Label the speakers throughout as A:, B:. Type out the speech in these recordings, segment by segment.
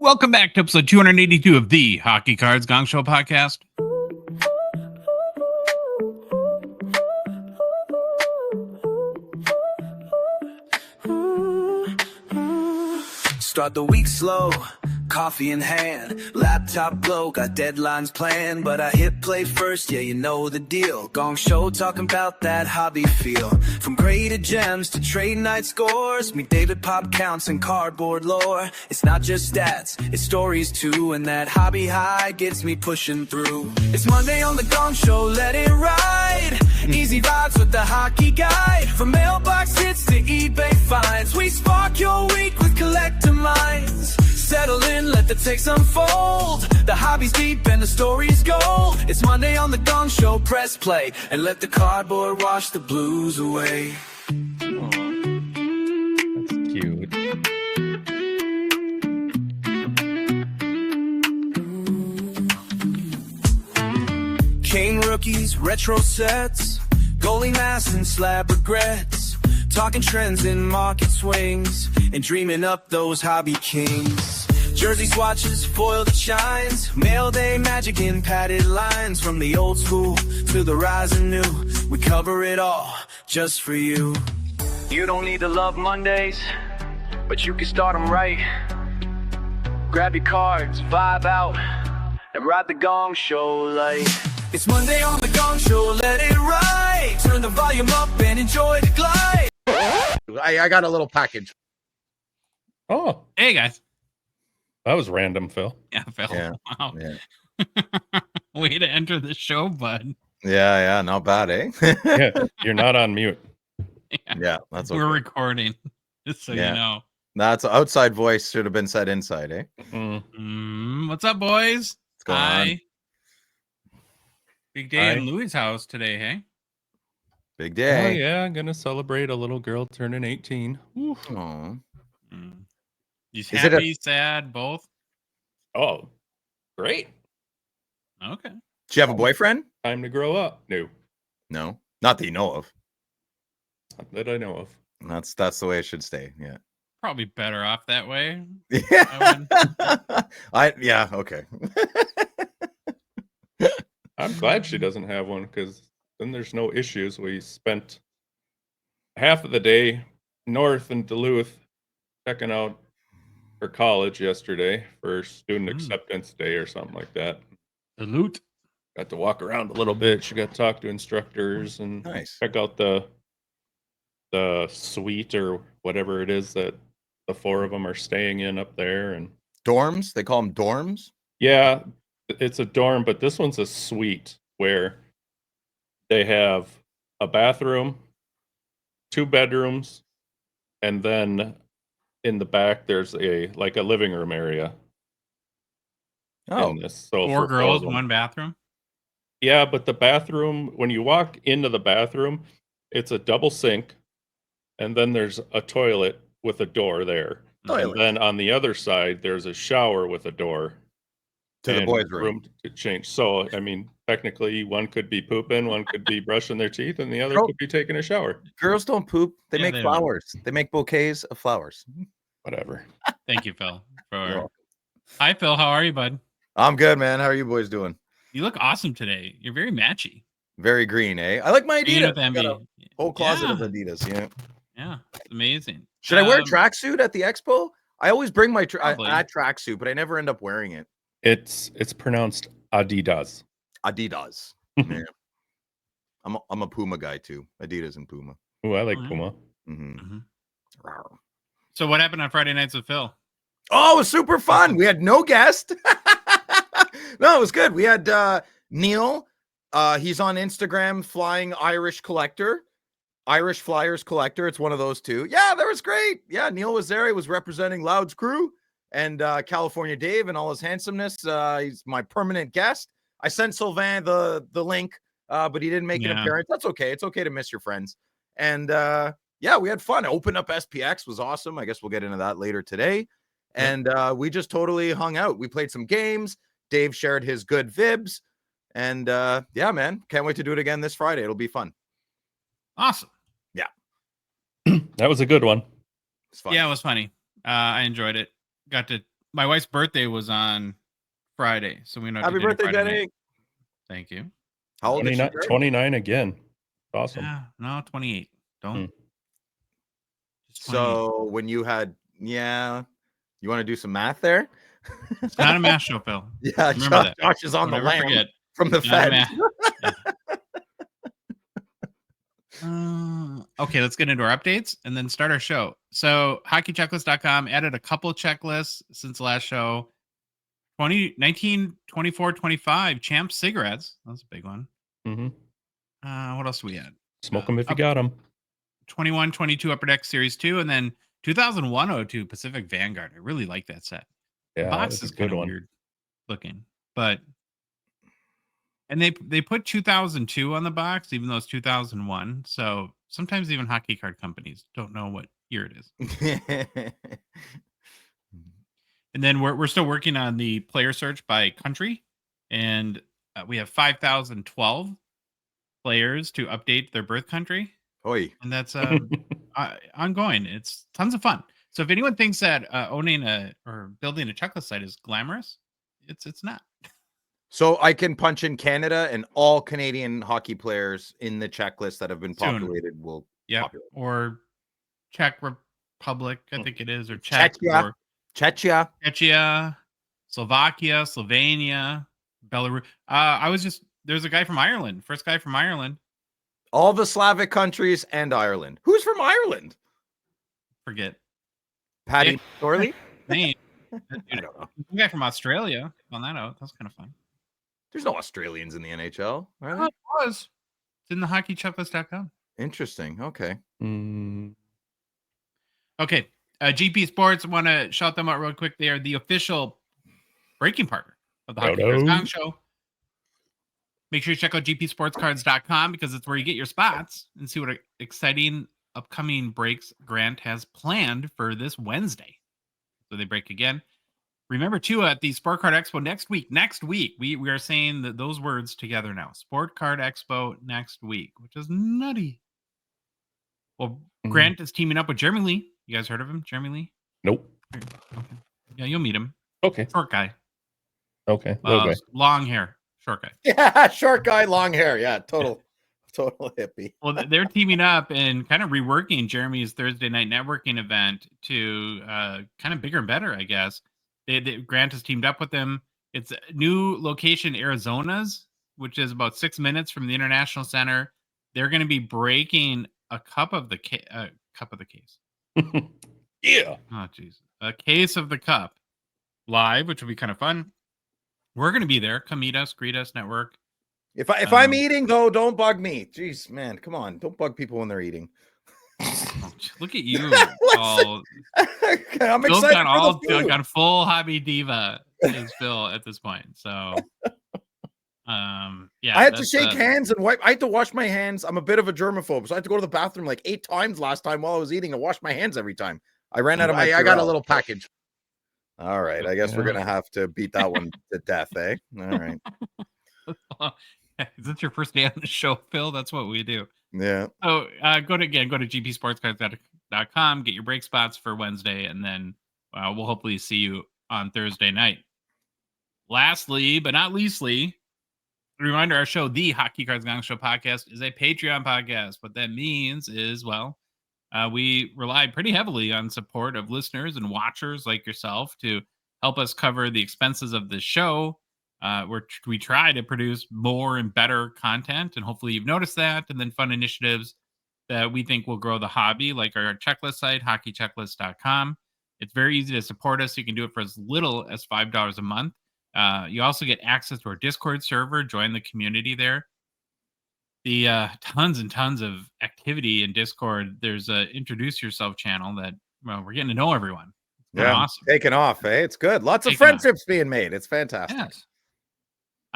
A: Welcome back to episode 282 of the Hockey Cards Gongshow podcast.
B: Start the week slow, coffee in hand, laptop glow, got deadlines planned, but I hit play first, yeah, you know the deal. Gongshow talking about that hobby feel. From graded gems to trade night scores, meet David Pop counts and cardboard lore. It's not just stats, it's stories too, and that hobby high gets me pushing through. It's Monday on the Gongshow, let it ride. Easy vibes with the hockey guide. From mailbox hits to eBay finds, we spark your week with collector minds. Settle in, let the takes unfold. The hobby's deep and the story's gold. It's Monday on the Gongshow, press play and let the cardboard wash the blues away.
C: That's cute.
B: King rookies, retro sets, goalie masks and slab regrets. Talking trends in market swings and dreaming up those hobby kings. Jersey swatches, foil that shines, mail day magic in padded lines. From the old school to the rising new, we cover it all just for you. You don't need to love Mondays, but you can start them right. Grab your cards, vibe out, and ride the Gong Show like. It's Monday on the Gong Show, let it ride. Turn the volume up and enjoy the glide.
D: I got a little package.
C: Oh,
A: Hey, guys.
C: that was random, Phil.
A: Yeah, Phil.
D: Yeah.
A: Wow.
D: Yeah.
A: Way to enter the show, bud.
D: Yeah, not bad, eh?
C: Yeah, you're not on mute.
D: Yeah, that's okay.
A: We're recording, just so
D: Yeah.
A: you know.
D: That's outside voice should have been said inside, eh?
A: What's up, boys?
D: What's going on?
A: Big day
C: Hi.
A: in Louis' house today, hey?
D: Big
C: Oh,
D: day.
C: yeah, I'm going to celebrate a little girl turning 18. Oof.
D: Aw.
A: You
D: Is it
A: happy, sad, both?
C: Oh, great.
A: Okay.
D: Do you have a boyfriend?
C: Time to grow up. No,
D: No. Not that you know of.
C: not that I know of.
D: That's the way it should stay. Yeah.
A: Probably better off that way.
D: Yeah. Yeah, okay.
C: I'm glad she doesn't have one because then there's no issues. We spent half of the day north in Duluth checking out her college yesterday for student acceptance day or something like that.
A: Salute.
C: Got to walk around a little bit. She got to talk to instructors and
D: Nice.
C: check out the suite or whatever it is that the four of them are staying in up there. And
D: Dorms? They call them dorms?
C: yeah, it's a dorm, but this one's a suite where they have a bathroom, 2 bedrooms, and then in the back there's a living room area.
D: Oh.
C: In this. So
A: Four
C: for
A: girls,
C: of them.
A: one bathroom.
C: Yeah, but the bathroom, when you walk into the bathroom, it's a double sink, and then there's a toilet with a door there.
D: Toilet.
C: And then on the other side, there's a shower with a door.
D: To the
C: and
D: boys' room.
C: to change. So, I mean, technically, one could be pooping, one could be brushing their teeth, and the other
D: Girl-
C: could be taking a shower.
D: Girls don't poop. They
A: Yeah,
D: make
A: they don't.
D: flowers. They make bouquets of flowers.
C: Whatever.
A: Thank you, Phil.
D: You're
A: For...
D: welcome.
A: Hi, Phil. How are you, bud?
D: I'm good, man. How are you boys doing?
A: You look awesome today. You're very matchy.
D: Very green, eh? I like my
A: Green
D: Adidas.
A: with
D: I
A: envy.
D: got a whole closet of
A: Yeah.
D: Adidas. Yeah.
A: Yeah, it's amazing.
D: Should I wear a tracksuit at the expo? I always bring my
A: Probably.
D: tracksuit, but I never end up wearing it.
C: It's pronounced Adidas.
D: Adidas. Yeah. I'm a Puma guy too. Adidas and Puma.
C: Ooh, I like
A: Oh, yeah.
C: Puma.
D: Mm-hmm.
A: So what happened on Friday nights with Phil?
D: Oh, it was super fun. We had no guest. No, it was good. We had Neil. He's on Instagram, Flying Irish Collector. Irish Flyers Collector. It's one of those two. Yeah, that was great. Yeah, Neil was there. He was representing Loud's crew and California Dave and all his handsomeness. He's my permanent guest. I sent Sylvain the link, but he didn't make an appearance. That's okay. It's okay to miss your friends. And yeah, we had fun. Open up SPX was awesome. I guess we'll get into that later today. And we just totally hung out. We played some games. Dave shared his good vibs. And yeah, man, can't wait to do it again this Friday. It'll be fun.
A: Awesome.
C: That was a good one.
D: It's fun.
A: Yeah, it was funny. I enjoyed it. Got to my wife's birthday was on Friday, so we know.
D: Happy birthday,
A: Friday
D: Jenny.
A: night. Thank you.
D: How old is she?
C: 29 again. Awesome.
A: Yeah, no, 28. Don't. Just 28.
D: So when you had, you want to do some math there?
A: It's not a math show, Phil.
D: Yeah,
A: Remember
D: Josh is on
A: Don't
D: the
A: ever
D: lam
A: forget.
D: from the
A: Not a
D: Fed.
A: Okay, let's get into our updates and then start our show. So hockeychecklist.com added a couple checklists since the last show. 2019, 24, 25 Champ cigarettes. That's a big one.
C: Mm-hmm.
A: What else do we had?
C: Smoke them if you got them.
A: 21, 22 Upper Deck Series 2, and then 2001-02 Pacific Vanguard. I really like that set.
C: Yeah,
A: The box is kind of weird looking, but and they put 2002 on the box, even though it's 2001. So sometimes even hockey card companies don't know what year it is. And then we're still working on the player search by country, and we have 5,012 players to update their birth country.
D: Oi.
A: And that's ongoing. It's tons of fun. So if anyone thinks that owning or building a checklist site is glamorous, it's not.
D: So I can punch in Canada, and all Canadian hockey players in the checklist that have been populated will populate.
A: Or Czech Republic, I think it is, or Czech,
D: Czechia,
A: Czechia, Slovakia, Slovenia, Belarus. There's a guy from Ireland, first guy from Ireland.
D: All the Slavic countries and Ireland. Who's from Ireland?
A: Forget.
D: Paddy Thorley?
A: Name.
D: I don't know.
A: The guy from Australia. Found that out. That's kind of fun.
D: There's no Australians in the NHL, right?
A: It was. It's in the hockeychecklist.com.
D: Interesting. Okay.
A: Okay. GP Sports, want to shout them out real quick. They are the official breaking partner of the Hockey Cards Gongshow. Make sure you check out gpsportscards.com because it's where you get your spots and see what exciting upcoming breaks Grant has planned for this Wednesday. So they break again. Remember, too, at the Sport Card Expo next week, we are saying those words together now. Sport Card Expo next week, which is nutty. Well, Grant is teaming up with Jeremy Lee. You guys heard of him, Jeremy Lee?
C: Nope.
A: Okay. Yeah, you'll meet him.
C: Okay.
A: Short guy.
C: Okay.
A: Long hair. Short guy.
D: Yeah, short guy, long hair. Yeah, total hippie.
A: Well, they're teaming up and kind of reworking Jeremy's Thursday night networking event to kind of bigger and better, I guess. Grant has teamed up with them. It's a new location, Arizona's, which is about 6 minutes from the International Center. They're going to be breaking a cup of the case.
C: Yeah.
A: Oh, jeez. A case of the cup live, which will be kind of fun. We're going to be there. Come meet us, greet us, network.
D: If I'm eating, though, don't bug me. Jeez, man, come on. Don't bug people when they're eating.
A: Look at you. I'm
D: Phil's
A: excited. Got full hobby diva is Phil at this point. So, yeah.
D: I had to shake hands and wipe. I had to wash my hands. I'm a bit of a germaphobe, so I had to go to the bathroom like 8 times last time while I was eating and wash my hands every time. I ran out of my. I got a little package. All right, I guess we're gonna have to beat that one to death, eh? All right.
A: Is this your first day on the show, Phil? That's what we do.
D: Yeah.
A: So go to gpsportscards.com, get your break spots for Wednesday, and then we'll hopefully see you on Thursday night. Lastly, but not leastly, a reminder, our show, the Hockey Cards Gongshow podcast, is a Patreon podcast. What that means is, we rely pretty heavily on support of listeners and watchers like yourself to help us cover the expenses of the show. We try to produce more and better content, and hopefully you've noticed that, and then fun initiatives that we think will grow the hobby, like our checklist site, hockeychecklist.com. It's very easy to support us. You can do it for as little as $5 a month. You also get access to our Discord server. Join the community there. The tons and tons of activity in Discord. There's a Introduce Yourself channel that we're getting to know everyone.
D: Yeah, awesome. Taking off, eh? It's good. Lots of friendships being made. It's fantastic.
A: Yes.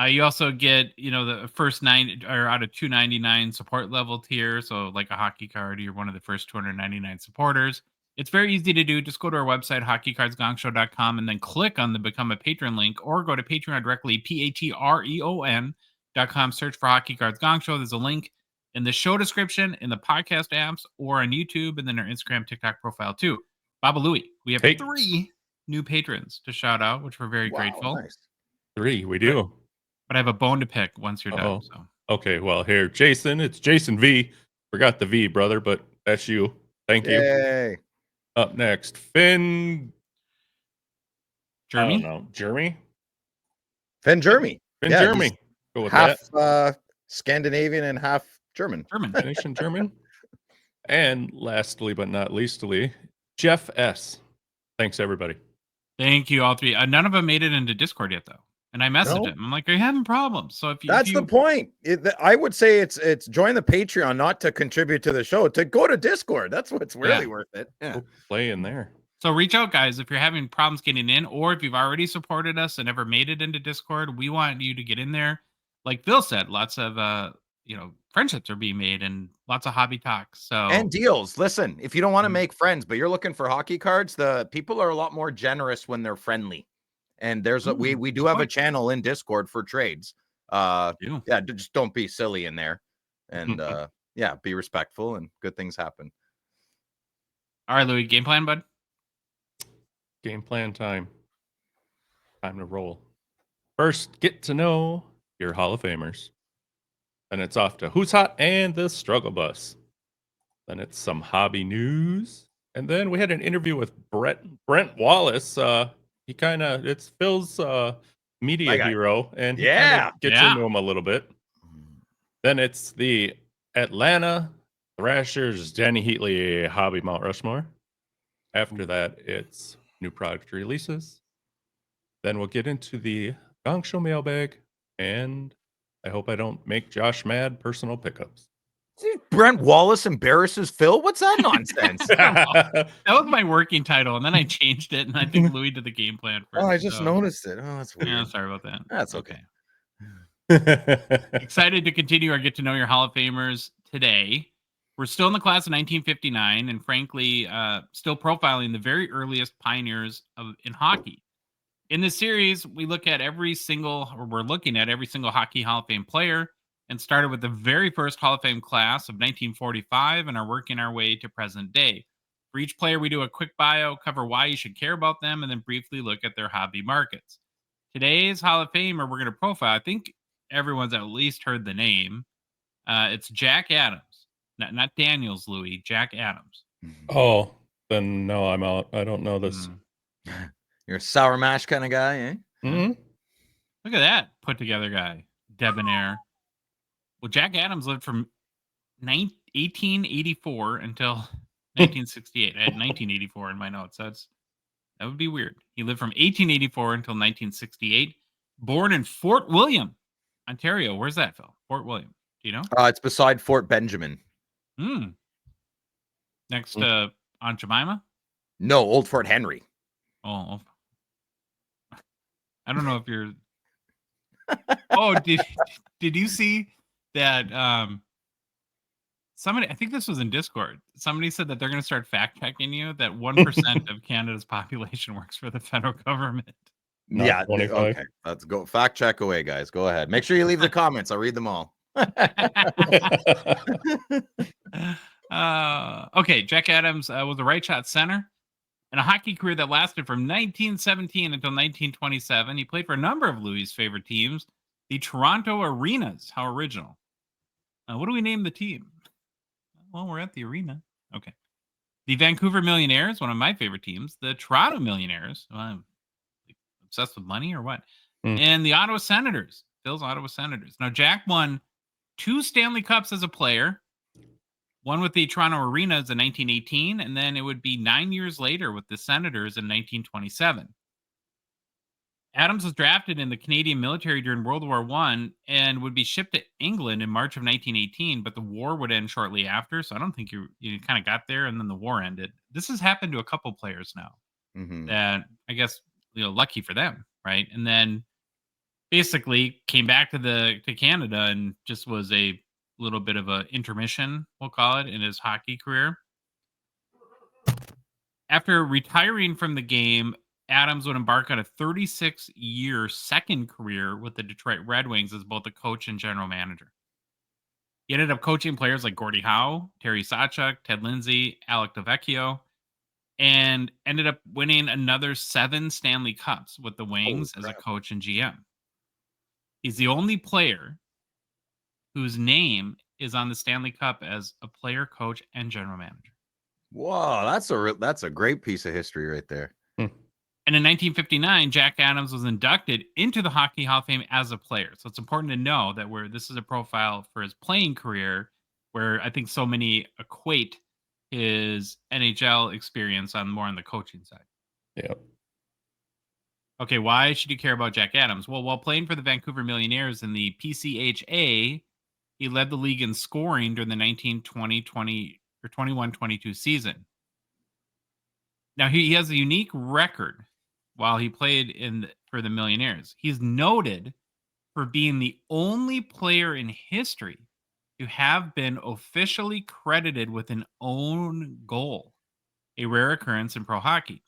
A: You also get, the first 9 or out of 299 support level tier. So like a hockey card, you're one of the first 299 supporters. It's very easy to do. Just go to our website, hockeycardsgongshow.com, and then click on the Become a Patron link, or go to Patreon directly, patreon.com, search for Hockey Cards Gongshow. There's a link in the show description, in the podcast apps, or on YouTube, and then our Instagram, TikTok profile too. Baba Louie, we have 3 new patrons to shout out, which we're very grateful.
D: Nice.
C: 3, we do.
A: But I have a bone to pick once you're done. So
C: Okay, well, here, Jason. It's Jason V. Forgot the V, brother, but that's you. Thank you.
D: Yay.
C: Up next, Finn. I don't
A: Jeremy?
C: know. Jeremy?
D: Finn Jeremy.
C: Finn
D: Yeah,
C: Jeremy.
D: he's
C: Go with
D: half
C: that.
D: Scandinavian and half German.
C: Nation German. And lastly, but not leastly, Jeff S. Thanks, everybody.
A: Thank you, all three. None of them made it into Discord yet, though. And I messaged him. I'm like, are you having problems? So
D: That's the point. I would say it's join the Patreon, not to contribute to the show, to go to Discord. That's what's really worth it. Yeah.
C: Go play in there.
A: So reach out, guys, if you're having problems getting in, or if you've already supported us and never made it into Discord. We want you to get in there. Like Phil said, lots of friendships are being made and lots of hobby talks. So
D: and deals. Listen, if you don't want to make friends, but you're looking for hockey cards, the people are a lot more generous when they're friendly. And there's we do have a channel in Discord for trades. Just don't be silly in there. And be respectful and good things happen.
A: All right, Louis, game plan, bud.
C: Game plan time. Time to roll. First, get to know your Hall of Famers. Then it's off to Who's Hot and the Struggle Bus. Then it's some hobby news. And then we had an interview with Brent Wallace. It's Phil's media hero. And he gets into him a little bit. Then it's the Atlanta Thrashers, Danny Heatley, Hobby Mount Rushmore. After that, it's new product releases. Then we'll get into the Gongshow Mailbag. And I hope I don't make Josh mad, personal pickups.
D: Brent Wallace embarrasses Phil? What's that nonsense?
A: That was my working title, and then I changed it, and I think Louis did the game plan first.
D: Oh, I just noticed it. Oh, that's weird.
A: Yeah, sorry about that.
D: That's okay.
A: Excited to continue our Get to Know Your Hall of Famers today. We're still in the class of 1959, and frankly, still profiling the very earliest pioneers in hockey. In this series, we're looking at every single Hockey Hall of Fame player, and started with the very first Hall of Fame class of 1945 and are working our way to present day. For each player, we do a quick bio, cover why you should care about them, and then briefly look at their hobby markets. Today's Hall of Famer we're going to profile, I think everyone's at least heard the name. It's Jack Adams. Not Daniels, Louis. Jack Adams.
C: Oh, then no, I'm out. I don't know this.
D: You're a sour mash kind of guy, eh?
C: Mm-hmm.
A: Look at that put-together guy. Debonair. Well, Jack Adams lived from 1884 until 1968. I had 1984 in my notes. That would be weird. He lived from 1884 until 1968. Born in Fort William, Ontario. Where's that, Phil? Fort William. Do you know?
D: It's beside Fort Benjamin.
A: Next to Aunt Jemima?
D: No, Old Fort Henry.
A: Oh. I don't know if you're... Oh, did you see that somebody, I think this was in Discord, somebody said that they're going to start fact checking you that 1% of Canada's population works for the federal government.
D: Yeah, okay. Let's go. Fact check away, guys. Go ahead. Make sure you leave the comments. I'll read them all.
A: Okay, Jack Adams was a right shot center in a hockey career that lasted from 1917 until 1927. He played for a number of Louis' favorite teams, the Toronto Arenas. How original. What do we name the team? Well, we're at the arena. Okay. The Vancouver Millionaires, one of my favorite teams. The Toronto Millionaires. Well, I'm obsessed with money or what? And the Ottawa Senators. Phil's Ottawa Senators. Now, Jack won 2 Stanley Cups as a player. One with the Toronto Arenas in 1918, and then it would be 9 years later with the Senators in 1927. Adams was drafted in the Canadian military during World War I and would be shipped to England in March of 1918, but the war would end shortly after, so I don't think you kind of got there, and then the war ended. This has happened to a couple players now that I guess lucky for them, right? And then basically came back to Canada and just was a little bit of a intermission, we'll call it, in his hockey career. After retiring from the game, Adams would embark on a 36-year second career with the Detroit Red Wings as both a coach and general manager. He ended up coaching players like Gordie Howe, Terry Sawchuk, Ted Lindsay, Alec DeVecchio, and ended up winning another 7 Stanley Cups with the Wings as a
D: crap.
A: coach and GM. He's the only player whose name is on the Stanley Cup as a player, coach, and general manager.
D: Whoa, that's a great piece of history right there.
A: And in 1959, Jack Adams was inducted into the Hockey Hall of Fame as a player. So it's important to know that this is a profile for his playing career, where I think so many equate his NHL experience on the coaching side.
C: Yeah.
A: Okay, why should you care about Jack Adams? Well, while playing for the Vancouver Millionaires in the PCHA, he led the league in scoring during the 1920 or 21-22 season. Now, he has a unique record while he played for the Millionaires. He's noted for being the only player in history to have been officially credited with an own goal, a rare occurrence in pro hockey.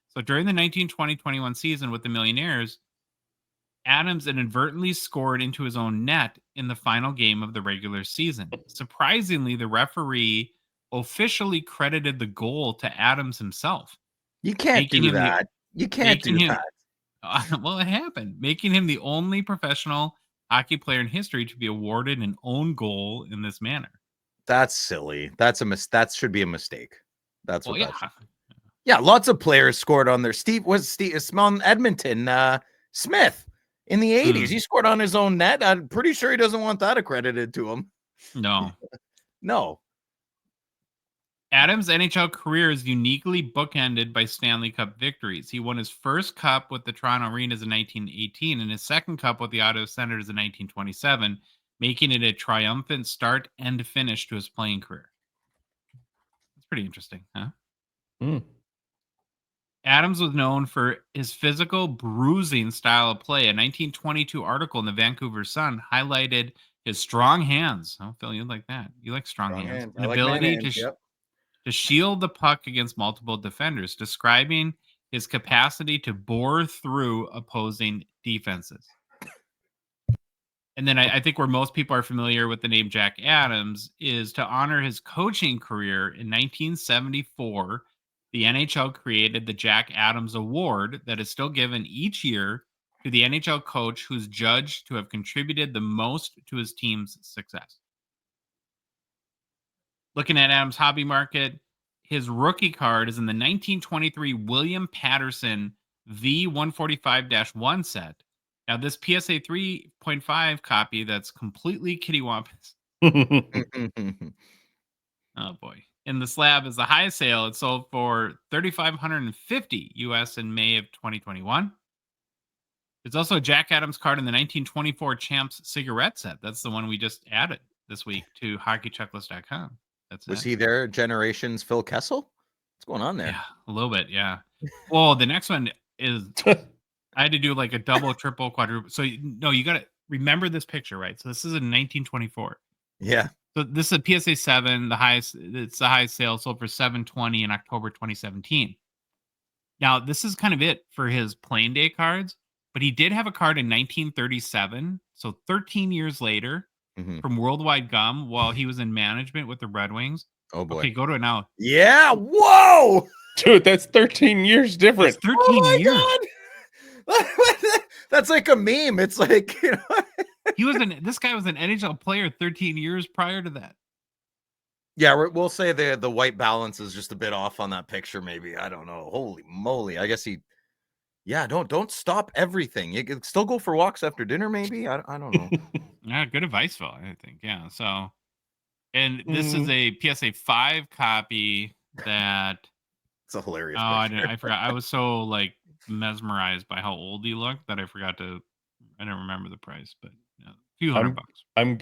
A: So during the 1920-21 season with the Millionaires, Adams inadvertently scored into his own net in the final game of the regular season. Surprisingly, the referee officially credited the goal to Adams himself.
D: You can't do that. You can't do that.
A: Well, it happened, making him the only professional hockey player in history to be awarded an own goal in this manner.
D: That's silly. That should be a mistake. That's what that should be. Yeah, lots of players scored on their on Edmonton, Smith in the 80s. He scored on his own net. I'm pretty sure he doesn't want that accredited to him.
A: No.
D: No.
A: Adams' NHL career is uniquely bookended by Stanley Cup victories. He won his first cup with the Toronto Arenas in 1918 and his second cup with the Ottawa Senators in 1927, making it a triumphant start and finish to his playing career. It's pretty interesting, huh? Adams was known for his physical, bruising style of play. A 1922 article in the Vancouver Sun highlighted his strong hands. Oh, Phil, you like that. You like strong hands. An ability to shield the puck against multiple defenders, describing his capacity to bore through opposing defenses. And then I think where most people are familiar with the name Jack Adams is to honor his coaching career in 1974. The NHL created the Jack Adams Award that is still given each year to the NHL coach who's judged to have contributed the most to his team's success. Looking at Adams' hobby market, his rookie card is in the 1923 William Patterson V145-1 set. Now, this PSA 3.5 copy that's completely kittywampus. Oh, boy. In the slab is the highest sale. It sold for $3,550 US in May of 2021. There's also a Jack Adams card in the 1924 Champs cigarette set. That's the one we just added this week to hockeychecklist.com.
D: Was he there? Generations Phil Kessel? What's going on there?
A: Yeah, a little bit. Yeah. Well, the next one is I had to do like a double, triple, quadruple. So no, you got to remember this picture, right? So this is in 1924.
D: Yeah.
A: So this is a PSA 7, the highest. It's the highest sale, sold for $720 in October 2017. Now this is kind of it for his playing day cards, but he did have a card in 1937, so 13 years later, from Worldwide Gum while he was in management with the Red Wings.
D: Oh boy!
A: Okay, go to it now.
D: Yeah. Whoa,
C: dude, that's 13 years different.
A: That's 13 years.
D: God. That's like a meme. It's like, you know.
A: This guy was an NHL player 13 years prior to that.
D: Yeah, we'll say the white balance is just a bit off on that picture. Maybe, I don't know. Holy moly! I guess don't stop everything. You can still go for walks after dinner. Maybe I don't know.
A: Yeah, good advice, Phil. I think. Yeah. So, and this is a PSA 5 copy that.
D: It's a hilarious.
A: Oh, I forgot. I was so like mesmerized by how old he looked that I forgot to. I don't remember the price, but a few $100. I'm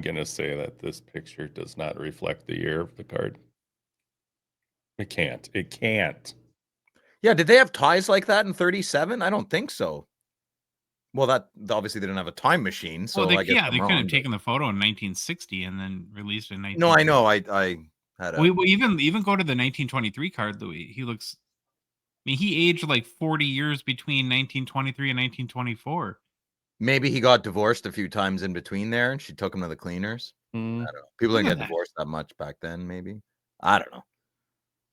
C: gonna say that this picture does not reflect the year of the card. It can't.
D: Yeah, did they have ties like that in 37? I don't think so. Well, that obviously they didn't have a time machine, so
A: they
D: I guess
A: they could have taken the photo in 1960 and then released it in 1960.
D: No, I know. I had a.
A: We even go to the 1923 card. Louis, he looks. I mean, he aged like 40 years between 1923 and 1924.
D: Maybe he got divorced a few times in between there, and she took him to the cleaners. I don't know. People didn't get divorced that much back then. Maybe, I don't know.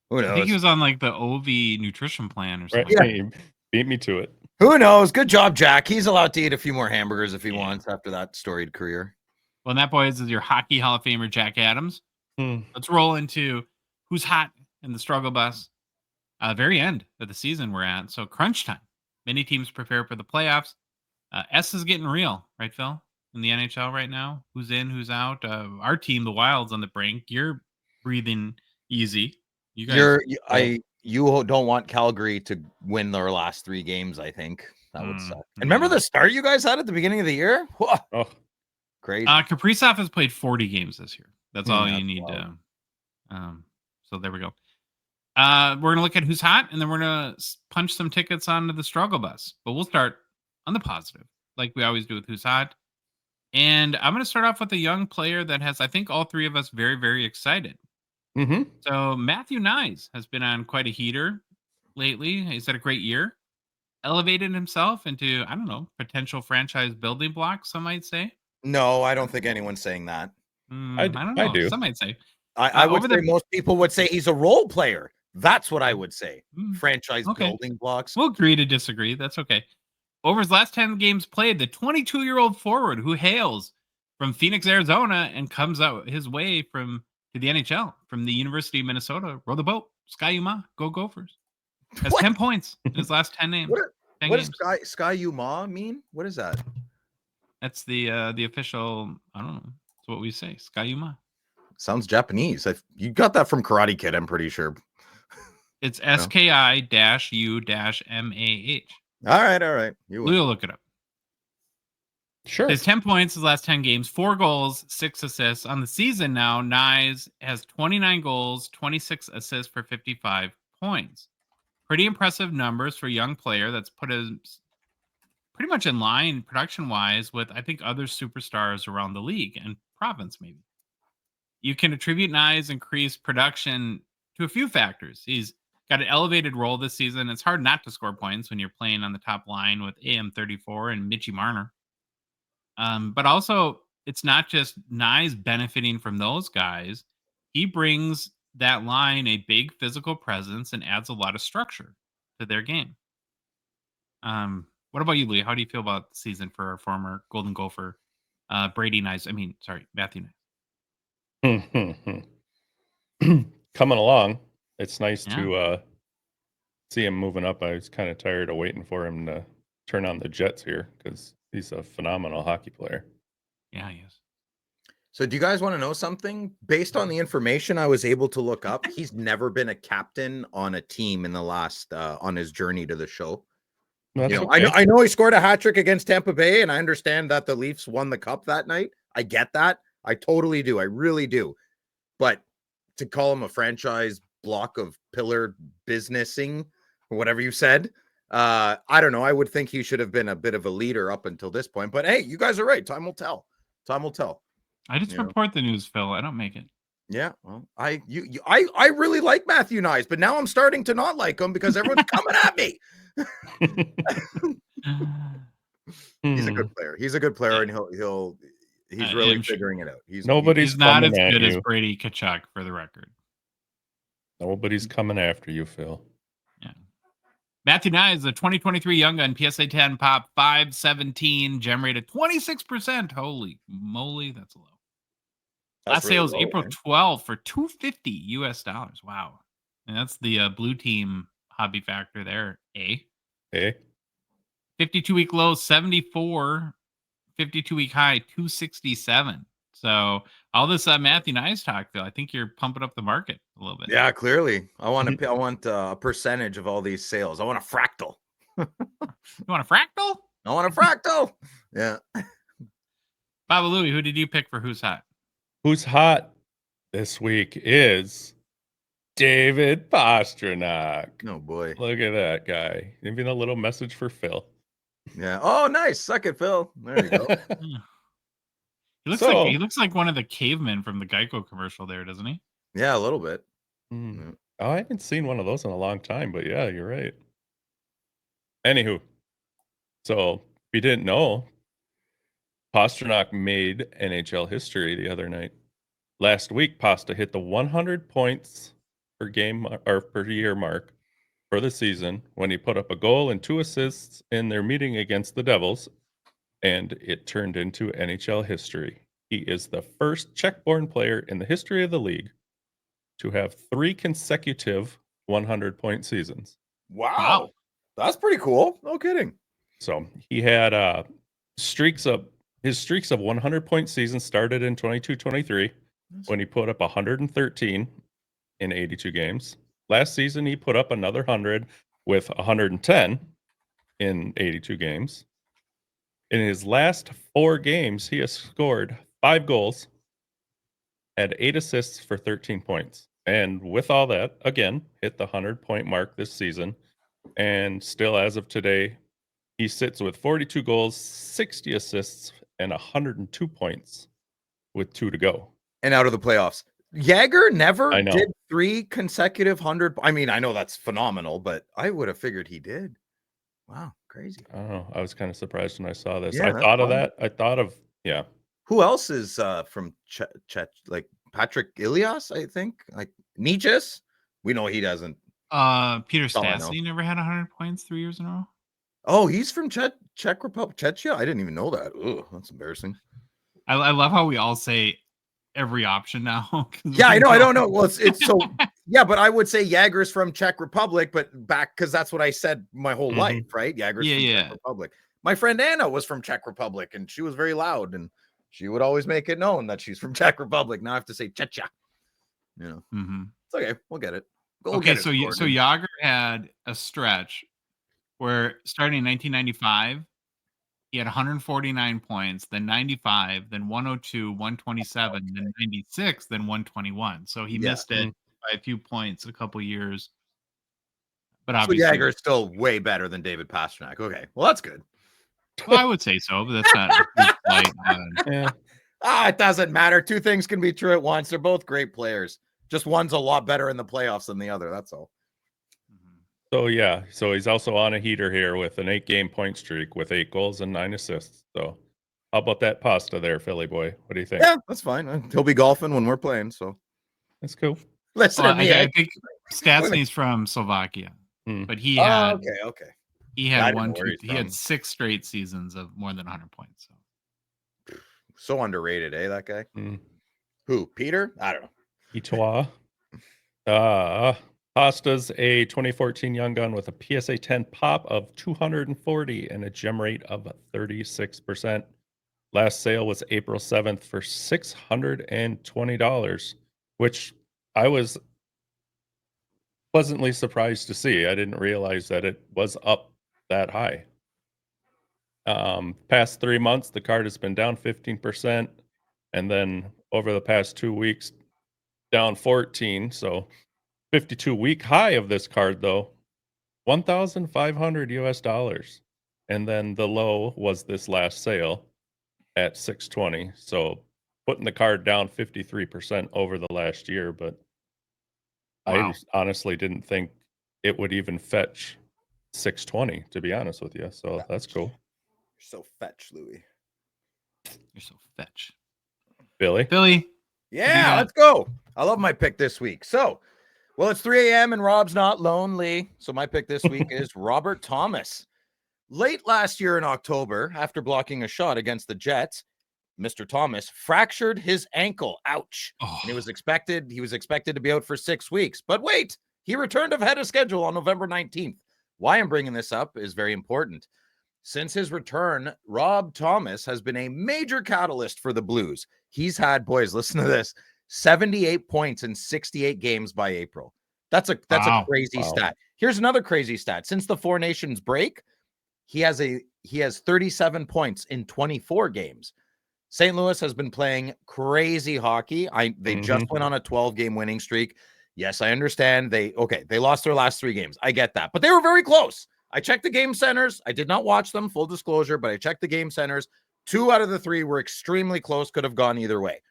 D: Who
A: I think he
D: knows?
A: was on like the OV nutrition plan or
C: Right.
A: something.
C: Yeah. You beat me to it.
D: Who knows? Good job, Jack. He's allowed to eat a few more hamburgers if he
A: Yeah.
D: wants after that storied career.
A: Well, and that, boys, is your Hockey Hall of Famer, Jack Adams. Let's roll into who's hot in the struggle bus. Very end of the season we're at. So crunch time. Many teams prepare for the playoffs. S is getting real, right, Phil? In the NHL right now. Who's in, who's out? Our team, the Wild's on the brink. You're breathing easy. You guys.
D: You don't want Calgary to win their last 3 games, I think. That would suck. And remember
A: no.
D: the start you guys had at the beginning of the year? Whoa,
C: Oh,
D: crazy.
A: Kaprizov has played 40 games this year. That's all you
D: that's
A: need
D: wild.
A: to. So there we go. We're going to look at who's hot, and then we're going to punch some tickets onto the struggle bus. But we'll start on the positive, like we always do with who's hot. And I'm going to start off with a young player that has, I think, all three of us very, very excited.
C: mm-hmm.
A: So Matthew Nyes has been on quite a heater lately. He's had a great year. Elevated himself into, I don't know, potential franchise building block, some might say.
D: No, I don't think anyone's saying that.
A: I don't know.
C: I do.
A: Some might say.
D: I would say most people would say he's a role player. That's what I would say. Franchise building blocks.
A: We'll agree to disagree. That's okay. Over his last 10 games played, the 22-year-old forward who hails from Phoenix, Arizona, and comes out his way to the NHL from the University of Minnesota. Row the boat. Sky Uma. Go Gophers. Has 10 points in his last 10 names.
D: What does Sky Uma mean? What is that?
A: That's the official, I don't know. That's what we say. Sky Uma.
D: Sounds Japanese. You got that from Karate Kid, I'm pretty sure.
A: It's SKI-U-MAH.
D: All right.
A: We'll look it up.
C: Sure.
A: His 10 points his last 10 games, 4 goals, 6 assists. On the season now, Nyes has 29 goals, 26 assists for 55 points. Pretty impressive numbers for a young player that's put us pretty much in line production-wise with, I think, other superstars around the league and province maybe. You can attribute Nyes' increased production to a few factors. He's got an elevated role this season. It's hard not to score points when you're playing on the top line with AM34 and Mitchie Marner. But also, it's not just Nyes benefiting from those guys. He brings that line a big physical presence and adds a lot of structure to their game. What about you, Lee? How do you feel about the season for our former Golden Gopher, Matthew Nyes?
C: Coming along. It's nice to see him moving up. I was kind of tired of waiting for him to turn on the Jets here because he's a phenomenal hockey player.
A: Yeah, he is.
D: So do you guys want to know something? Based on the information I was able to look up, he's never been a captain on a team in the last on his journey to the show.
C: Okay.
D: I know he scored a hat trick against Tampa Bay, and I understand that the Leafs won the cup that night. I get that. I totally do. I really do. But to call him a franchise block of pillar businessing, or whatever you said, I don't know. I would think he should have been a bit of a leader up until this point. But hey, you guys are right. Time will tell. Time will tell.
A: I just report the news, Phil. I don't make it.
D: Yeah, well, I really like Matthew Nyes, but now I'm starting to not like him because everyone's coming at me. He's a good player. He's a good player, and he's really figuring it out. He's
A: not as good as Brady Tkachuk, for the record.
C: Nobody's coming after you, Phil.
A: Yeah. Matthew Nyes, the 2023 Young Gun, PSA 10 pop, 517, gem rated 26%. Holy moly, that's low. Last
D: really
A: sales
D: low,
A: April
D: man.
A: 12 for $250 US. Wow. And that's the blue team hobby factor there. 52-week low, 74. 52-week high, 267. So all this Matthew Nyes talk, Phil, I think you're pumping up the market a little bit.
D: Yeah, clearly. I want a percentage of all these sales. I want a fractal.
A: You want a fractal?
D: I want a fractal. Yeah.
A: Baba Louie, who did you pick for who's hot?
C: Who's hot this week is David Pastrnak.
D: Oh boy.
C: Look at that guy. Even a little message for Phil.
D: Yeah. Oh, nice. Suck it, Phil. There you go.
A: He looks like one of the cavemen from the Geico commercial there, doesn't he?
D: Yeah, a little bit.
C: Oh, I haven't seen one of those in a long time, but yeah, you're right. Anywho, so if you didn't know, Pastrnak made NHL history the other night. Last week, Pasta hit the 100 points per game or per year mark for the season when he put up a goal and 2 assists in their meeting against the Devils, and it turned into NHL history. He is the first Czech-born player in the history of the league to have 3 consecutive 100-point seasons.
D: Wow. That's pretty cool. No kidding.
C: So he had his streaks of 100-point seasons started in 22-23 when he put up 113 in 82 games. Last season, he put up another 100 with 110 in 82 games. In his last 4 games, he has scored 5 goals, had 8 assists for 13 points. And with all that, again, hit the 100-point mark this season. And still, as of today, he sits with 42 goals, 60 assists, and 102 points with 2 to go.
D: And out of the playoffs. Jagger never
C: I know.
D: did 3 consecutive 100. I mean, I know that's phenomenal, but I would have figured he did. Wow, crazy.
C: I don't know. I was kind of surprised when I saw this.
D: Yeah,
C: I
D: that's
C: thought of
D: fun.
C: that. I thought of, yeah.
D: Who else is from like Patrick Ilias, I think? Like Nietzsche's? We know he doesn't.
A: Peter
D: all I know.
A: Stastny never had 100 points 3 years in a row.
D: Oh, he's from Czech Republic. Czechia? I didn't even know that. Ugh, that's embarrassing.
A: I love how we all say every option now. 'cause
D: Yeah,
A: we
D: I know. I don't know. Well, it's so yeah, but I would say Jagger's from Czech Republic, but back because that's what I said my whole
C: Mhm.
D: life, right? Jagger's from Czech Republic. My friend Anna was from Czech Republic, and she was very loud, and she would always make it known that she's from Czech Republic. Now I have to say Czechia. You know,
A: Mhm.
D: it's okay. We'll get it. We'll
A: Okay,
D: get it
A: so
D: sorted.
A: Jágr had a stretch where starting in 1995, he had 149 points, then 95, then 102, 127, then 96, then 121. So he
D: Yeah.
A: missed it by a few points a couple years. But
D: So
A: obviously,
D: Jagger is still way better than David Pastrnak. Okay, well that's good.
A: well, I would say so, but that's not a huge slight on-
C: Yeah.
D: It doesn't matter. 2 things can be true at once. They're both great players. Just one's a lot better in the playoffs than the other. That's all.
C: So, yeah. So he's also on a heater here with an 8-game point streak with 8 goals and 9 assists. So how about that pasta there, Philly boy? What do you think?
D: Yeah, that's fine. He'll be golfing when we're playing. So
C: That's cool.
D: listen
A: Well,
D: to me.
A: I think Stastny's from Slovakia, but he
D: Oh,
A: had
D: okay.
A: he
D: I
A: had
D: didn't know where he's
A: he had
D: from.
A: 6 straight seasons of more than 100 points.
D: So underrated, that guy.
C: Mm.
D: Who? Peter? I don't know.
C: Itoa. Pasta's a 2014 Young Gun with a PSA 10 pop of 240 and a gem rate of 36%. Last sale was April 7th for $620, which I was pleasantly surprised to see. I didn't realize that it was up that high. Past 3 months, the card has been down 15%, and then over the past 2 weeks, down 14. So 52-week high of this card, though, $1,500 US. And then the low was this last sale at $620. So putting the card down 53% over the last year. But
A: Wow.
C: I honestly didn't think it would even fetch $620, to be honest with you. So that's cool.
D: You're so fetch, Louis.
A: You're so fetch.
C: Billy?
D: Yeah, let's go. I love my pick this week. So, well, it's 3 a.m. and Rob's not lonely. So my pick this week is Robert Thomas. Late last year in October, after blocking a shot against the Jets, Mr. Thomas fractured his ankle. Ouch.
A: Oh.
D: And he was expected to be out for 6 weeks. But wait, he returned ahead of schedule on November 19th. Why I'm bringing this up is very important. Since his return, Rob Thomas has been a major catalyst for the Blues. He's had, boys, listen to this, 78 points in 68 games by April. That's a crazy stat. Here's another crazy stat. Since the Four Nations break, he has 37 points in 24 games. St. Louis has been playing crazy hockey. They just went on a 12-game winning streak. Yes, I understand. They lost their last 3 games. I get that. But they were very close. I checked the game centers. I did not watch them, full disclosure, but I checked the game centers. 2 out of the 3 were extremely close, could have gone either way.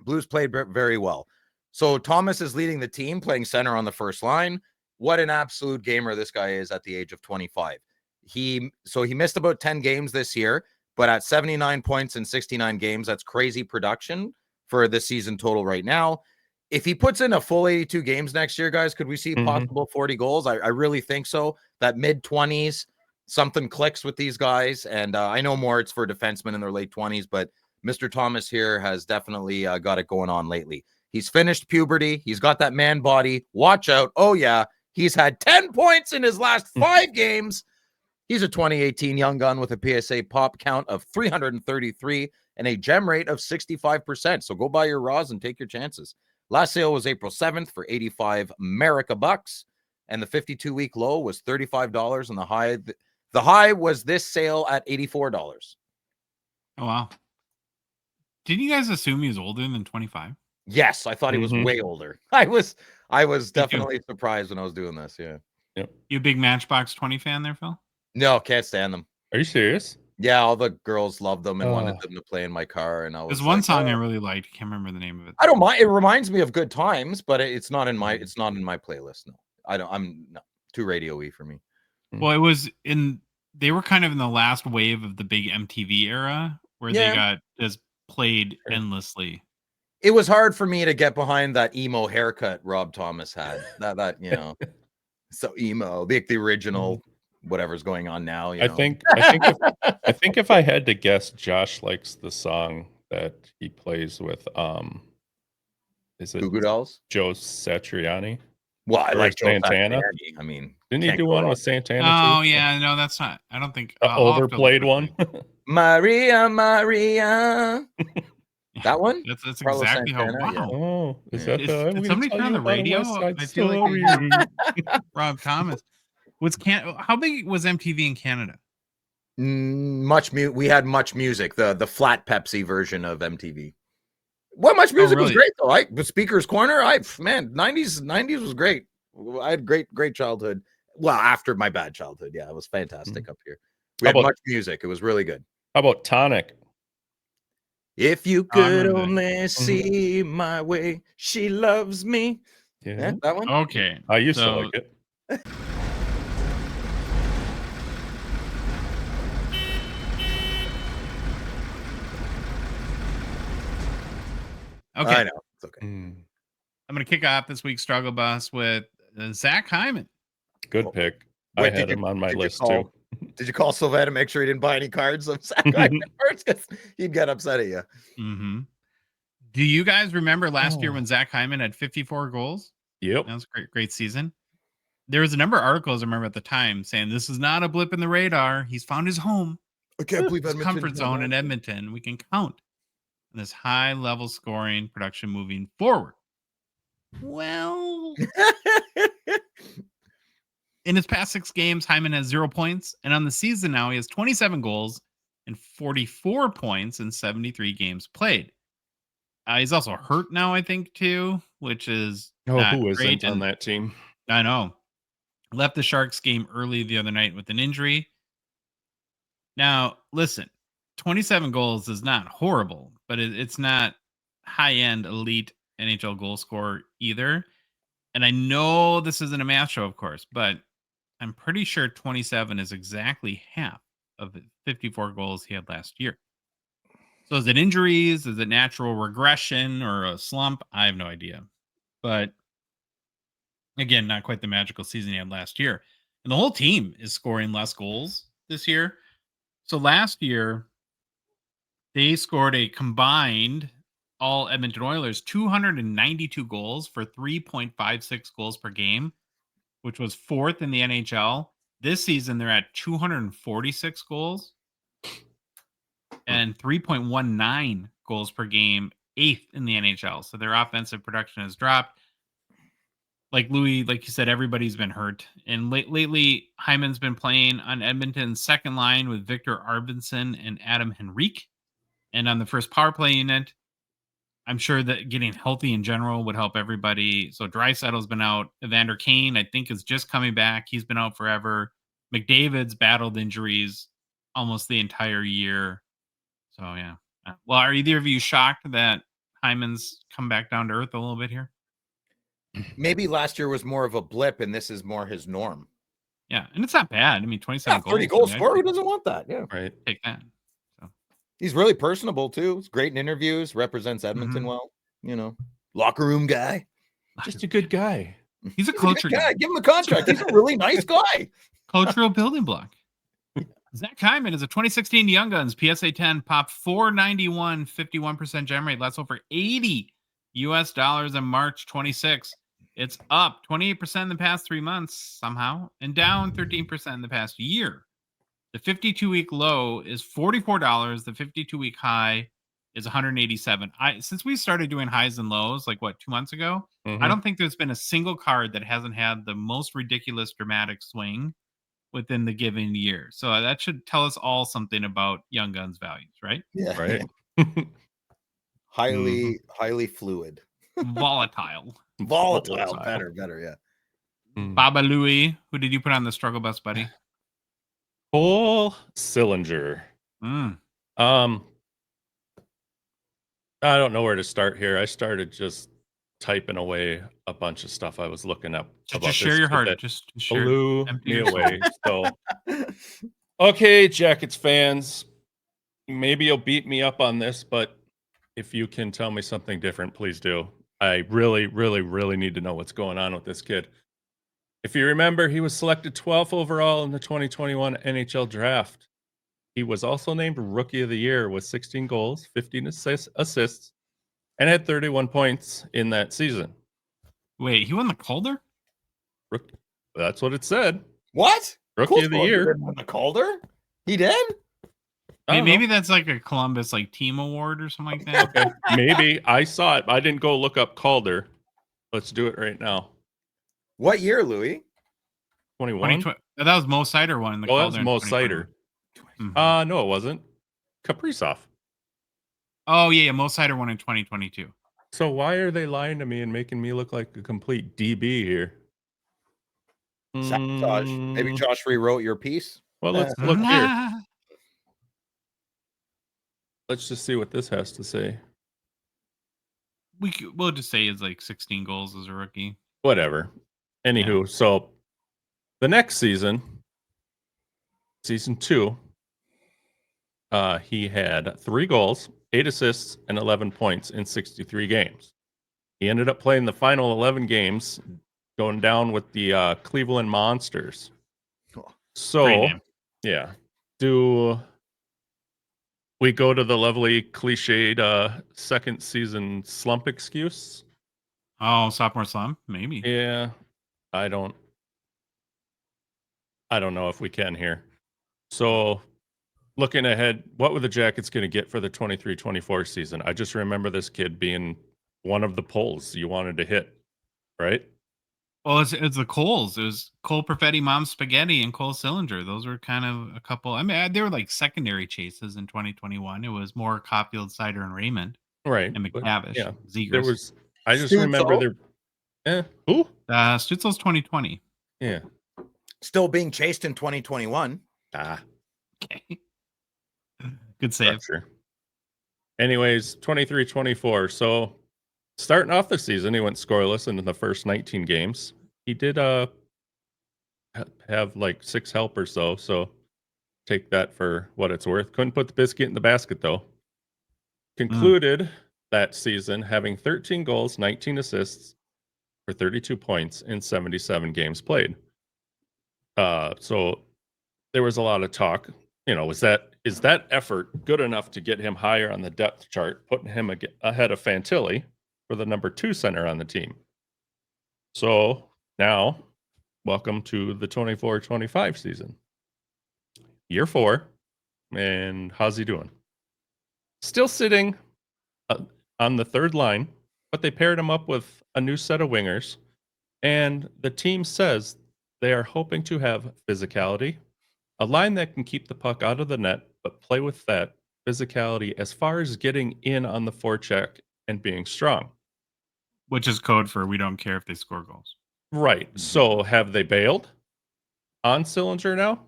D: Blues played very well. So Thomas is leading the team, playing center on the first line. What an absolute gamer this guy is at the age of 25. He missed about 10 games this year, but at 79 points in 69 games, that's crazy production for the season total right now. if he puts in a full 82 games next year, guys, could we see possible 40 goals? I really think so. That mid-20s, something clicks with these guys. And I know more it's for defensemen in their late 20s, but Mr. Thomas here has definitely got it going on lately. He's finished puberty. He's got that man body. Watch out. Oh, yeah. He's had 10 points in his last 5 games. He's a 2018 young gun with a PSA pop count of 333 and a gem rate of 65%. So go buy your raws and take your chances. Last sale was April 7th for 85 America bucks, and the 52-week low was $35, and the high was this sale at $84.
A: Oh, wow. Didn't you guys assume he was older than 25?
D: Yes, I thought he was way older. I was definitely surprised when I was doing this. Yeah.
C: Yep.
A: You a big Matchbox 20 fan there, Phil?
D: No, can't stand them.
C: Are you serious?
D: Yeah, all the girls loved them and wanted them to play in my car. And
A: there's one song I really liked. I can't remember the name of it.
D: I don't mind. It reminds me of Good Times, but it's not in my playlist. No, I'm no too radio-y for me.
A: Well, they were kind of in the last wave of the big MTV era where they got just played endlessly.
D: It was hard for me to get behind that emo haircut Rob Thomas had. That so emo, the original. Whatever's going on now,
C: I think if I had to guess, Josh likes the song that he plays with is it
D: Goo Goo Dolls?
C: Joe Satriani?
D: Well, I like
C: Santana.
D: I mean,
C: didn't he do one with Santana?
A: Oh yeah, no, that's not. I don't think
C: overplayed one.
D: Maria. That one?
A: That's exactly how. Wow.
C: Yeah. Oh, is that
A: did somebody turn on the radio? I feel like Rob Thomas. How big was MTV in Canada?
D: We had Much Music, the flat Pepsi version of MTV. Well, Much Music was great though. The Speaker's Corner. 90s was great. I had great childhood. Well, after my bad childhood, yeah, it was fantastic up here. We had Much Music. It was really good.
C: How about Tonic?
D: If you could only see my way, she loves me. Yeah, that one.
A: Okay,
C: I used to like it.
A: Okay.
D: I know. It's okay.
A: I'm going to kick off this week's Struggle Bus with Zach Hyman.
C: Good pick. I had him on my list too.
D: Did you call Sylvain to make sure he didn't buy any cards of Zach Hyman first? Because he'd get upset at you.
A: Do you guys remember last year when Zach Hyman had 54 goals?
C: Yep.
A: That was a great season. There was a number of articles I remember at the time saying this is not a blip in the radar. He's found his home.
D: I can't believe
A: his comfort zone in Edmonton. We can count on this high level scoring production moving forward. Well, in his past 6 games, Hyman has 0 points. And on the season now, he has 27 goals and 44 points in 73 games played. He's also hurt now, I think, too, which is not
C: who
A: great.
C: isn't on that team?
A: I know. Left the Sharks game early the other night with an injury. Now, listen, 27 goals is not horrible, but it's not high-end elite NHL goal scorer either. And I know this isn't a math show, of course, but I'm pretty sure 27 is exactly half of the 54 goals he had last year. So is it injuries? Is it natural regression or a slump? I have no idea. But again, not quite the magical season he had last year. And the whole team is scoring less goals this year. So last year, they scored a combined, all Edmonton Oilers, 292 goals for 3.56 goals per game, which was 4th in the NHL. This season, they're at 246 goals and 3.19 goals per game, 8th in the NHL. So their offensive production has dropped. Like Louis, like you said, everybody's been hurt. And lately, Hyman's been playing on Edmonton's second line with Victor Arvidsson and Adam Henrique. And on the first power play unit, I'm sure that getting healthy in general would help everybody. So Draisaitl's been out. Evander Kane, I think, is just coming back. He's been out forever. McDavid's battled injuries almost the entire year. So, yeah. Well, are either of you shocked that Hyman's come back down to earth a little bit here?
D: Maybe last year was more of a blip, and this is more his norm.
A: Yeah, and it's not bad. I mean, 27 goals.
D: 30 goals scored. Who doesn't want that? Yeah.
C: Right.
A: Take that. So.
D: He's really personable, too. He's great in interviews, represents Edmonton well, you know. Locker room guy.
C: Just a good guy.
A: He's a
D: He's a
A: culture
D: good guy.
A: guy.
D: Give him a contract. He's a really nice guy.
A: Cultural building block. Zach Hyman is a 2016 Young Guns PSA 10 pop 491, 51% gem rate. That's over $80 in March 26. It's up 28% in the past 3 months somehow and down 13% in the past year. The 52-week low is $44. The 52-week high is $187. Since we started doing highs and lows, like 2 months ago, I don't think there's been a single card that hasn't had the most ridiculous dramatic swing within the given year. So that should tell us all something about Young Guns values, right?
D: Yeah.
C: Right.
D: Highly fluid.
A: Volatile.
D: Volatile. Better, yeah.
A: Baba Louie, who did you put on the struggle bus, buddy?
C: Cole Sillinger. I don't know where to start here. I started just typing away a bunch of stuff I was looking up.
A: Just share your heart. Just share.
C: Blew me away. So, okay, Jackets fans, maybe you'll beat me up on this, but if you can tell me something different, please do. I really, really, really need to know what's going on with this kid. If you remember, he was selected 12th overall in the 2021 NHL draft. He was also named Rookie of the Year with 16 goals, 15 assists, and had 31 points in that season.
A: Wait, he won the Calder?
C: That's what it said.
D: What?
C: Rookie of the Year.
D: Won the Calder? He did?
A: Maybe that's like a Columbus team award or something like that.
C: Okay, maybe. I saw it. I didn't go look up Calder. Let's do it right now.
D: What year, Louis?
C: 21?
A: That was Mo Sider one.
C: That was Mo Sider. No, it wasn't. Kaprizov.
A: Oh, yeah. Mo Sider won in 2022.
C: So why are they lying to me and making me look like a complete DB here?
D: Sabotage. Maybe Josh rewrote your piece.
C: Well, let's look here. Let's just see what this has to say.
A: We'll just say it's 16 goals as a rookie.
C: Whatever. Anywho, so the next season, season 2, he had 3 goals, 8 assists, and 11 points in 63 games. He ended up playing the final 11 games, going down with the Cleveland Monsters. So, yeah. Do we go to the lovely cliched second season slump excuse?
A: Oh, sophomore slump? Maybe.
C: Yeah. I don't know if we can here. So, looking ahead, what were the Jackets going to get for the 23-24 season? I just remember this kid being one of the polls you wanted to hit, right?
A: Well, it's the Coles. It was Cole Perfetti, Mom Spaghetti, and Cole Sillinger. Those were kind of a couple. I mean, they were secondary chases in 2021. It was more Caulfield, Sider, and Raymond.
C: Right.
A: And McTavish. Yeah.
C: There was. I just remember there. Who?
A: Stutzel's 2020.
C: Yeah.
D: Still being chased in 2021.
A: Okay. Good save.
C: Sure. Anyways, 23-24. So starting off the season, he went scoreless in the first 19 games. He did have 6 helpers though, so take that for what it's worth. Couldn't put the biscuit in the basket though. Concluded that season having 13 goals, 19 assists for 32 points in 77 games played. So there was a lot of talk. Is that effort good enough to get him higher on the depth chart, putting him ahead of Fantilli for the number 2 center on the team? So now, welcome to the 24-25 season. Year 4, and how's he doing? Still sitting on the third line, but they paired him up with a new set of wingers, and the team says they are hoping to have physicality, a line that can keep the puck out of the net, but play with that physicality as far as getting in on the forecheck and being strong.
A: Which is code for we don't care if they score goals.
C: Right. So have they bailed on Sillinger now?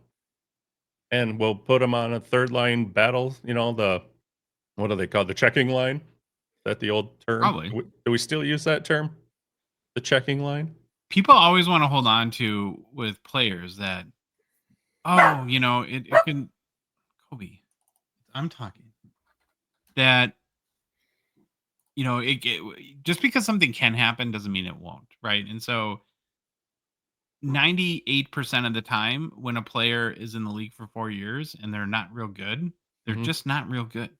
C: And we'll put him on a third line battle, what do they call the checking line? Is that the old term?
A: Probably.
C: Do we still use that term? The checking line?
A: People always want to hold on to with players that, it can, Kobe, I'm talking, that just because something can happen doesn't mean it won't, right? And so 98% of the time when a player is in the league for 4 years and they're not real good, they're
C: Mhm.
A: just not real good.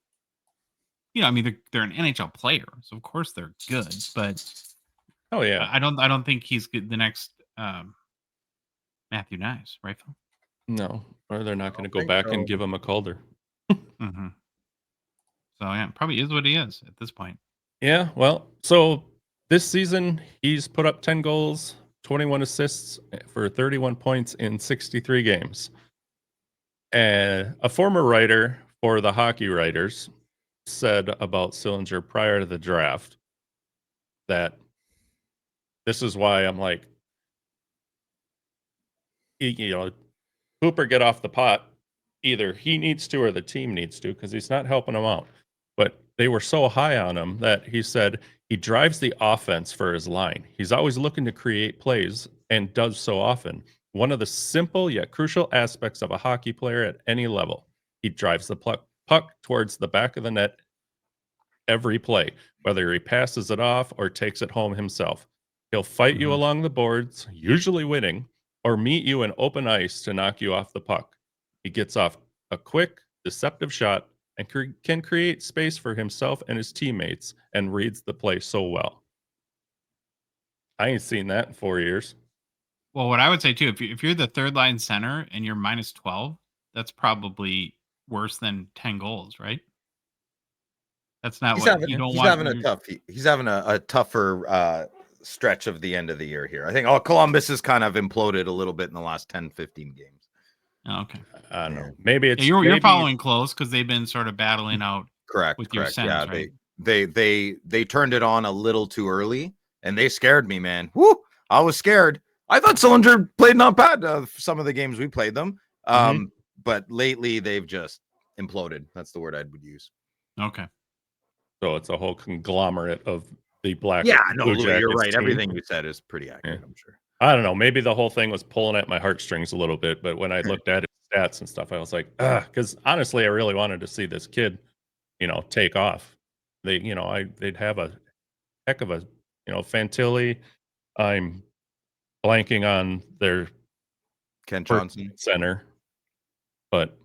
A: I mean, they're an NHL player, so of course they're good, but
C: Oh yeah.
A: I don't think he's the next Matthew Nice, right, Phil?
C: No, or they're not going to go
D: think
C: back
D: so.
C: and give him a Calder.
A: Mm-hmm. So yeah, probably is what he is at this point.
C: Yeah, well, so this season he's put up 10 goals, 21 assists for 31 points in 63 games. And a former writer for the Hockey Writers said about Sillinger prior to the draft that this is why I'm like, Hooper get off the pot. Either he needs to or the team needs to because he's not helping him out. But they were so high on him that he said he drives the offense for his line. He's always looking to create plays and does so often. One of the simple yet crucial aspects of a hockey player at any level. He drives the puck towards the back of the net every play, whether he passes it off or takes it home himself. He'll fight you along the boards, usually winning, or meet you in open ice to knock you off the puck. He gets off a quick, deceptive shot and can create space for himself and his teammates and reads the play so well. I ain't seen that in 4 years.
A: Well, what I would say too, if you're the third line center and you're minus 12, that's probably worse than 10 goals, right? That's not
D: He's
A: what
D: having
A: you don't
D: he's
A: want.
D: having a tough he's having a tougher stretch of the end of the year here. I think Columbus has kind of imploded a little bit in the last 10, 15 games.
A: Oh, okay.
C: I don't know. Maybe it's
A: you're following close because they've been sort of battling out.
D: Correct.
A: With your Sens,
D: Yeah,
A: right?
D: they turned it on a little too early, and they scared me, man. Woo! I was scared. I thought Sillinger played not bad for some of the games we played them. But lately they've just imploded. That's the word I would use.
A: Okay.
C: So it's a whole conglomerate of the Blue
D: Louis, you're right.
C: team.
D: Everything you said is pretty accurate, I'm sure.
C: I don't know. Maybe the whole thing was pulling at my heartstrings a little bit, but when I looked at his stats and stuff, I was like, because honestly, I really wanted to see this kid, take off. They'd have a heck of a, Fantilli. I'm blanking on their
D: Kent Johnson
C: center, but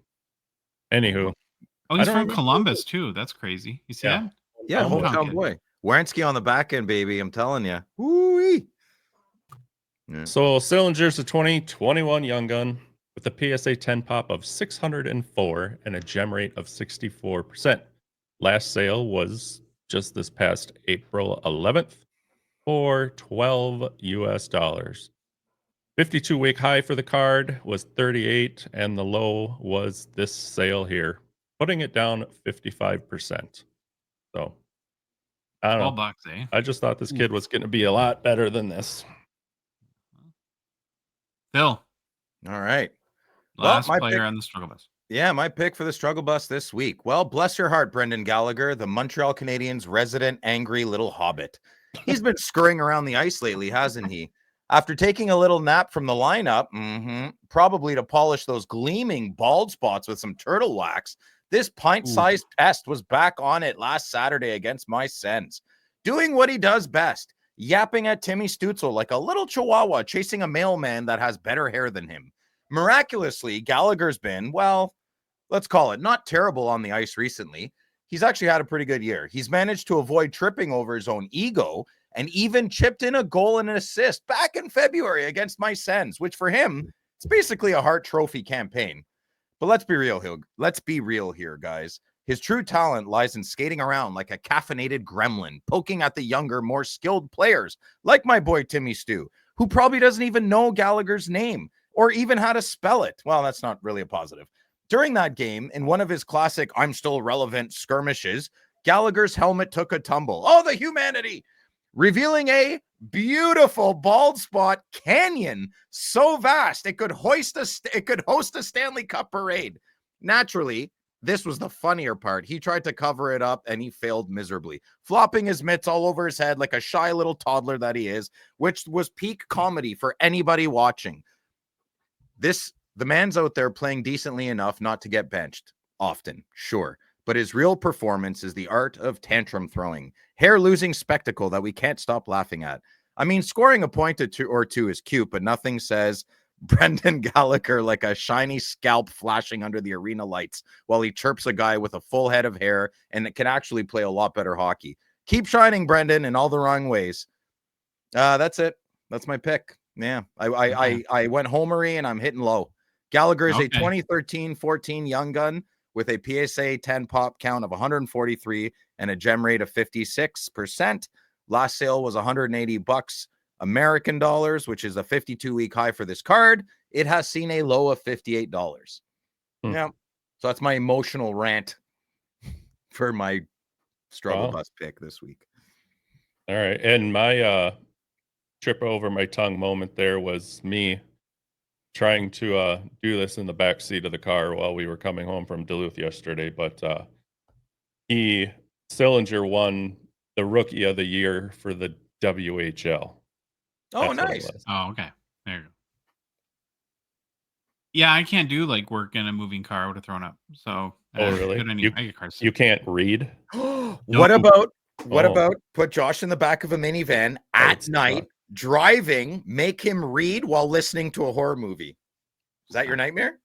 C: anywho.
A: Oh, he's from Columbus too. That's crazy. You see that?
D: Yeah, hometown boy. Werenski on the back end, baby. I'm telling you. Woo-wee. Yeah.
C: So Sillinger's a 2021 young gun with a PSA 10 pop of 604 and a gem rate of 64%. Last sale was just this past April 11th for $12 US. 52-week high for the card was 38, and the low was this sale here, putting it down 55%. So I don't know.
A: $12, eh?
C: I just thought this kid was going to be a lot better than this.
A: Phil.
D: All right.
A: Last player on the struggle bus.
D: Yeah, my pick for the struggle bus this week. Well, bless your heart, Brendan Gallagher, the Montreal Canadiens' resident angry little hobbit. He's been scurrying around the ice lately, hasn't he? After taking a little nap from the lineup, probably to polish those gleaming bald spots with some turtle wax, this pint-sized pest was back on it last Saturday against my Sens, doing what he does best, yapping at Timmy Stützle like a little chihuahua chasing a mailman that has better hair than him. Miraculously, Gallagher's been, well, let's call it, not terrible on the ice recently. He's actually had a pretty good year. He's managed to avoid tripping over his own ego and even chipped in a goal and an assist back in February against my Sens, which for him, it's basically a Hart Trophy campaign. But let's be real here, guys. His true talent lies in skating around like a caffeinated gremlin, poking at the younger, more skilled players, like my boy Timmy Stu, who probably doesn't even know Gallagher's name or even how to spell it. Well, that's not really a positive. During that game, in one of his classic I'm still relevant skirmishes, Gallagher's helmet took a tumble. Oh, the humanity! Revealing a beautiful bald spot canyon so vast it could host a Stanley Cup parade. Naturally, this was the funnier part. He tried to cover it up and he failed miserably, flopping his mitts all over his head like a shy little toddler that he is, which was peak comedy for anybody watching. The man's out there playing decently enough not to get benched often, sure, but his real performance is the art of tantrum throwing, hair-losing spectacle that we can't stop laughing at. I mean, scoring a point or two is cute, but nothing says Brendan Gallagher like a shiny scalp flashing under the arena lights while he chirps a guy with a full head of hair and that can actually play a lot better hockey. Keep shining, Brendan, in all the wrong ways. That's it. That's my pick. Yeah, I went homery and I'm hitting low. Gallagher is a 2013-14 young gun with a PSA 10 pop count of 143 and a gem rate of 56%. Last sale was $180 American dollars, which is a 52-week high for this card. It has seen a low of $58. Yeah, so that's my emotional rant for my struggle bus pick this week.
C: All right, and my trip over my tongue moment there was me trying to do this in the back seat of the car while we were coming home from Duluth yesterday, but Sillinger won the Rookie of the Year for the WHL.
D: Oh,
C: That's
D: nice.
A: Oh, okay. There you go. Yeah, I can't do like work in a moving car. I would have thrown up. So,
C: really?
A: Good on you. I get car sick.
C: You can't read?
D: What about put Josh in the back of a minivan at night, driving, make him read while listening to a horror movie? Is that your nightmare?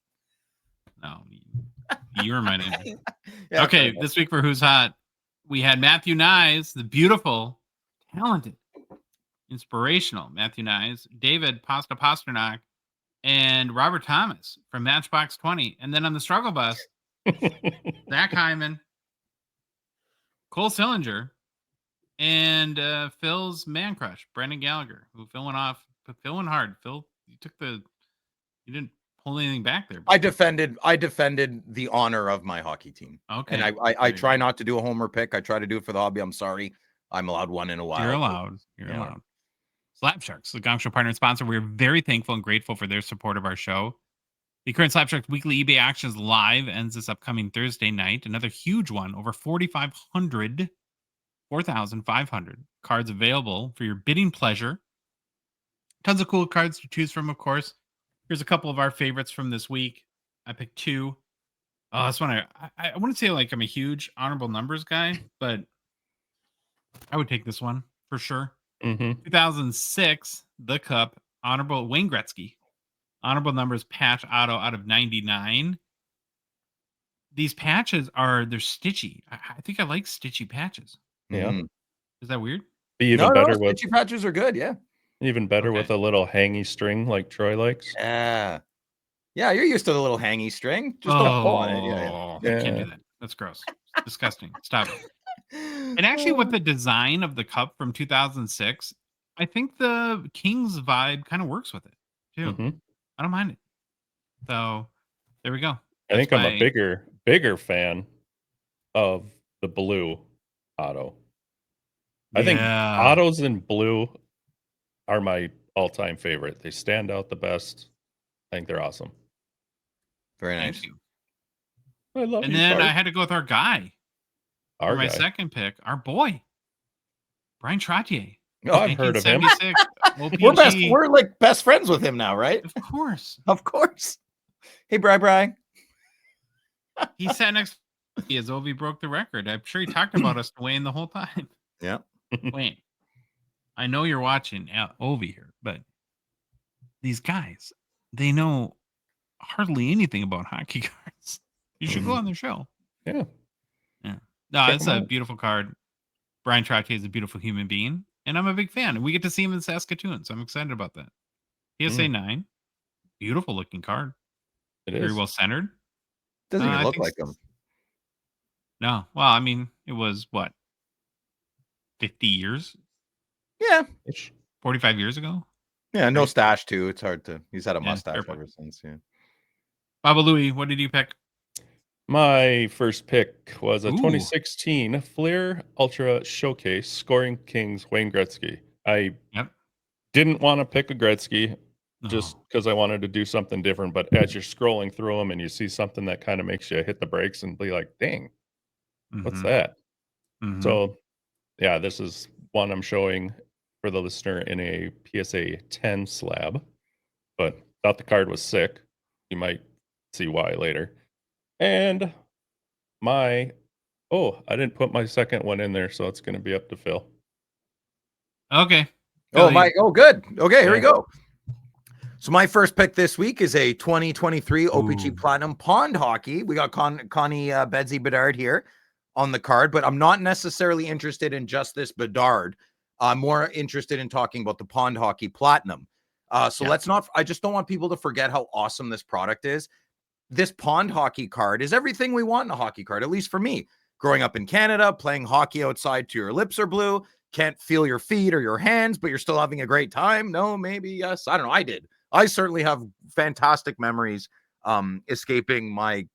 A: No, you were my nightmare. Yeah, okay, this week for Who's Hot, we had Matthew Nyes, the beautiful, talented, inspirational Matthew Nyes, David Pasternak, and Robert Thomas from Matchbox 20. And then on the struggle bus, Zach Hyman, Cole Sillinger, and Phil's man crush, Brendan Gallagher, who Phil went off, but Phil went hard. Phil, you didn't pull anything back there.
D: I defended the honor of my hockey team.
A: Okay.
D: And I try not to do a homer pick. I try to do it for the hobby. I'm sorry. I'm allowed one in a while.
A: You're allowed. You're allowed. Slap Sharks, the Gongshow partner and sponsor. We're very thankful and grateful for their support of our show. The current Slap Sharks weekly eBay Actions Live ends this upcoming Thursday night. Another huge one, over 4,500 cards available for your bidding pleasure. Tons of cool cards to choose from, of course. Here's a couple of our favorites from this week. I picked two. Oh, this one, I wouldn't say like I'm a huge honorable numbers guy, but I would take this one for sure. 2006, the Cup, honorable Wayne Gretzky. Honorable numbers patch auto out of 99. These patches they're stitchy. I think I like stitchy patches.
C: Yeah.
A: Is that weird?
C: Even better with
D: stitchy patches are good, yeah.
C: Even better with a little hangy string like Troy likes.
D: Yeah. Yeah, you're used to the little hangy string. Just don't pull on it.
A: Yeah. I can't do that. That's gross. Disgusting. Stop it. And actually, with the design of the cup from 2006, I think the Kings vibe kind of works with it too. I don't mind it. So there we go.
C: I think I'm a bigger fan of the blue auto. I think autos in blue are my all-time favorite. They stand out the best. I think they're awesome.
D: Very nice.
A: Thank you.
C: I love
A: and
C: you,
A: then
C: Bart.
A: I had to go with our guy. For my second pick, our boy, Brian Trottier.
C: Oh, I've heard of him.
A: O-Pee-Chee.
D: We're like best friends with him now, right?
A: Of course.
D: Of course. Hey, Bri.
A: He sat next to me as Ovi broke the record. I'm sure he talked about us to Wayne the whole time.
D: Yeah.
A: Wayne, I know you're watching Ovi here, but these guys, they know hardly anything about hockey cards. You should go on their show.
C: Yeah.
A: No, it's a beautiful card. Brian Trottier is a beautiful human being, and I'm a big fan. And we get to see him in Saskatoon, so I'm excited about that. PSA 9, beautiful looking card.
C: It
A: Very
C: is
A: well centered.
D: Doesn't even look like him.
A: No, well, I mean, it was what, 50 years?
D: Yeah,
A: 45 years ago.
D: Yeah, no stash too. It's hard to. He's had a mustache ever since. Yeah.
A: Baba Louie, what did you pick?
C: My first pick was a 2016 Fleer Ultra Showcase Scoring Kings Wayne Gretzky. I didn't want to pick a Gretzky just because I wanted to do something different. But as you're scrolling through them and you see something that kind of makes you hit the brakes and be like, dang, what's that? So, yeah, this is one I'm showing for the listener in a PSA 10 slab. But thought the card was sick. You might see why later. And my Oh, I didn't put my second one in there, so it's going to be up to Phil.
A: Okay.
D: Oh,
A: Philly.
D: good. Okay, here we
C: Yeah.
D: go. So my first pick this week is a 2023 O-Pee-Chee
A: Ooh.
D: Platinum Pond Hockey. We got Connie Bedsy Bedard here on the card, but I'm not necessarily interested in just this Bedard. I'm more interested in talking about the Pond Hockey Platinum. So
A: Yeah.
D: let's not, I just don't want people to forget how awesome this product is. This Pond Hockey card is everything we want in a hockey card, at least for me. Growing up in Canada, playing hockey outside till your lips are blue, can't feel your feet or your hands, but you're still having a great time. No, maybe yes. I don't know. I did. I certainly have fantastic memories escaping my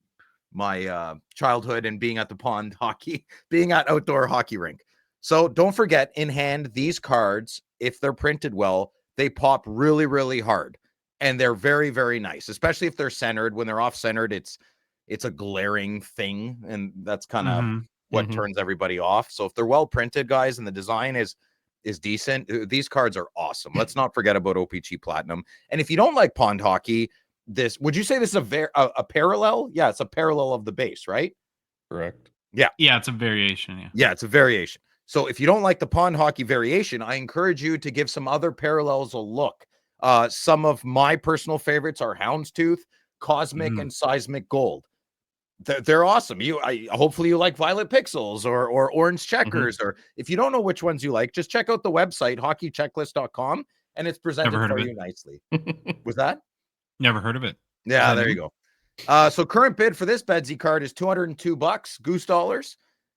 D: childhood and being at the pond hockey, being at outdoor hockey rink. So don't forget, in hand, these cards, if they're printed well, they pop really, really hard. And they're very, very nice, especially if they're centered. When they're off centered, it's a glaring thing. And that's kind of what turns everybody off. So if they're well printed, guys, and the design is decent, these cards are awesome. Let's not forget about O-Pee-Chee Platinum. And if you don't like pond hockey, would you say this is a parallel? Yeah, it's a parallel of the base, right?
C: Correct.
A: Yeah, it's a variation.
D: Yeah, it's a variation. So if you don't like the pond hockey variation, I encourage you to give some other parallels a look. Some of my personal favorites are Houndstooth, Cosmic, and Seismic Gold. They're awesome. Hopefully you like Violet Pixels or Orange Checkers, or if you don't know which ones you like, just check out the website hockeychecklist.com, and it's presented for you nicely. Was that?
A: Never heard of it.
D: Yeah, there you go. So current bid for this Bedsy card is $202 goose dollars.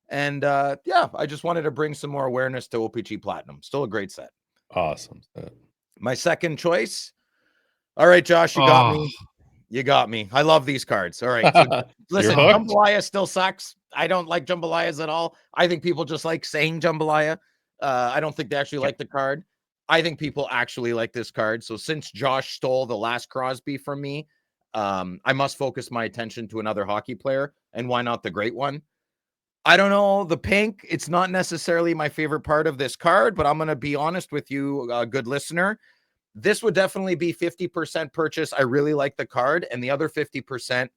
D: And yeah, I just wanted to bring some more awareness to O-Pee-Chee Platinum. Still a great set.
C: Awesome set.
D: My second choice. All right, Josh, you got me. You got me. I love these cards. All right. So listen, jambalaya still sucks. I don't like jambalayas at all. I think people just like saying jambalaya. I don't think they actually like the card. I think people actually like this card. So since Josh stole the last Crosby from me, I must focus my attention to another hockey player. And why not the great one? I don't know. The pink, it's not necessarily my favorite part of this card, but I'm going to be honest with you, good listener. This would definitely be 50% purchase. I really like the card. And the other 50%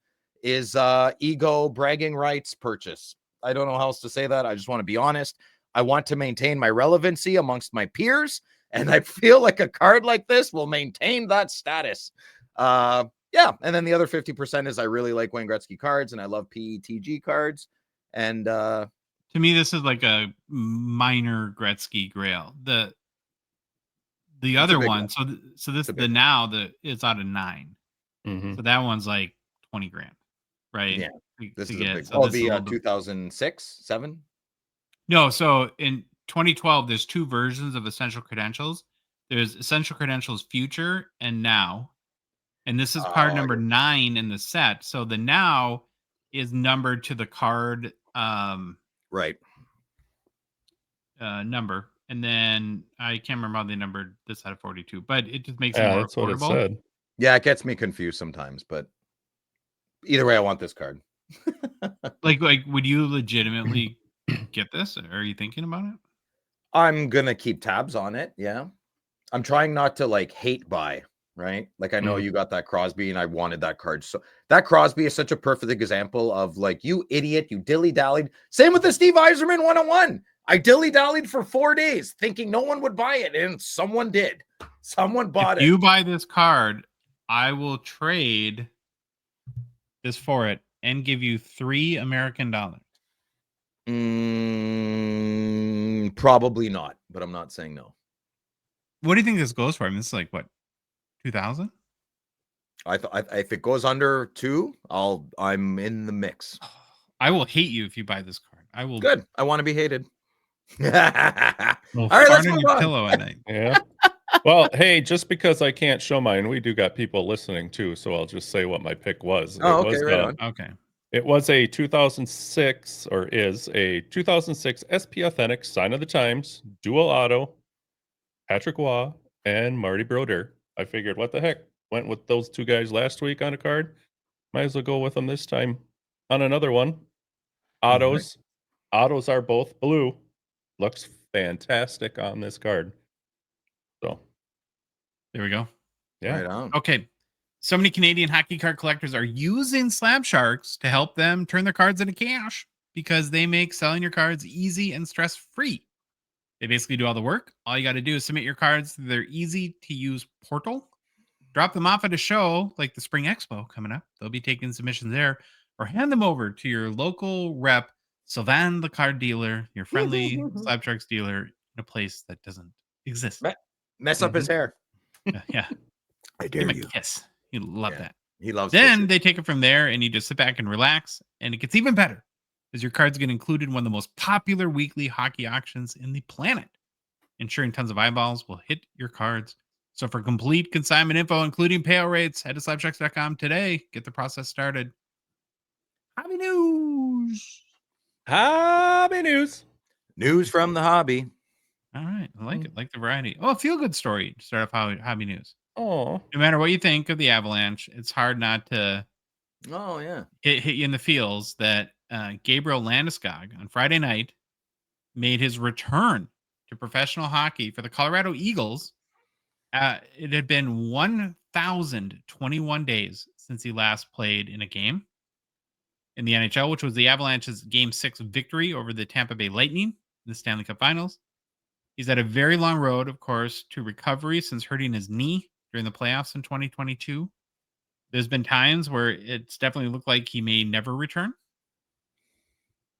D: is ego bragging rights purchase. I don't know how else to say that. I just want to be honest. I want to maintain my relevancy amongst my peers. And I feel like a card like this will maintain that status. Yeah. And then the other 50% is I really like Wayne Gretzky cards and I love PETG cards. And
A: to me, this is like a minor Gretzky grail. The other one, so this the now that it's out of 9. So that one's like 20 grand, right?
D: Yeah, this is a big.
A: So
D: the 2006, 7.
A: No, so in 2012, there's 2 versions of Essential Credentials. There's Essential Credentials Future and Now, and this is card number 9 in the set. So the Now is numbered to the card,
D: right?
A: Number. And then I can't remember how they numbered this out of 42, but it just makes it more
C: that's
A: affordable.
C: what it said.
D: Yeah, it gets me confused sometimes, but either way, I want this card.
A: like, would you legitimately get this? Are you thinking about it?
D: I'm gonna keep tabs on it. Yeah, I'm trying not to like hate buy. Right? Like I know you got that Crosby, and I wanted that card. So that Crosby is such a perfect example of like, you idiot, you dilly dallied. Same with the Steve Yzerman 101. I dilly-dallied for 4 days thinking no one would buy it, and someone did. Someone bought it.
A: If you buy this card, I will trade this for it and give you $3 American.
D: Probably not, but I'm not saying no.
A: What do you think this goes for? I mean, this is like, what, 2,000?
D: If it goes under 2, I'm in the mix.
A: I will hate you if you buy this card. I will.
D: Good. I want to be hated.
A: All
D: right, let's move on.
A: Pillow at night.
C: Yeah. Well, hey, just because I can't show mine, we do got people listening too, so I'll just say what my pick was.
D: Right on.
A: Okay.
C: It was a 2006, or is a 2006 SP Authentic Sign of the Times Dual Auto, Patrick Waugh and Marty Brodeur. I figured, what the heck? Went with those 2 guys last week on a card. Might as well go with them this time on another one. Autos.
D: Right.
C: Autos are both blue. Looks fantastic on this card. So
A: there we go.
C: Yeah.
D: Right on.
A: Okay. So many Canadian hockey card collectors are using Slab Sharks to help them turn their cards into cash. because they make selling your cards easy and stress-free. They basically do all the work. All you got to do is submit your cards through their easy-to-use portal. Drop them off at a show like the Spring Expo coming up. They'll be taking submissions there, or hand them over to your local rep, Sylvan the card dealer, your friendly Slab Sharks dealer in a place that doesn't exist.
D: Mess up his hair.
A: Yeah.
D: I
A: Give
D: dare
A: him a
D: you.
A: kiss. You love that.
D: He loves
A: Then
D: kisses.
A: they take it from there and you just sit back and relax. And it gets even better as your cards get included in one of the most popular weekly hockey auctions in the planet, ensuring tons of eyeballs will hit your cards. So for complete consignment info, including payout rates, head to slabsharks.com today. Get the process started. Hobby news.
C: Hobby news.
D: News from the hobby.
A: All right. I like it. Like the variety. Oh, a feel-good story to start off hobby news.
C: Oh,
A: No matter what you think of the Avalanche, it's hard not to
D: Oh, yeah.
A: hit you in the feels that Gabriel Landeskog on Friday night made his return to professional hockey for the Colorado Eagles. It had been 1,021 days since he last played in a game in the NHL, which was the Avalanche's Game 6 victory over the Tampa Bay Lightning in the Stanley Cup Finals. He's had a very long road, of course, to recovery since hurting his knee during the playoffs in 2022. There's been times where it's definitely looked like he may never return.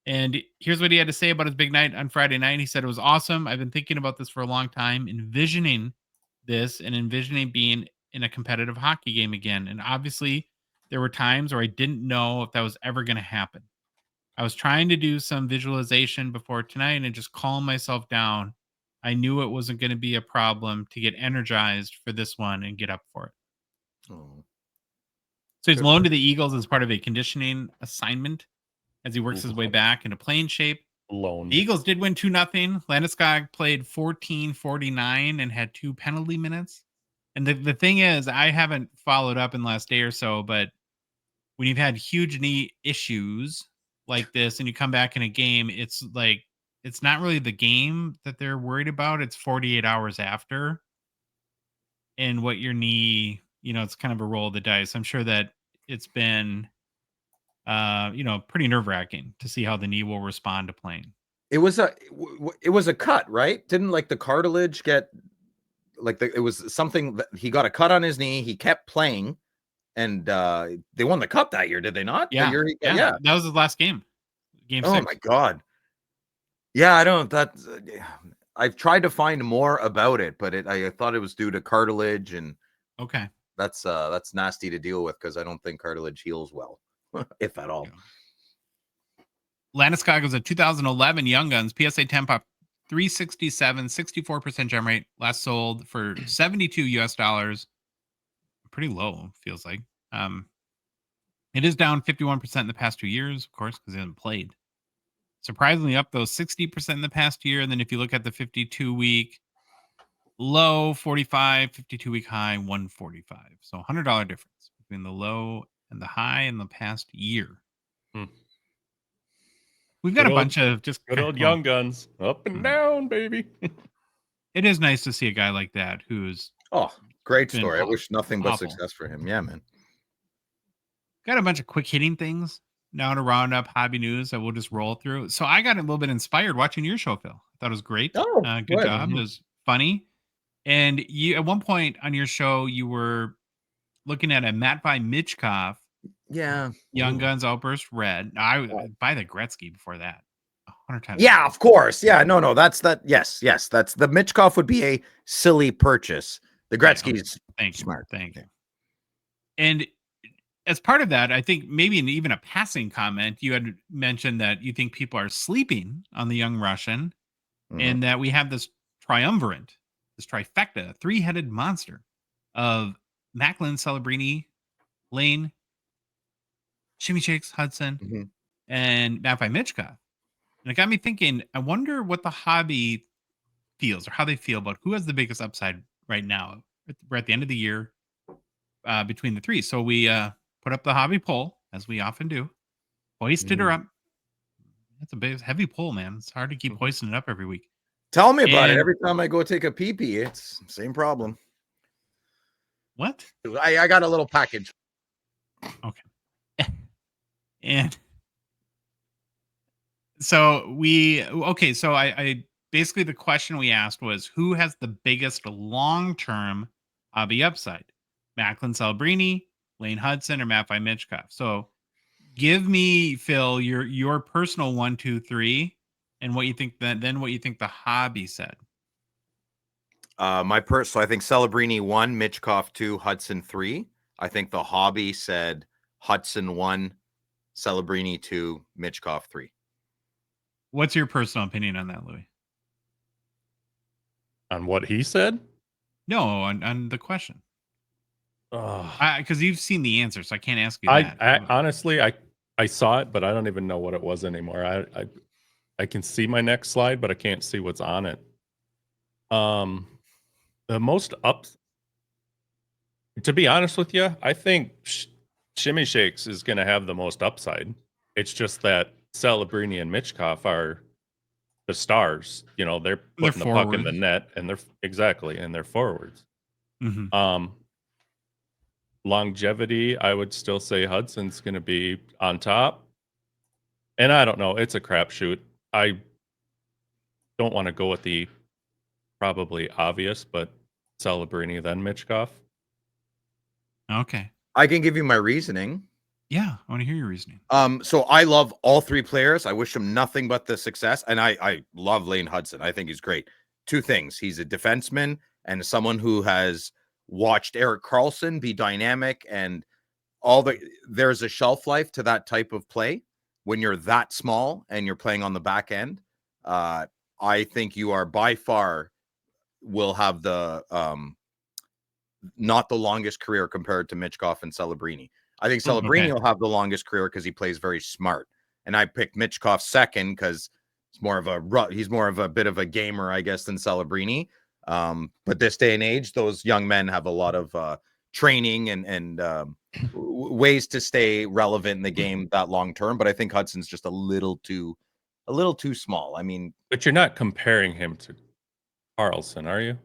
A: And here's what he had to say about his big night on Friday night. He said, "It was awesome. I've been thinking about this for a long time, envisioning this and envisioning being in a competitive hockey game again. And obviously, there were times where I didn't know if that was ever going to happen. I was trying to do some visualization before tonight and just calm myself down. I knew it wasn't going to be a problem to get energized for this one and get up for it."
D: Oh.
A: So he's
D: Good
A: loaned
D: for
A: to the Eagles as part of a conditioning assignment as he works his way back into playing shape.
C: loaned.
A: The Eagles did win 2-0. Landeskog played 14:49 and had 2 penalty minutes. And the thing is, I haven't followed up in the last day or so, but when you've had huge knee issues like this and you come back in a game, it's like, it's not really the game that they're worried about. It's 48 hours after. And what your knee, it's kind of a roll of the dice. I'm sure that it's been, pretty nerve-wracking to see how the knee will respond to playing.
D: It was a cut, right? Didn't like the cartilage get it was something that he got a cut on his knee. He kept playing, and they won the cup that year, did they not?
A: Yeah,
D: The year
A: yeah. That was his last game. Game 6.
D: Oh my god. Yeah, I don't. I've tried to find more about it, but I thought it was due to cartilage, and
A: Okay.
D: that's nasty to deal with because I don't think cartilage heals well, if at all.
A: Yeah. Landeskog was a 2011 Young Guns PSA 10 pop, 367, 64% gem rate. Last sold for $72. Pretty low, feels like. It is down 51% in the past 2 years, of course, because he hasn't played. Surprisingly up, though, 60% in the past year. And then if you look at the 52-week low, 45, 52-week high, 145. So $100 difference between the low and the high in the past year. We've got
C: Good
A: a bunch of just
C: Good old Young Guns. Up and down, baby.
A: It is nice to see a guy like that who's
D: Great
A: been
D: story. I wish nothing but
A: awful.
D: success for him. Yeah, man.
A: got a bunch of quick hitting things now to round up hobby news that we'll just roll through. So I got a little bit inspired watching your show, Phil. I thought it was great.
D: Oh,
A: good job. It was funny. And you, at one point on your show, you were looking at a Matvei Michkov
D: Yeah.
A: Young Guns Outburst Red. I would buy the Gretzky before that. 100 times.
D: Yeah, of course. Yeah, no, that's that. Yes, that's the Michkov would be a silly purchase. The Gretzky's
A: Thank you.
D: smart.
A: Thank you. And as part of that, I think maybe in even a passing comment, you had mentioned that you think people are sleeping on the young Russian and that we have this triumvirate, this trifecta, 3-headed monster of Macklin, Celebrini, Lane, Shimmy Shakes, Hutson, and Matvei Michkov. And it got me thinking, I wonder what the hobby feels or how they feel about who has the biggest upside right now. We're at the end of the year between the three. So we put up the hobby poll, as we often do, hoisted her up. That's a big, heavy pull, man. It's hard to keep hoisting it up every week.
D: Tell me about it. Every time I go take a pee-pee, it's same problem.
A: What?
D: I got a little package.
A: Okay. And So so I basically the question we asked was who has the biggest long-term hobby upside? Macklin Celebrini, Lane Hutson, or Matvei Michkov. So give me, Phil, your personal 1, 2, 3, and what you think then what you think the hobby said.
D: So I think Celebrini 1, Michkov 2, Hutson 3. I think the hobby said Hutson 1, Celebrini 2, Michkov 3.
A: What's your personal opinion on that, Louis?
C: On what he said?
A: No, on the question.
C: Oh,
A: Because you've seen the answer, so I can't ask you
C: I
A: that.
C: honestly, I saw it, but I don't even know what it was anymore. I can see my next slide, but I can't see what's on it. The most to be honest with you, I think Shimmy Shakes is going to have the most upside. It's just that Celebrini and Michkov are the stars. You know, they're putting the puck in the
A: forwards.
C: net, and they're forwards.
A: Mhm.
C: Longevity, I would still say Hudson's going to be on top. And I don't know, it's a crapshoot. I don't want to go with the probably obvious, but Celebrini then Michkov.
A: Okay.
D: I can give you my reasoning.
A: Yeah, I want to hear your reasoning.
D: So I love all three players. I wish them nothing but the success. And I love Lane Hutson. I think he's great. Two things. He's a defenseman and someone who has watched Erik Karlsson be dynamic, and there's a shelf life to that type of play when you're that small and you're playing on the back end. I think you are by far will have the not the longest career compared to Michkov and Celebrini. I think Celebrini will have the longest career because he plays very smart. And I picked Michkov second because he's more of a bit of a gamer, I guess, than Celebrini. But this day and age, those young men have a lot of training and ways to stay relevant in the game that long term. But I think Hudson's just a little too small. I mean,
C: But you're not comparing him to Carlson, are you?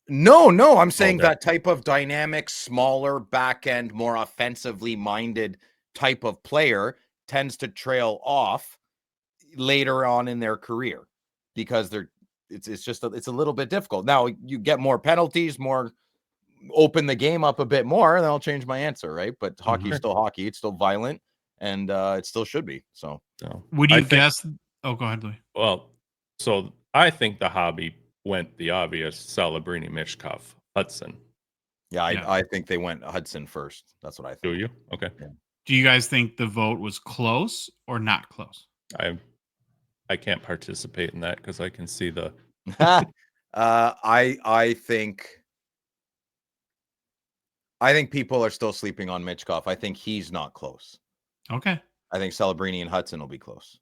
D: No, I'm saying
C: Okay.
D: that type of dynamic, smaller, back end, more offensively minded type of player tends to trail off later on in their career because it's a little bit difficult. Now you get more penalties, more open the game up a bit more, and I'll change my answer, right? But hockey's still hockey, it's still violent, and it still should be. So
A: would you guess? Oh, go ahead, Louis.
C: Well, so I think the hobby went the obvious Celebrini, Michkov, Hutson.
D: Yeah, I think they went Hutson first. That's what I think.
C: Do you? Okay.
D: Yeah.
A: Do you guys think the vote was close or not close?
C: I can't participate in that because I can see the.
D: I think people are still sleeping on Michkov. I think he's not close.
A: Okay.
D: I think Celebrini and Hutson will be close.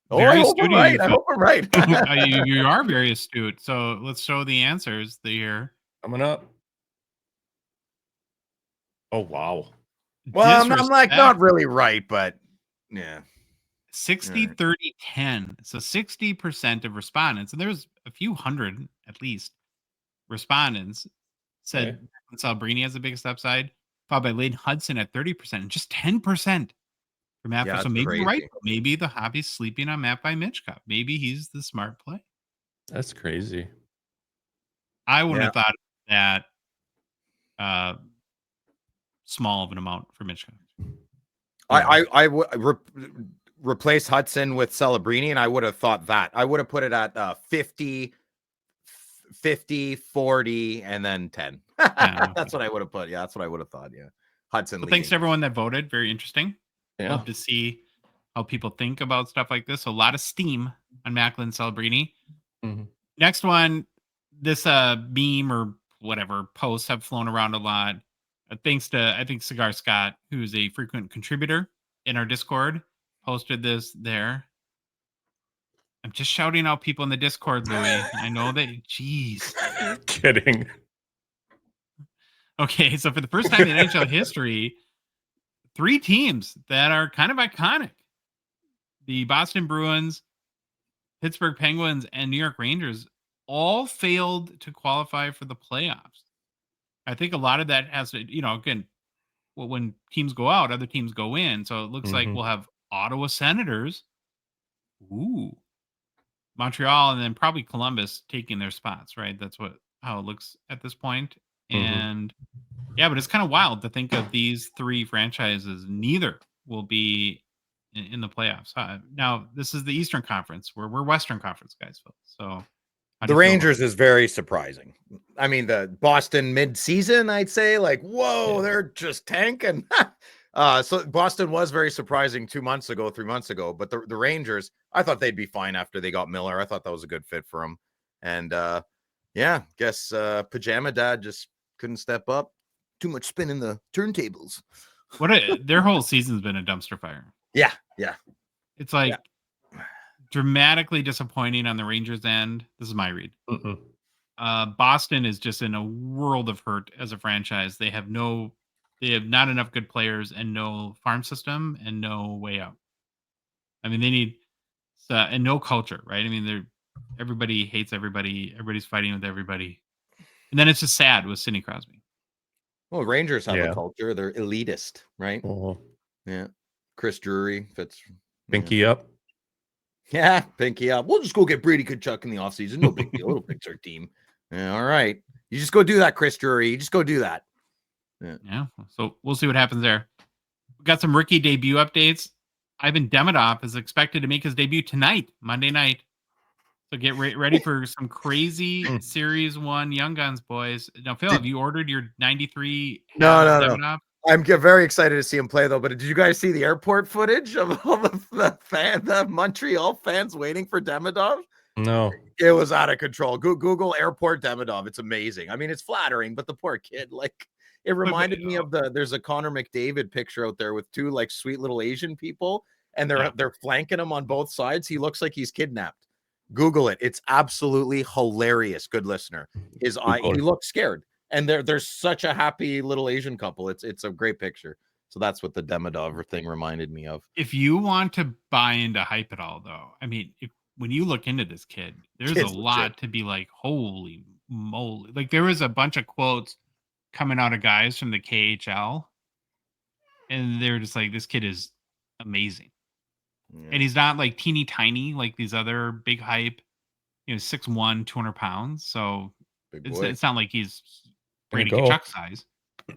A: Very
D: I hope I'm right. I hope I'm right.
A: You are very astute. So let's show the answers here.
C: Coming up. Oh, wow.
D: Well, I'm like not really right, but yeah.
A: 60, 30, 10. So 60% of respondents, and there's a few hundred at least respondents, said Celebrini has the biggest upside, followed by Lane Hutson at 30%, and just 10% for Matt.
D: Yeah,
A: so maybe
D: crazy.
A: you're right. Maybe the hobby's sleeping on Matvei Michkov. Maybe he's the smart play.
C: That's crazy.
A: I wouldn't have thought that small of an amount for Michkov.
D: I would replace Hutson with Celebrini, and I would have thought that. I would have put it at 50, 40, and then 10. That's what I would have put. Yeah, that's what I would have thought. Yeah. Hutson.
A: Well, thanks to everyone that voted. Very interesting.
C: Yeah.
A: Love to see how people think about stuff like this. So a lot of steam on Macklin Celebrini.
C: Mm-hmm.
A: Next one, this meme or whatever posts have flown around a lot. Thanks to, I think, Cigar Scott, who's a frequent contributor in our Discord, posted this there. I'm just shouting out people in the Discord, Louis. I know that. Jeez.
C: Kidding.
A: Okay, so for the first time in NHL history, 3 teams that are kind of iconic. The Boston Bruins, Pittsburgh Penguins, and New York Rangers all failed to qualify for the playoffs. I think a lot of that has to, again, when teams go out, other teams go in. So it looks like we'll have Ottawa Senators Ooh. Montreal and then probably Columbus taking their spots, right? That's how it looks at this point. And yeah, but it's kind of wild to think of these three franchises. Neither will be in the playoffs. Now, this is the Eastern Conference, where we're Western Conference guys, Phil. So how do
D: The
A: you feel about
D: Rangers is very surprising. I mean, the Boston mid-season, I'd say, like, whoa, they're just tanking. So Boston was very surprising 3 months ago, but the Rangers, I thought they'd be fine after they got Miller. I thought that was a good fit for them. And yeah, guess Pajama Dad just couldn't step up. Too much spin in the turntables.
A: their whole season's been a dumpster fire.
D: Yeah.
A: It's like dramatically disappointing on the Rangers' end. This is my read. Boston is just in a world of hurt as a franchise. They have not enough good players and no farm system and no way out. I mean, they need and no culture, right? I mean, everybody hates everybody. Everybody's fighting with everybody, and then it's just sad with Sidney Crosby.
D: Well, Rangers have a culture. They're elitist, right? Yeah. Chris Drury fits.
C: Pinky up.
D: Yeah, pinky up. We'll just go get Brady Kachuk in the offseason. No big deal. It'll fix our team. Yeah, all right. You just go do that, Chris Drury. You just go do that.
A: Yeah. So we'll see what happens there. We got some rookie debut updates. Ivan Demidov is expected to make his debut tonight, Monday night. So get ready for some crazy Series 1 Young Guns, boys. Now, Phil, have you ordered your 93
D: No.
A: Demidov?
D: I'm very excited to see him play, though. But did you guys see the airport footage of all the Montreal fans waiting for Demidov?
C: No.
D: It was out of control. Google airport Demidov. It's amazing. I mean, it's flattering, but the poor kid, like, it reminded me of there's a Connor McDavid picture out there with two like sweet little Asian people, and they're flanking him on both sides. He looks like he's kidnapped. Google it. It's absolutely hilarious. Good listener. He looks scared. And there's such a happy little Asian couple. It's a great picture. So that's what the Demidov thing reminded me of.
A: If you want to buy into hype at all, though, I mean, when you look into this kid, there's a lot to be like, holy moly. Like, there was a bunch of quotes coming out of guys from the KHL, and they're just like, this kid is amazing. Yeah. And he's not like teeny tiny like these other big hype, 6'1", 200 pounds. So it's not like he's Brady Kachuk size.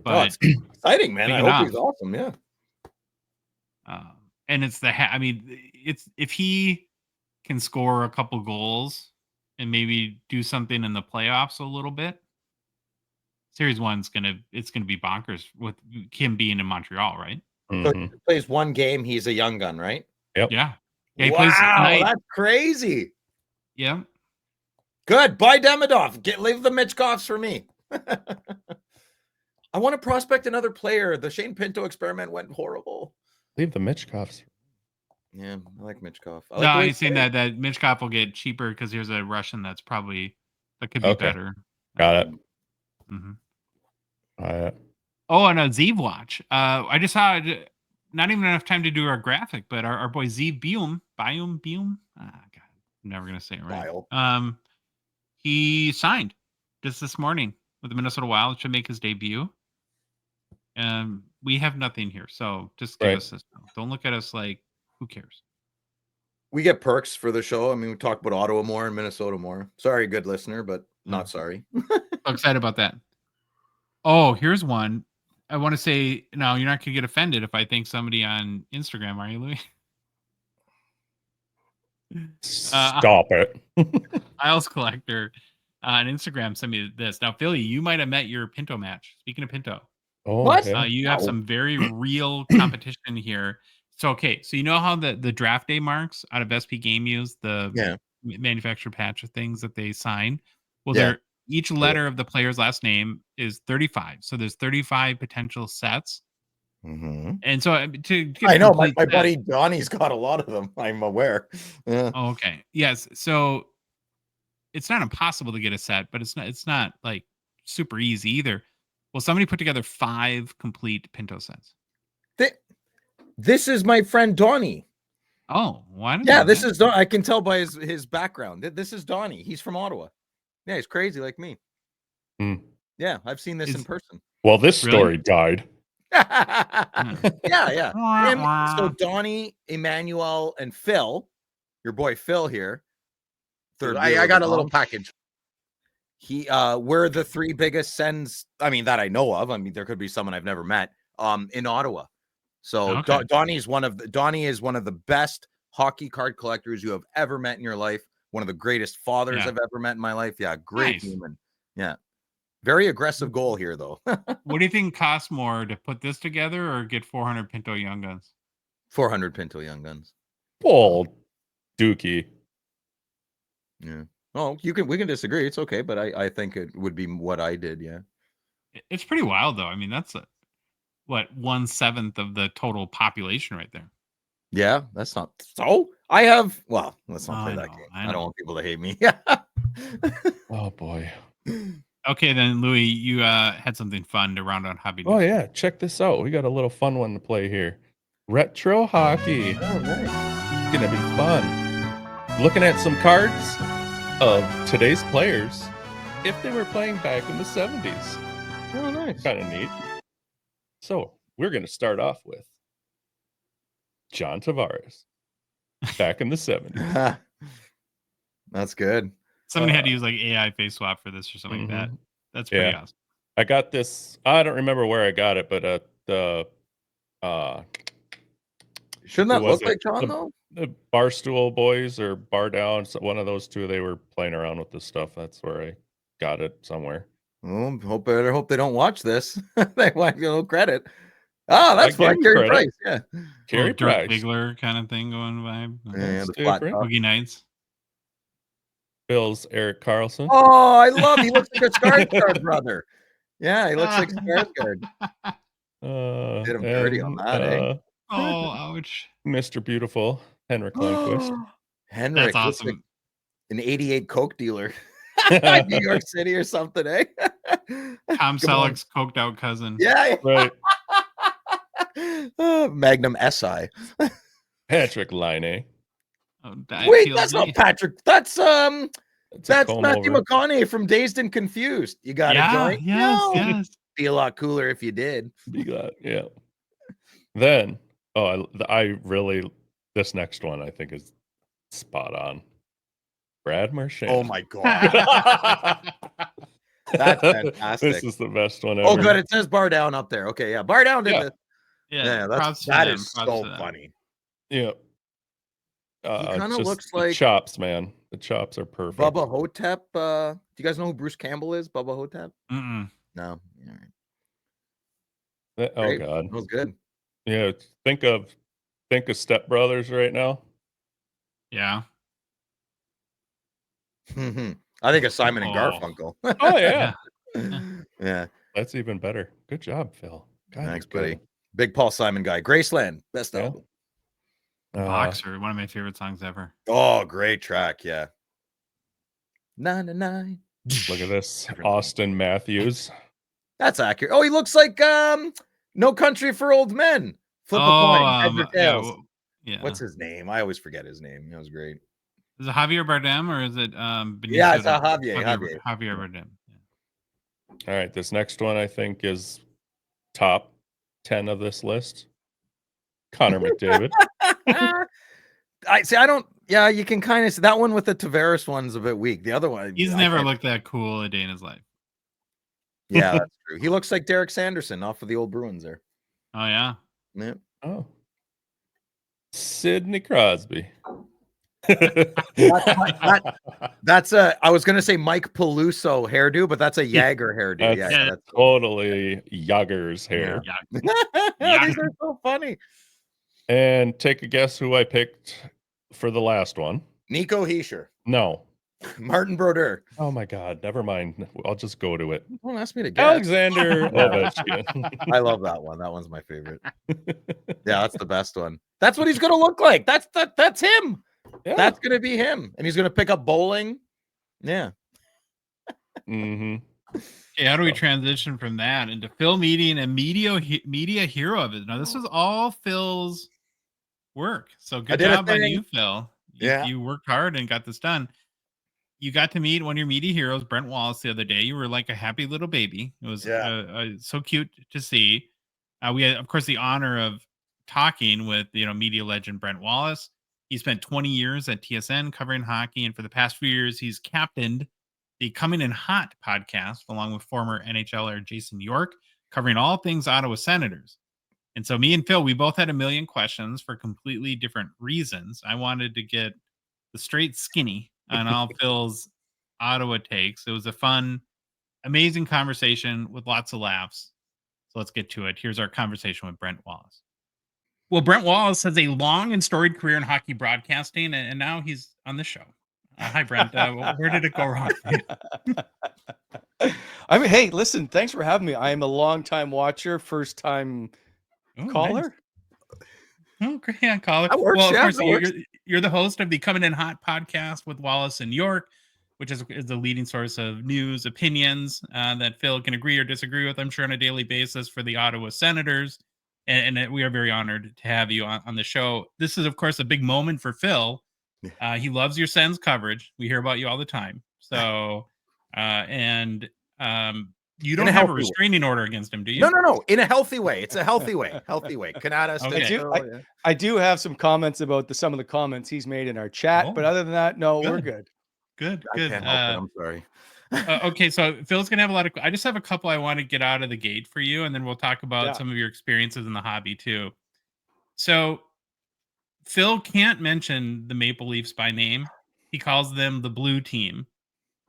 A: But
D: it's exciting, man. I hope he's awesome. Yeah.
A: And it's it's if he can score a couple goals and maybe do something in the playoffs a little bit, Series 1's gonna be bonkers with him being in Montreal, right?
D: So he plays one game. He's a young gun, right?
C: Yep.
A: Yeah.
D: He plays tonight. That's crazy.
A: Yeah.
D: Good. Buy Demidov. Leave the Michkovs for me. I want to prospect another player. The Shane Pinto experiment went horrible.
C: Leave the Michkovs.
D: Yeah, I like Michkov.
A: I'm saying that Michkov will get cheaper because here's a Russian that could be better.
C: Got it.
A: Mm-hmm.
C: Oh,
A: and a Zeev watch. I just saw not even enough time to do our graphic, but our boy Zeev Bium. God, I'm never gonna say it right. He signed just this morning with the Minnesota Wild. Should make his debut. We have nothing here, so just give us this. Don't look at us like, who cares?
D: We get perks for the show. I mean, we talk about Ottawa more and Minnesota more. Sorry, good listener, but not sorry.
A: I'm excited about that. Oh, here's one. I want to say, no, you're not going to get offended if I thank somebody on Instagram, are you, Louis?
C: Stop it.
A: Isles Collector on Instagram sent me this. Now, Philly, you might have met your Pinto match. Speaking of Pinto.
C: Oh, what?
A: You have some very real competition here. So, okay. So, you know how the draft day marks out of SP Game Use, the manufacturer patch of things that they sign? Well, each letter of the player's last name is 35. So there's 35 potential sets.
D: Mm-hmm.
A: And so
D: I know my buddy Donnie's got a lot of them. I'm aware. Yeah.
A: Oh, okay. Yes. So it's not impossible to get a set, but it's not like super easy either. Well, somebody put together 5 complete Pinto sets.
D: This is my friend Donnie.
A: Oh, why?
D: Yeah, this is Donnie. I can tell by his background. This is Donnie. He's from Ottawa. Yeah, he's crazy like me. Yeah, I've seen this in person.
C: Well, this story died.
D: Yeah. So Donnie, Emmanuel, and Phil your boy Phil here. Third
E: I
D: wheel of
E: got
D: the
E: a little
D: Gonk.
E: package.
D: We're the 3 biggest sends. I mean, that I know of. I mean, there could be someone I've never met. In Ottawa. So
A: Okay.
D: Donnie is one of the best hockey card collectors you have ever met in your life. One of the greatest fathers I've ever met in my life. Yeah, great
A: Nice.
D: human. Yeah, very aggressive goal here though.
A: What do you think costs more to put this together or get 400 Pinto Young Guns?
D: 400 Pinto Young Guns.
C: Paul Dookie.
D: Yeah. Oh, we can disagree. It's okay, but I think it would be what I did. Yeah.
A: It's pretty wild, though. I mean, that's 1/7 of the total population right there.
D: Yeah, that's not so. I have. Well, let's not play
A: I
D: that
A: know,
D: game.
A: I
D: I don't
A: know.
D: want people to hate me.
C: Oh boy.
A: Okay, then Louis, you had something fun to round out hobby.
C: Oh
A: news.
C: yeah, check this out. We got a little fun one to play here. Retro hockey.
D: Oh, nice.
C: Gonna be fun. Looking at some cards of today's players if they were playing back in the 70s.
D: Oh, nice.
C: Kind of neat. So we're gonna start off with John Tavares back in the 70s.
D: That's good.
A: Somebody had to use like AI face swap for this or something like that. That's pretty awesome.
C: I got this. I don't remember where I got it, but the
D: shouldn't that
C: who was
D: look like
C: it?
D: John though?
C: The Barstool Boys or Bar Down, so one of those two, they were playing around with this stuff. That's where I got it somewhere.
D: Well, better hope they don't watch this. They want no credit. Oh, that's fine. Carey Price, yeah.
C: Carey
A: Dirk
C: Price.
A: Bigler kind of thing going vibe.
D: Yeah, the
C: That's
D: flat
C: different.
D: top.
A: Boogie Nights.
C: Bill's Eric Carlson.
D: Oh, I love. He looks like a Skarsgård brother. Yeah, he looks like Skarsgård. Did him dirty on that, eh?
A: Oh, ouch.
C: Mr. Beautiful, Henrik Lundqvist.
D: Henrik,
A: That's awesome.
D: looks like an '88 Coke dealer, New York City or something, eh?
A: Tom Selleck's coked out cousin.
D: Yeah,
C: Right.
D: Magnum SI.
C: Patrick Laine.
A: Oh,
D: Wait, that's not Patrick. That's
C: That's
D: Matthew McConaughey from Dazed and Confused. You got a joint?
A: Yes,
D: No.
A: yes.
D: Be a lot cooler if you did.
C: Be glad. Yeah. Then, I really, this next one I think is spot on. Brad Marchand.
D: Oh my god. That's fantastic.
C: This is the best one ever.
D: Oh, good. It says Bar Down up there. Okay, yeah. Bar Down did
C: Yeah.
D: this.
A: Yeah,
D: That is so funny.
C: Yeah.
D: kinda
C: just
D: looks
C: the
D: like-
C: chops, man. The chops are perfect.
D: Bubba Hotep. Do you guys know who Bruce Campbell is? Bubba Hotep?
A: Mm-mm.
D: No. All right.
C: Oh
D: Great.
C: god.
D: That was good.
C: Yeah. Think of Step Brothers right now.
A: Yeah.
D: I think of Simon and
A: Oh.
D: Garfunkel.
C: Oh yeah.
D: Yeah.
C: That's even better. Good job, Phil. God,
D: Thanks,
C: you're
D: buddy.
C: good.
D: Big Paul Simon guy. Graceland. Best
C: Yeah.
D: album.
A: Boxer, one of my favorite songs ever.
D: Oh, great track. Yeah. 9
C: Look at this.
D: Different
C: Austin Matthews.
D: That's accurate. Oh, he looks like No Country for Old Men. Flip a coin. Heads or tails.
A: Yeah.
D: What's his name? I always forget his name. That was great.
A: Is it Javier Bardem or is it Benicio
D: Yeah, it's
A: del-
D: Javier.
A: Javier Bardem. Yeah.
C: All right, this next one I think is top 10 of this list. Connor McDavid.
D: I don't. Yeah, you can kind of see that one with the Tavares one's a bit weak. The other one,
A: He's
D: I
A: never
D: can't-
A: looked that cool a day in his life.
D: Yeah, that's true. He looks like Derek Sanderson off of the old Bruins there.
A: Oh yeah.
D: Yeah.
C: Oh. Sidney Crosby.
D: That's a. I was gonna say Mike Peluso hairdo, but that's a Jagger hairdo.
C: That's
D: Yeah, that's
C: totally Yager's hair.
A: Yeah.
D: These are so funny.
C: And take a guess who I picked for the last one.
D: Nico Heischer,
C: No.
D: Martin Brodeur.
C: Oh my God. Never mind. I'll just go to it.
D: Don't ask me to guess.
C: Alexander Ovechkin.
D: I love that one. That one's my favorite. Yeah, that's the best one. That's what he's gonna look like. That's him.
C: Yeah.
D: That's gonna be him, and he's gonna pick up bowling. Yeah.
C: Mm-hmm.
A: Okay, how do we transition from that into Phil meeting a media hero of it? Now, this was all Phil's work. So good
D: did a
A: job on
D: thing.
A: you, Phil.
D: Yeah.
A: You worked hard and got this done. You got to meet one of your media heroes, Brent Wallace, the other day. You were like a happy little baby. It was so cute to see. We had, of course, the honor of talking with media legend Brent Wallace. He spent 20 years at TSN covering hockey, and for the past few years, he's captained the Coming in Hot podcast, along with former NHLer Jason York, covering all things Ottawa Senators. And so me and Phil, we both had a million questions for completely different reasons. I wanted to get the straight skinny on all Phil's Ottawa takes. It was a fun, amazing conversation with lots of laughs. So let's get to it. Here's our conversation with Brent Wallace. Well, Brent Wallace has a long and storied career in hockey broadcasting, and now he's on the show. Hi, Brent. Where did it go wrong for you?
E: I mean, hey, listen, thanks for having me. I am a longtime watcher, first time caller.
A: Nice. Oh, great. Yeah, caller.
D: That works,
A: well, of
D: yeah,
A: course,
D: that works.
A: you're the host of the Coming in Hot podcast with Wallace and York, which is the leading source of news, opinions that Phil can agree or disagree with, I'm sure, on a daily basis for the Ottawa Senators. And we are very honored to have you on the show. This is, of course, a big moment for Phil. He loves your Sens coverage. We hear about you all the time. So, you don't have a restraining order against him, do you?
D: No. In a healthy way. It's a healthy way. Healthy way. Canada.
A: Okay.
E: I do have some comments about some of the comments he's made in our chat, but other than that, no, we're good.
A: Good.
D: I can't help it. I'm sorry.
A: Okay, so Phil's gonna have a lot of. I just have a couple I want to get out of the gate for you, and then we'll talk about some of your experiences in the hobby too. So, Phil can't mention the Maple Leafs by name. He calls them the Blue Team,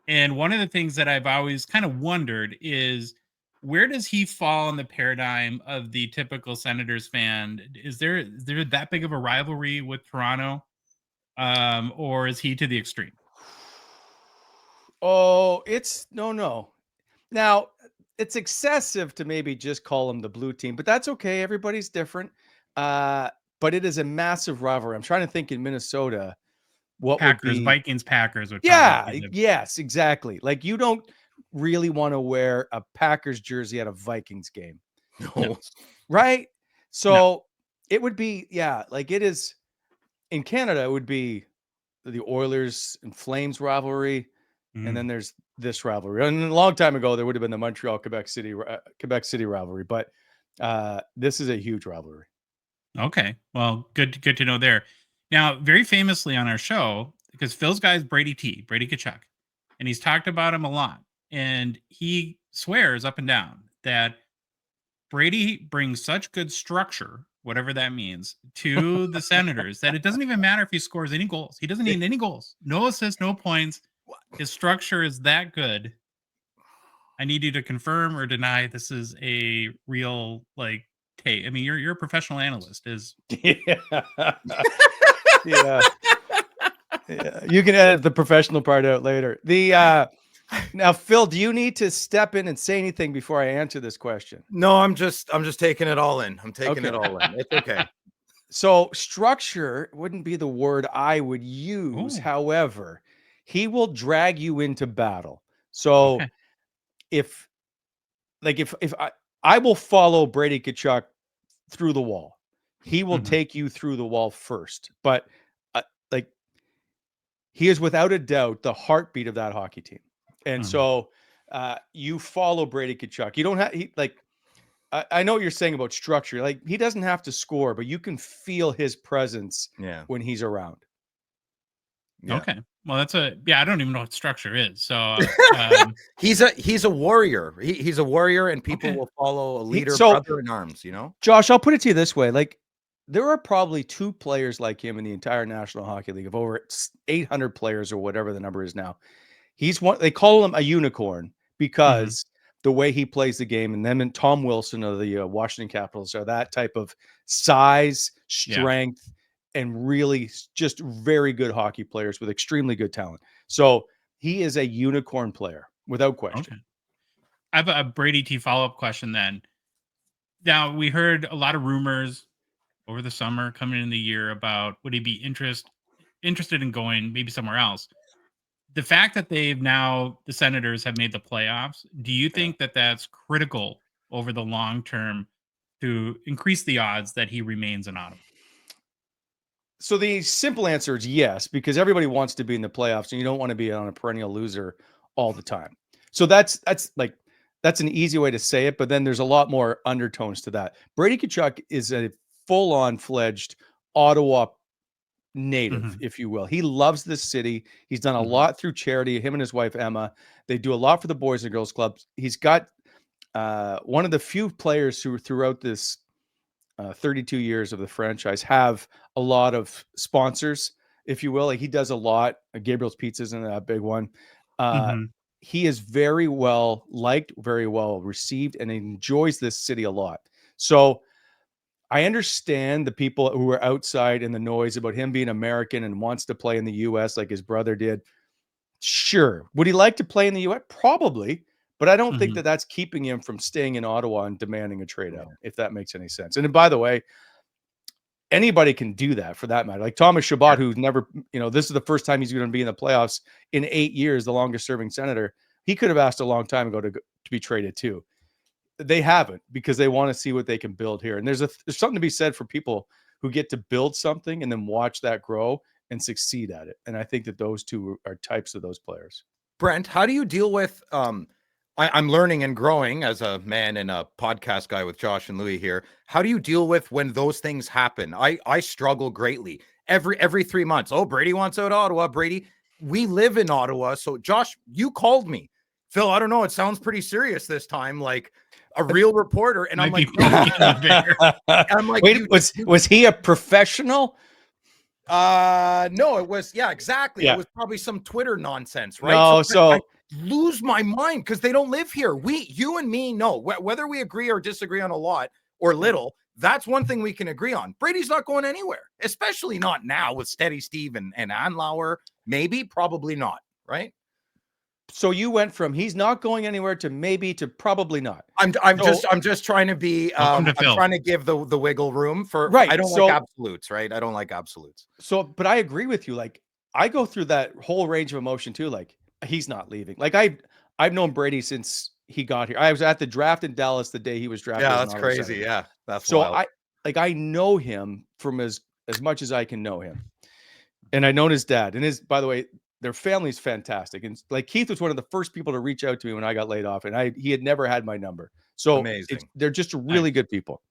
A: and one of the things that I've always kind of wondered is where does he fall in the paradigm of the typical Senators fan? Is there that big of a rivalry with Toronto, or is he to the extreme?
E: Oh, it's no. Now, it's excessive to maybe just call them the Blue Team, but that's okay. Everybody's different. But it is a massive rivalry. I'm trying to think in Minnesota, what
A: Packers,
E: would be
A: Vikings, Packers.
E: yes, exactly. Like you don't really want to wear a Packers jersey at a Vikings game.
D: No.
E: Right? So it would be, like it is in Canada, it would be the Oilers and Flames rivalry. And then there's this rivalry. And a long time ago, there would have been the Montreal Quebec City rivalry, but this is a huge rivalry.
A: Okay, well, good to know there. Now, very famously on our show, because Phil's guy is Brady Tkachuk, and he's talked about him a lot, and he swears up and down that Brady brings such good structure, whatever that means, to the Senators that it doesn't even matter if he scores any goals. He doesn't need any goals, no assists, no points. His structure is that good. I need you to confirm or deny this is a real take. I mean, you're a professional analyst.
E: Yeah. You can edit the professional part out later. Now, Phil, do you need to step in and say anything before I answer this question?
D: No, I'm just taking it all in. I'm taking it all in. It's okay.
E: So structure wouldn't be the word I would use.
A: Ooh.
E: However, he will drag you into battle. So if I will follow Brady Tkachuk through the wall, he will take you through the wall first. But he is without a doubt the heartbeat of that hockey team. And so you follow Brady Tkachuk. You don't have I know what you're saying about structure. Like he doesn't have to score, but you can feel his presence when he's around.
A: Yeah. Okay. Well, I don't even know what structure is. So
D: he's a warrior. He's a warrior, and people will follow a leader, brother in arms. You know,
E: Josh, I'll put it to you this way: like there are probably 2 players like him in the entire National Hockey League of over 800 players or whatever the number is now. He's one. They call him a unicorn because the way he plays the game, and them and Tom Wilson of the Washington Capitals are that type of size, strength. And really just very good hockey players with extremely good talent. So he is a unicorn player without question.
A: Okay. I have a Brady T follow-up question then. Now, we heard a lot of rumors over the summer coming in the year about would he be interested in going maybe somewhere else. The fact that the Senators have made the playoffs, do you think that that's critical over the long term to increase the odds that he remains in Ottawa?
E: So the simple answer is yes, because everybody wants to be in the playoffs and you don't want to be on a perennial loser all the time. So that's an easy way to say it, but then there's a lot more undertones to that. Brady Tkachuk is a full-on fledged Ottawa native, if you will. He loves this city. He's done a lot through charity. Him and his wife, Emma, they do a lot for the Boys and Girls Clubs. He's got one of the few players who throughout this 32 years of the franchise have a lot of sponsors, if you will. Like he does a lot. Gabriel's Pizza isn't a big one. He is very well liked, very well received, and enjoys this city a lot. So I understand the people who are outside in the noise about him being American and wants to play in the U.S. like his brother did. Sure. Would he like to play in the U.S.? Probably. But I don't think that that's keeping him from staying in Ottawa and demanding a trade out, if that makes any sense. And by the way, anybody can do that for that matter. Like Thomas Chabot, who's never, this is the first time he's going to be in the playoffs in 8 years, the longest serving senator. He could have asked a long time ago to be traded too. They haven't because they want to see what they can build here. And there's something to be said for people who get to build something and then watch that grow and succeed at it. And I think that those two are types of those players.
D: Brent, how do you deal with, I'm learning and growing as a man and a podcast guy with Josh and Louis here. How do you deal with when those things happen? I struggle greatly every 3 months. Oh, Brady wants out of Ottawa. Brady, we live in Ottawa. So Josh, you called me. Phil, I don't know. It sounds pretty serious this time. Like a real reporter. And I'm like, I'm like,
E: wait, was he a professional?
D: No, it was, exactly.
E: Yeah.
D: It was probably some Twitter nonsense, right?
E: No, so
D: I lose my mind because they don't live here. You and me know whether we agree or disagree on a lot or little. That's one thing we can agree on. Brady's not going anywhere, especially not now with Steady Steve and Anlauer. Maybe, probably not, right?
E: So you went from he's not going anywhere to maybe to probably not.
D: I'm just trying to be I'm trying to give the wiggle room for
E: right.
D: I don't like absolutes, right? I don't like absolutes.
E: So, but I agree with you. Like I go through that whole range of emotion too. Like he's not leaving. Like I've known Brady since he got here. I was at the draft in Dallas the day he was drafted.
D: Yeah, that's crazy. Senator. Yeah, that's
E: so
D: wild.
E: I know him from as much as I can know him, and I know his dad and by the way. Their family's fantastic. And like Keith was one of the first people to reach out to me when I got laid off and he had never had my number. So
D: amazing.
E: They're just really good people.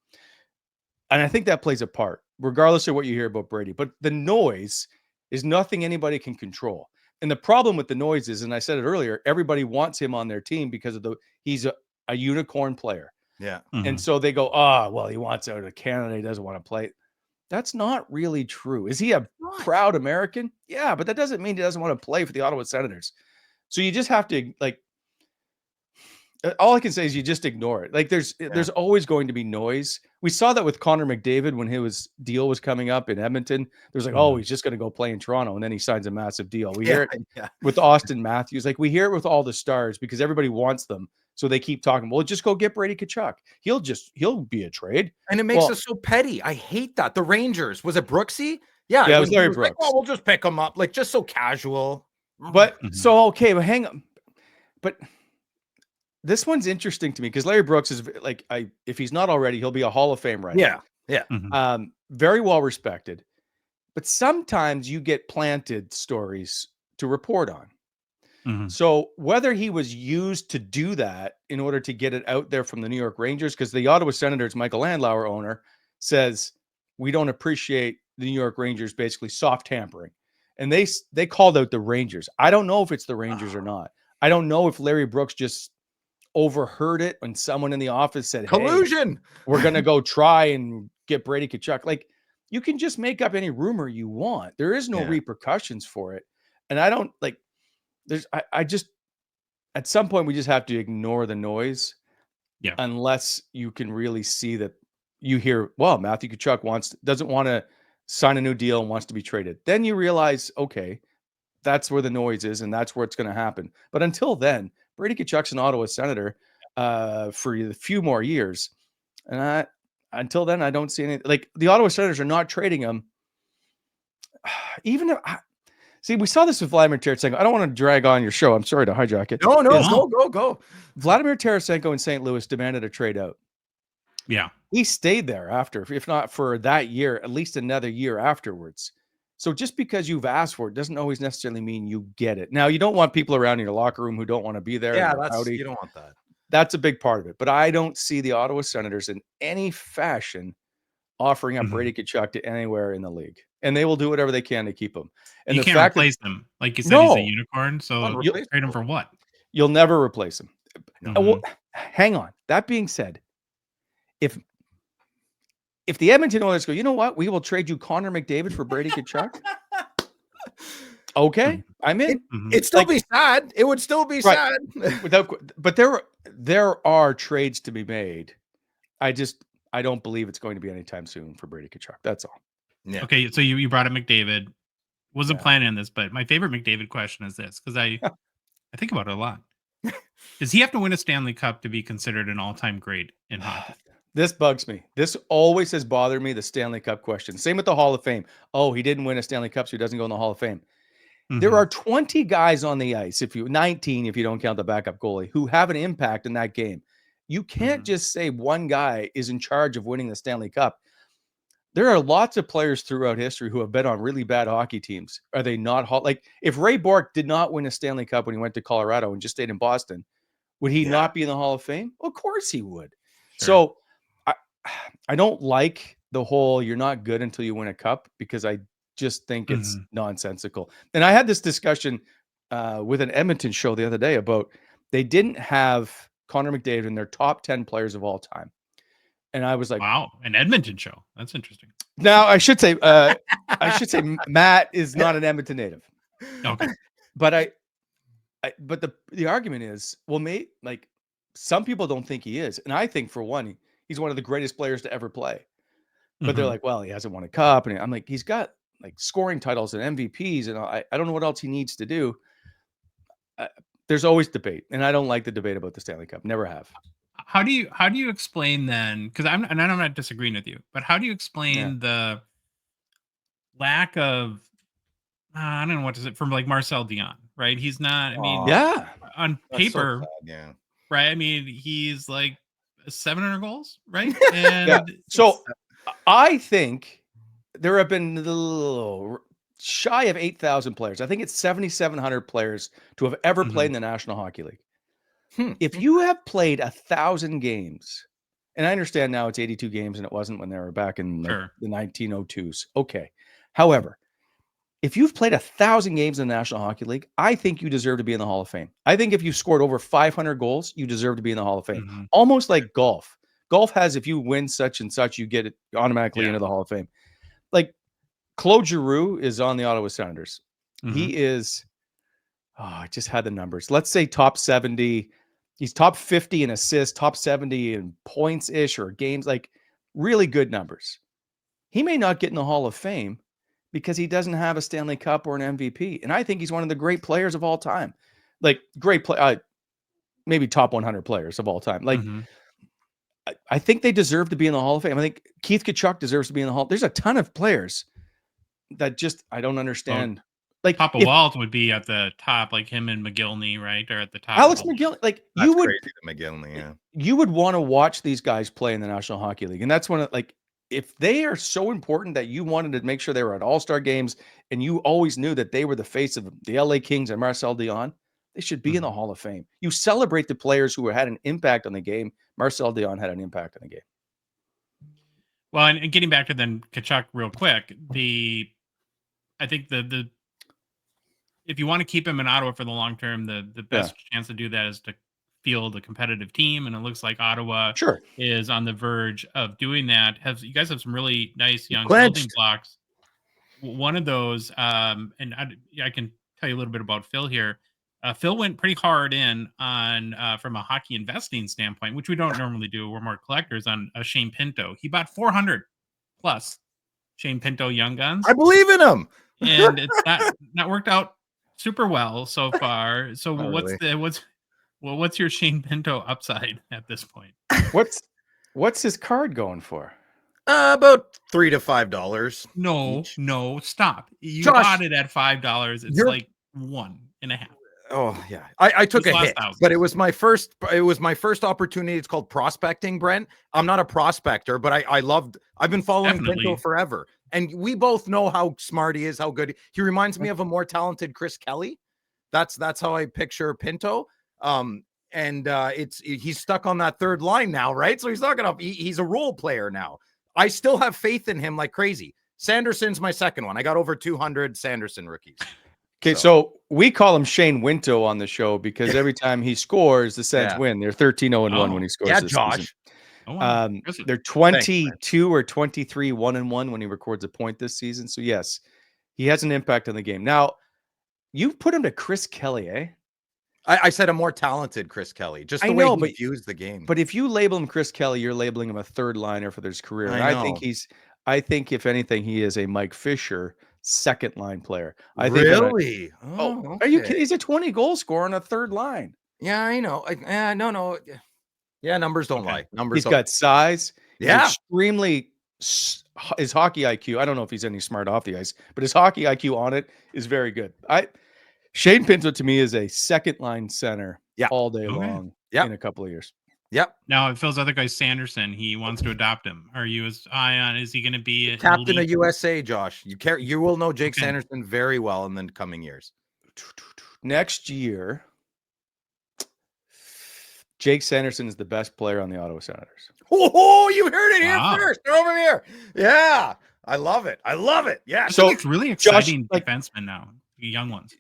E: And I think that plays a part regardless of what you hear about Brady, but the noise is nothing anybody can control. And the problem with the noise is, and I said it earlier, everybody wants him on their team because of he's a unicorn player.
D: Yeah.
E: And so they go, well, he wants out of Canada. He doesn't want to play. That's not really true. Is he a proud American? Yeah, but that doesn't mean he doesn't want to play for the Ottawa Senators. So you just have to all I can say is you just ignore it. Like there's always going to be noise. We saw that with Connor McDavid when his deal was coming up in Edmonton. There's like, oh, he's just going to go play in Toronto. And then he signs a massive deal. We hear it with Austin Matthews. Like we hear it with all the stars because everybody wants them. So they keep talking, well, just go get Brady Tkachuk. He'll be a trade.
D: And it makes us so petty. I hate that. The Rangers, was it Brooksy? Yeah,
E: it was Larry Brooks.
D: Like, we'll just pick him up. Like just so casual.
E: But so, okay, but hang on. But this one's interesting to me because Larry Brooks is like, if he's not already, he'll be a Hall of Fame right now.
D: Yeah.
E: Very well respected. But sometimes you get planted stories to report on. So whether he was used to do that in order to get it out there from the New York Rangers, because the Ottawa Senators, Michael Landauer, owner, says we don't appreciate the New York Rangers basically soft tampering. And they called out the Rangers. I don't know if it's the Rangers or not. I don't know if Larry Brooks just overheard it when someone in the office said,
D: collusion.
E: Hey, we're going to go try and get Brady Tkachuk. Like you can just make up any rumor you want. There is no repercussions for it. And I don't like, I just, at some point we just have to ignore the noise.
A: Yeah.
E: Unless you can really see that you hear, well, Matthew Tkachuk doesn't want to sign a new deal and wants to be traded. Then you realize, okay, that's where the noise is and that's where it's going to happen. But until then, Brady Tkachuk's an Ottawa Senator for a few more years. And until then, I don't see any, like the Ottawa Senators are not trading him. Even if see, we saw this with Vladimir Tarasenko. I don't want to drag on your show. I'm sorry to hijack it.
D: No, go.
E: Vladimir Tarasenko in St. Louis demanded a trade out.
A: Yeah.
E: He stayed there after, if not for that year, at least another year afterwards. So just because you've asked for it doesn't always necessarily mean you get it. Now, you don't want people around in your locker room who don't want to be there.
D: Yeah, you don't want that.
E: That's a big part of it. But I don't see the Ottawa Senators in any fashion offering up Brady Tkachuk to anywhere in the league. and they will do whatever they can to keep him. And
A: you
E: the
A: can't
E: fact
A: replace him. Like you said, he's a unicorn. So
D: Unreplaceable.
A: trade him for what?
E: you'll never replace him.
A: Mhm.
E: Well, hang on. That being said, if the Edmonton Oilers go, you know what? We will trade you Connor McDavid for Brady Tkachuk. Okay, I'm in.
A: Mhm.
D: It'd still be sad. It would still be
E: Right.
D: sad.
E: But there are trades to be made. I don't believe it's going to be anytime soon for Brady Tkachuk. That's all.
D: Yeah.
A: Okay, so you brought up McDavid. Wasn't
E: Yeah.
A: planning on this, but my favorite McDavid question is this because I think about it a lot. Does he have to win a Stanley Cup to be considered an all-time great in hockey?
E: This bugs me. This always has bothered me, the Stanley Cup question. Same with the Hall of Fame. Oh, he didn't win a Stanley Cup, so he doesn't go in the Hall of Fame. There
A: Mhm.
E: are 20 guys on the ice, 19 if you don't count the backup goalie, who have an impact in that game. You can't
A: Mhm.
E: just say one guy is in charge of winning the Stanley Cup. There are lots of players throughout history who have been on really bad hockey teams. Are they not like if Ray Bourque did not win a Stanley Cup when he went to Colorado and just stayed in Boston, would he not be in the Hall of Fame? Of course he would.
A: Sure.
E: So I don't like the whole you're not good until you win a cup because I just think it's nonsensical. And I had this discussion with an Edmonton show the other day about they didn't have Connor McDavid in their top 10 players of all time. And I was like,
A: wow, an Edmonton show. That's interesting.
E: now I should say Matt is not an Edmonton native.
A: Okay.
E: But but the argument is, well, like some people don't think he is. And I think for one, he's one of the greatest players to ever play. But they're
A: Mhm.
E: like, well, he hasn't won a cup. And I'm like, he's got like scoring titles and MVPs. And I don't know what else he needs to do. There's always debate. And I don't like the debate about the Stanley Cup. Never have.
A: How do you explain then? Because I'm not disagreeing with you, but how do you explain the lack of I don't know what is it from like Marcel Dion, right? He's not. I mean,
E: Yeah.
A: on
D: That's so
A: paper,
D: sad, yeah.
A: right? I mean, he's like 700 goals, right? And
E: Yeah. So I think there have been a little shy of 8,000 players. I think it's 7,700 players to have ever played in the National Hockey League. If you have played 1,000 games, and I understand now it's 82 games and it wasn't when they were back in the 1902s. Okay. However, if you've played 1,000 games in the National Hockey League, I think you deserve to be in the Hall of Fame. I think if you scored over 500 goals, you deserve to be in the Hall of Fame. Almost like golf. Golf has, if you win such and such, you get it automatically into the Hall of Fame. Like Claude Giroux is on the Ottawa Senators. He is, I just had the numbers. Let's say top 70. He's top 50 in assists, top 70 in points-ish or games, like really good numbers. He may not get in the Hall of Fame because he doesn't have a Stanley Cup or an MVP. And I think he's one of the great players of all time. Like great play, maybe top 100 players of all time. Like I think they deserve to be in the Hall of Fame. I think Keith Tkachuk deserves to be in the Hall. There's a ton of players that just I don't understand. Like
A: Papa Walt would be at the top, like him and McGillney, right? Or at the top.
E: Alex McGillney, like
D: That's
E: you would
D: crazy to McGillney, yeah.
E: You would want to watch these guys play in the National Hockey League. And that's one of like if they are so important that you wanted to make sure they were at all-star games and you always knew that they were the face of the LA Kings and Marcel Dion, they should be in the Hall of Fame. You celebrate the players who had an impact on the game. Marcel Dion had an impact on the game.
A: Well, and getting back to then Tkachuk real quick, I think the if you want to keep him in Ottawa for the long term, the best chance to do that is to field a competitive team, and it looks like Ottawa is on the verge of doing that. You guys have some really nice young building blocks. One of those, and I can tell you a little bit about Phil here. Phil went pretty hard in on from a hockey investing standpoint, which we don't normally do. We're more collectors on Shane Pinto. He bought 400 plus Shane Pinto Young Guns.
D: I believe in him,
A: and it's not worked out super well so far. So what's your Shane Pinto upside at this point?
E: What's his card going for?
D: About $3 to $5.
A: No, stop. You
D: Josh,
A: bought it at $5. It's like 1.5.
D: Oh yeah, I took a hit, but it was my first opportunity. It's called prospecting, Brent. I'm not a prospector, but I've been following Pinto forever, and we both know how smart he is, how good he reminds me of a more talented Chris Kelly. That's how I picture Pinto. He's stuck on that third line now, right? So he's not gonna. He's a role player now. I still have faith in him like crazy. Sanderson's my second one. I got over 200 Sanderson rookies.
E: Okay, so we call him Shane Winto on the show because every time he scores, the Sens win. They're 13-0-1 when he scores.
D: Yeah,
E: this
D: Josh.
E: season.
A: Oh,
E: They're 22 or 23-1-1 when he records a point this season. So yes, he has an impact on the game. Now, you put him to Chris Kelly, eh?
D: I said a more talented Chris Kelly, just the way he views the game.
E: But if you label him Chris Kelly, you're labeling him a third liner for his career. And I think if anything, he is a Mike Fisher second line player. I think
D: really?
E: Are you kidding? He's a 20 goal scorer on a third line.
D: Yeah, I know. No. Yeah, numbers don't lie.
E: He's got size.
D: Yeah.
E: Extremely his hockey IQ. I don't know if he's any smart off the ice, but his hockey IQ on it is very good. Shane Pinto to me is a second line center all day long in a couple of years.
D: Yep.
A: Now, Phil's other guy, Sanderson, he wants to adopt him. Are you as high on? Is he going to be
D: captain of USA, Josh? You will know Jake Sanderson very well in the coming years.
E: Next year, Jake Sanderson is the best player on the Ottawa Senators.
D: Oh, you heard it here first. They're over here. Yeah, I love it. Yeah.
A: So it's really exciting defensemen now, young ones.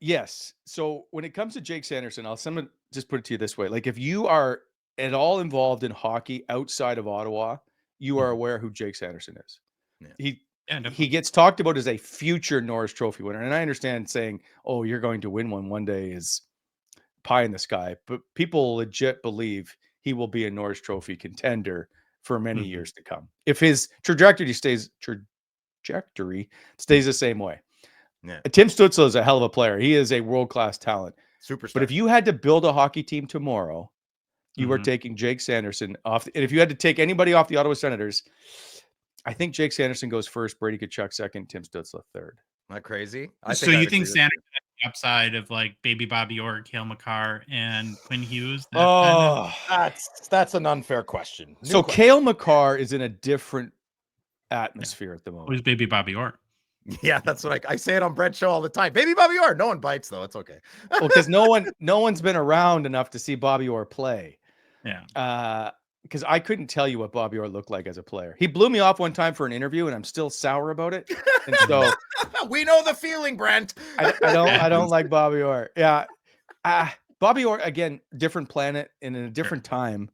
E: Yes. So when it comes to Jake Sanderson, I'll just put it to you this way: like if you are at all involved in hockey outside of Ottawa, you are aware who Jake Sanderson is. Yeah. He gets talked about as a future Norris Trophy winner, and I understand saying, "Oh, you're going to win one day" is pie in the sky, but people legit believe he will be a Norris Trophy contender for many years to come if his trajectory stays the same way. Yeah. Tim Stützle is a hell of a player. He is a world-class talent.
D: Superstar.
E: But if you had to build a hockey team tomorrow, you were taking Jake Sanderson off. And if you had to take anybody off the Ottawa Senators, I think Jake Sanderson goes first, Brady Tkachuk second, Tim Stützle third.
D: Not crazy.
A: So you think Sanderson has the upside of like Baby Bobby Orr, Cale Makar, and Quinn Hughes?
D: That's an unfair question.
E: So Cale Makar is in a different atmosphere at the moment.
A: Who's Baby Bobby Orr?
D: Yeah, that's what I say it on Brent's show all the time. Baby Bobby Orr. No one bites though. It's okay.
E: Well, because no one's been around enough to see Bobby Orr play.
A: Yeah.
E: Because I couldn't tell you what Bobby Orr looked like as a player. He blew me off one time for an interview, and I'm still sour about it. And so
D: we know the feeling, Brent.
E: I don't like Bobby Orr. Yeah. Bobby Orr, again, different planet and in a different time.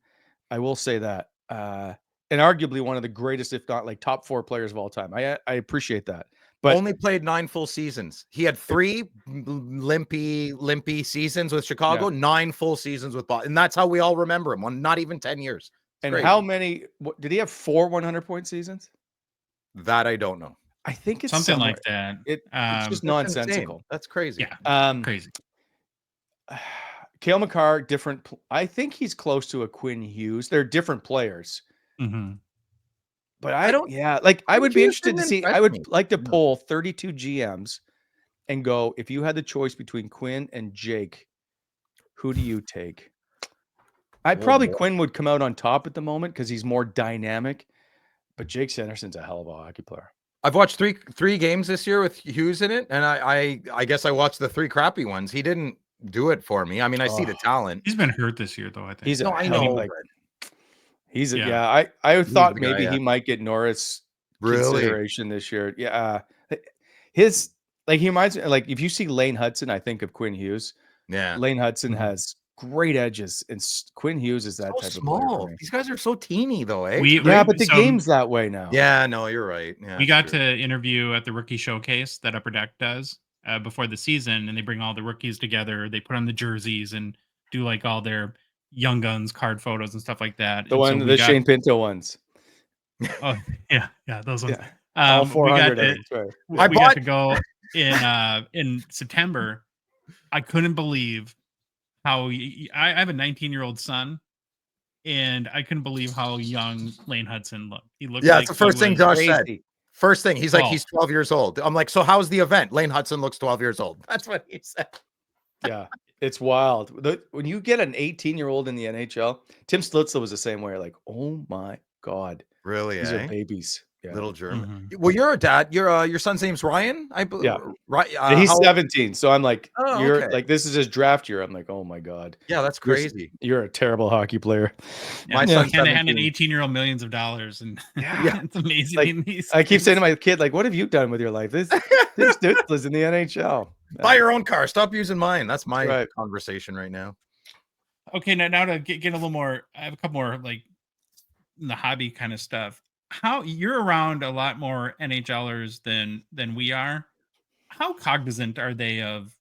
E: I will say that. And arguably one of the greatest, if not like top 4 players of all time. I appreciate that. But
D: only played 9 full seasons. He had 3 limpy seasons with Chicago, 9 full seasons with Boston. And that's how we all remember him. Not even 10 years.
E: And how many did he have? 4 100-point seasons?
D: That I don't know.
E: I think it's
A: something like that.
E: It's just nonsensical.
D: That's crazy.
A: Yeah. Crazy.
E: Cale Makar, different. I think he's close to a Quinn Hughes. They're different players. But I don't. Yeah, like I would be interested to see. I would like to poll 32 GMs and go, if you had the choice between Quinn and Jake, who do you take? Quinn would come out on top at the moment because he's more dynamic. But Jake Sanderson's a hell of a hockey player.
D: I've watched three games this year with Hughes in it, and I guess I watched the 3 crappy ones. He didn't do it for me. I mean, I see the talent.
A: He's been hurt this year, though. I think
D: I know.
E: I thought maybe he might get Norris consideration this year. Yeah, he reminds me, like, if you see Lane Hutson, I think of Quinn Hughes.
D: Yeah,
E: Lane Hutson has great edges, and Quinn Hughes is that type
D: small.
E: Of player.
D: These guys are so teeny, though, eh?
E: But the game's that way now.
D: Yeah, no, you're right. Yeah,
A: we got to interview at the rookie showcase that Upper Deck does before the season, and they bring all the rookies together. They put on the jerseys and do like all their young guns card photos and stuff like that.
E: The Shane Pinto ones.
A: Oh yeah, those ones.
E: All 400.
A: We got to go in September. I couldn't believe how I have a 19-year-old son, and I couldn't believe how young Lane Hutson looked. He looked.
D: Yeah, it's the first thing Josh said. First thing, he's like, he's 12 years old. I'm like, so how's the event? Lane Hutson looks 12 years old. That's what he said.
E: Yeah. It's wild. When you get an 18-year-old in the NHL, Tim Stützle was the same way. Like, oh my God.
D: Really?
E: These are babies. Yeah.
D: Little German. Well, you're a dad. Your son's name's Ryan.
E: Yeah.
D: Right.
E: He's 17, so I'm like,
D: Oh,
E: you're
D: okay.
E: like, this is his draft year. I'm like, oh my god,
D: Yeah, that's crazy.
E: You're a terrible hockey player.
D: My son's
A: handed an
D: 17.
A: 18-year-old millions of dollars, and
E: Yeah.
A: it's amazing.
E: Like, I keep saying to my kid, like, what have you done with your life? This dude lives in the NHL.
D: Buy your own car. Stop using mine. That's my
E: right.
D: conversation right now.
A: Okay, now to get a little more, I have a couple more like the hobby kind of stuff. How you're around a lot more NHLers than we are. How cognizant are they of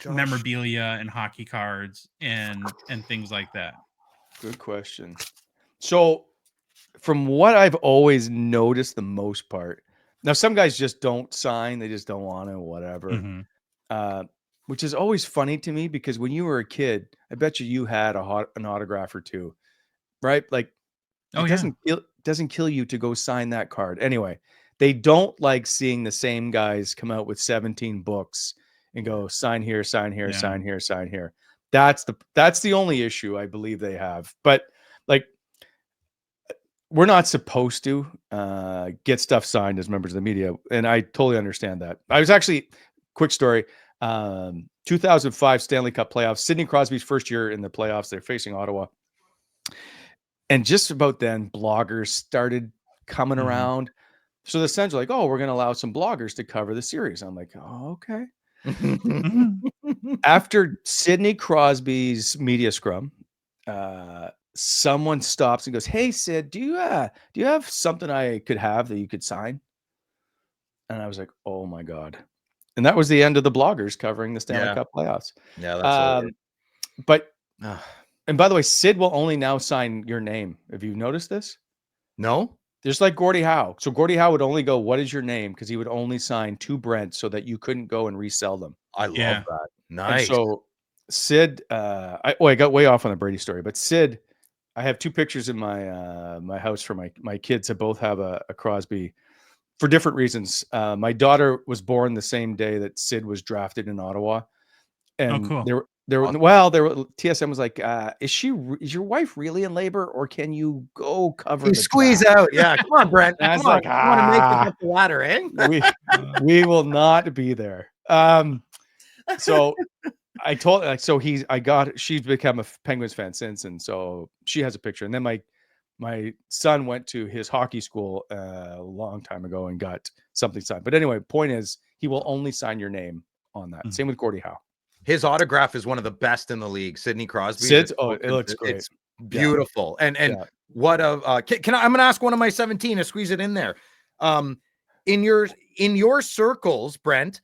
A: memorabilia and hockey cards and things like that?
E: Good question. So, from what I've always noticed, the most part. Now, some guys just don't sign; they just don't want to, whatever. Which is always funny to me because when you were a kid, I bet you had an autograph or two, right? Like, it doesn't kill you to go sign that card. Anyway, they don't like seeing the same guys come out with 17 books and go sign here, sign here, sign here, sign here. That's the only issue I believe they have. But like, we're not supposed to get stuff signed as members of the media, and I totally understand that. I was actually, quick story, 2005 Stanley Cup playoffs, Sidney Crosby's first year in the playoffs. They're facing Ottawa. And just about then, bloggers started coming around. So the Sens are like, oh, we're going to allow some bloggers to cover the series. I'm like, oh, okay. After Sidney Crosby's media scrum, someone stops and goes, hey, Sid, do you have something I could have that you could sign? And I was like, oh, my God. And that was the end of the bloggers covering the Stanley Cup playoffs.
D: Yeah, that's over.
E: But, and by the way, Sid will only now sign your name. Have you noticed this?
D: No?
E: Just like Gordie Howe. So Gordie Howe would only go, what is your name? Because he would only sign to Brent so that you couldn't go and resell them.
D: I love that. Nice.
E: And so Sid, I got way off on the Brady story, but Sid, I have two pictures in my my house for my kids that both have a Crosby for different reasons. My daughter was born the same day that Sid was drafted in Ottawa. And
A: cool.
E: TSM was like, is your wife really in labor, or can you go cover the
D: squeeze
E: draft?
D: out? Yeah, come on, Brent.
E: And I was
D: Come on.
E: like,
D: You want to make it up the ladder, eh?
E: we will not be there. So I told she's become a Penguins fan since, and so she has a picture. And then my son went to his hockey school a long time ago and got something signed. But anyway, point is, he will only sign your name on that. Same with Gordie Howe.
D: His autograph is one of the best in the league. Sidney Crosby.
E: It looks great.
D: It's beautiful. And what I'm going to ask one of my 17 to squeeze it in there. In your circles, Brent,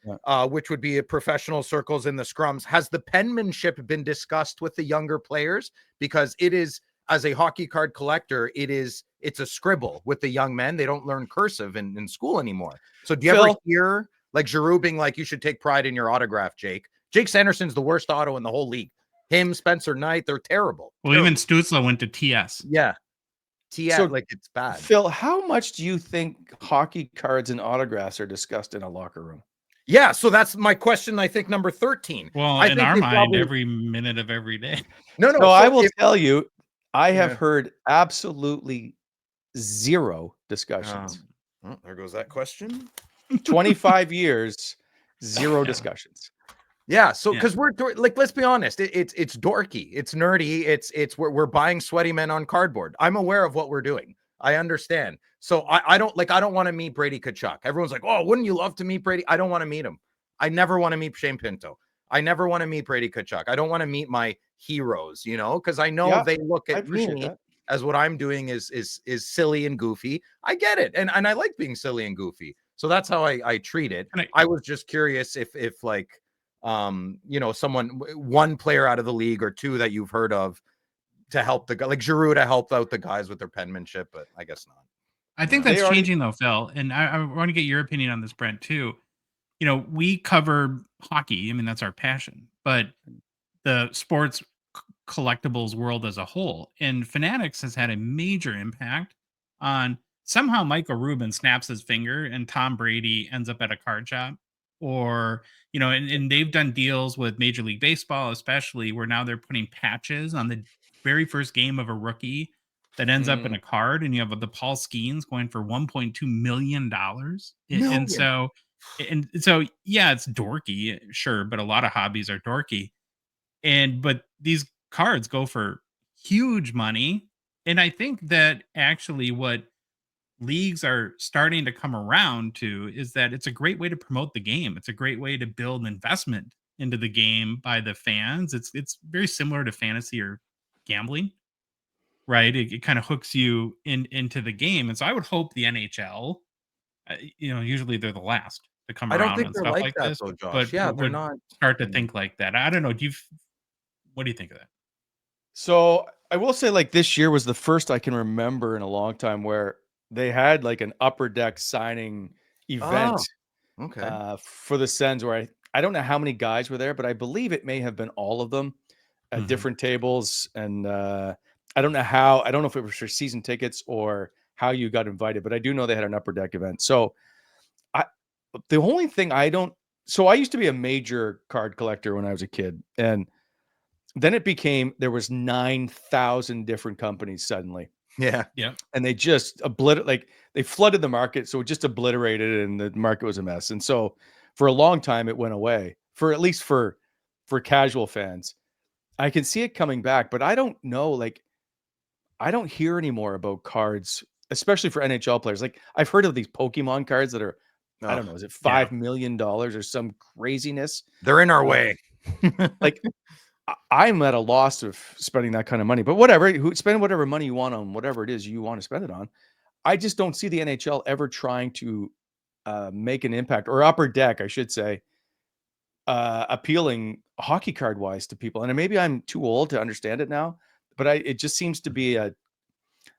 D: which would be professional circles in the scrums, has the penmanship been discussed with the younger players? Because it is, as a hockey card collector, it's a scribble with the young men. They don't learn cursive in school anymore. So do you ever hear like Giroux being like, you should take pride in your autograph, Jake? Jake Sanderson's the worst auto in the whole league. Him, Spencer Knight, they're terrible.
A: Well, even Stützle went to TS.
D: Yeah. TS, so, like, it's bad.
E: Phil, how much do you think hockey cards and autographs are discussed in a locker room?
D: Yeah, so that's my question, I think, number 13.
A: Well, in our mind, every minute of every day.
D: No.
E: So I will tell you, I have heard absolutely zero discussions.
D: Well, there goes that question.
E: 25 years, zero discussions.
D: Yeah, so because we're like, let's be honest, it's dorky, it's nerdy, we're buying sweaty men on cardboard. I'm aware of what we're doing. I understand. So I don't want to meet Brady Tkachuk. Everyone's like, oh, wouldn't you love to meet Brady? I don't want to meet him. I never want to meet Shane Pinto. I never want to meet Brady Tkachuk. I don't want to meet my heroes, because I know they look at me as what I'm doing is silly and goofy. I get it, and I like being silly and goofy. So that's how I treat it. I was just curious if like, one player out of the league or two that you've heard of to help the guy, like Giroux to help out the guys with their penmanship, but I guess not.
A: I think that's changing though, Phil. And I want to get your opinion on this, Brent, too. We cover hockey. I mean, that's our passion, but the sports collectibles world as a whole, and Fanatics has had a major impact on somehow Michael Rubin snaps his finger and Tom Brady ends up at a card shop. Or, and they've done deals with Major League Baseball, especially where now they're putting patches on the very first game of a rookie that ends up in a card, and you have the Paul Skeens going for $1.2 million. And so yeah, it's dorky, sure, but a lot of hobbies are dorky. But these cards go for huge money. And I think that actually what leagues are starting to come around to is that it's a great way to promote the game. It's a great way to build investment into the game by the fans. It's very similar to fantasy or gambling, right? It kind of hooks you into the game. And so I would hope the NHL, usually they're the last to come
D: I don't
A: around
D: think
A: on
D: they're
A: stuff
D: like
A: like
D: that
A: this,
D: though, Josh.
A: but
D: Yeah, they're
A: would
D: not.
A: start to think like that. I don't know. What do you think of that?
E: So I will say, like, this year was the first I can remember in a long time where they had like an upper deck signing event
D: Okay.
E: for the Sens, where I don't know how many guys were there, but I believe it may have been all of them at
A: Mhm.
E: different tables. And I don't know if it was for season tickets or how you got invited, but I do know they had an upper deck event. So the only thing I used to be a major card collector when I was a kid, and then it became, there was 9,000 different companies suddenly,
D: Yeah.
A: Yeah.
E: and they just they flooded the market. So it just obliterated it, and the market was a mess. And so for a long time, it went away, for at least for casual fans. I can see it coming back, but I don't know. Like, I don't hear anymore about cards, especially for NHL players. Like, I've heard of these Pokemon cards that are, I don't know, is it $5 million or some craziness?
D: They're in our way.
E: Like, I'm at a loss of spending that kind of money, but whatever, spend whatever money you want on whatever it is you want to spend it on. I just don't see the NHL ever trying to make an impact, or upper deck, I should say, appealing hockey card wise to people. And maybe I'm too old to understand it now, but it just seems to be a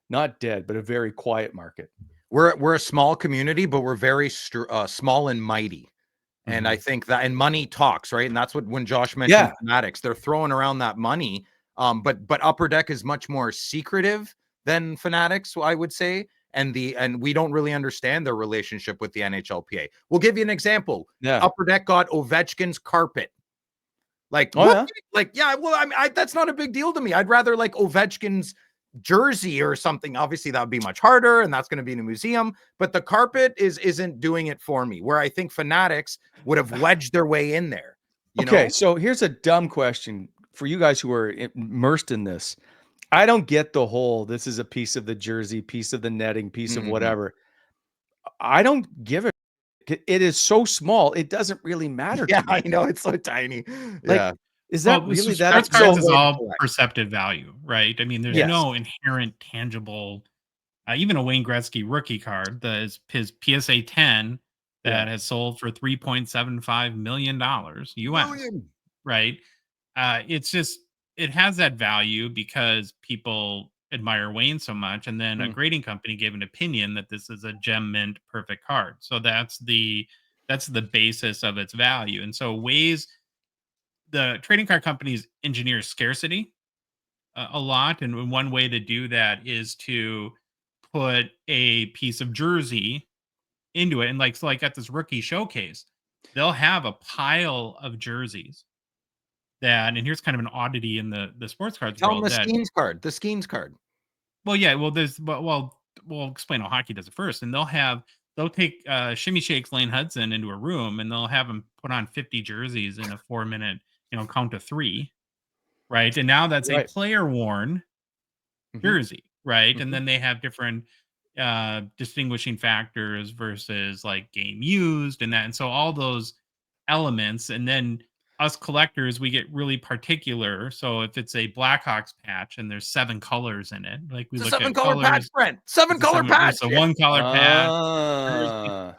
E: not dead, but a very quiet market.
D: We're a small community, but we're very small and mighty. And I think that, and money talks, right? And that's what, when Josh mentioned Fanatics, they're throwing around that money. But Upper Deck is much more secretive than Fanatics, I would say. And we don't really understand their relationship with the NHLPA. We'll give you an example.
E: Yeah.
D: Upper Deck got Ovechkin's carpet. Like,
E: well,
D: that's not a big deal to me. I'd rather like Ovechkin's jersey or something. Obviously that would be much harder, and that's going to be in a museum, but the carpet isn't doing it for me, where I think Fanatics would have wedged their way in there.
E: So here's a dumb question for you guys who are immersed in this. I don't get the whole, this is a piece of the jersey, piece of the netting, piece of whatever. I don't give it. It is so small, it doesn't really matter.
D: Yeah,
E: to me.
D: I know, it's so tiny.
E: Like, is that really that?
A: Sports cards is all perceptive value, right? I mean, there's no inherent tangible. Even a Wayne Gretzky rookie card, his PSA 10 that has sold for $3.75 million US, right? It's just, it has that value because people admire Wayne so much, and then a grading company gave an opinion that this is a gem mint perfect card. So that's the basis of its value. And so the trading card companies engineer scarcity a lot, and one way to do that is to put a piece of jersey into it. And like at this rookie showcase, they'll have a pile of jerseys and here's kind of an oddity in the sports cards world.
D: The Skeens card.
E: Well,
A: yeah, we'll explain how hockey does it first. And they'll take Shimmy Shakes Lane Hutson into a room, and they'll have him put on 50 jerseys in a 4-minute, count to 3. Right. And now that's a player worn jersey. Right. And then they have different distinguishing factors versus like game used and that. And so all those elements, and then us collectors, we get really particular. So if it's a Blackhawks patch and there's 7 colors in it, like we look at
D: 7-color patch, Brent. 7-color patch.
A: So 1-color patch.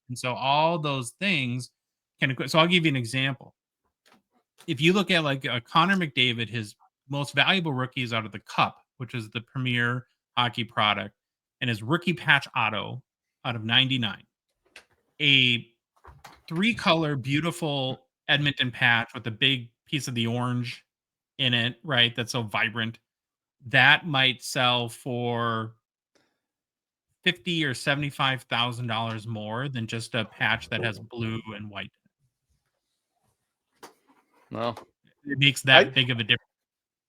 A: And so all those things so I'll give you an example. If you look at like Connor McDavid, his most valuable rookies out of the Cup, which is the premier hockey product, and his rookie patch auto out of 99, a 3-color beautiful Edmonton patch with a big piece of the orange in it, right? That's so vibrant. That might sell for $50,000 or $75,000 more than just a patch that has blue and white.
E: Well,
A: it makes that big of a difference.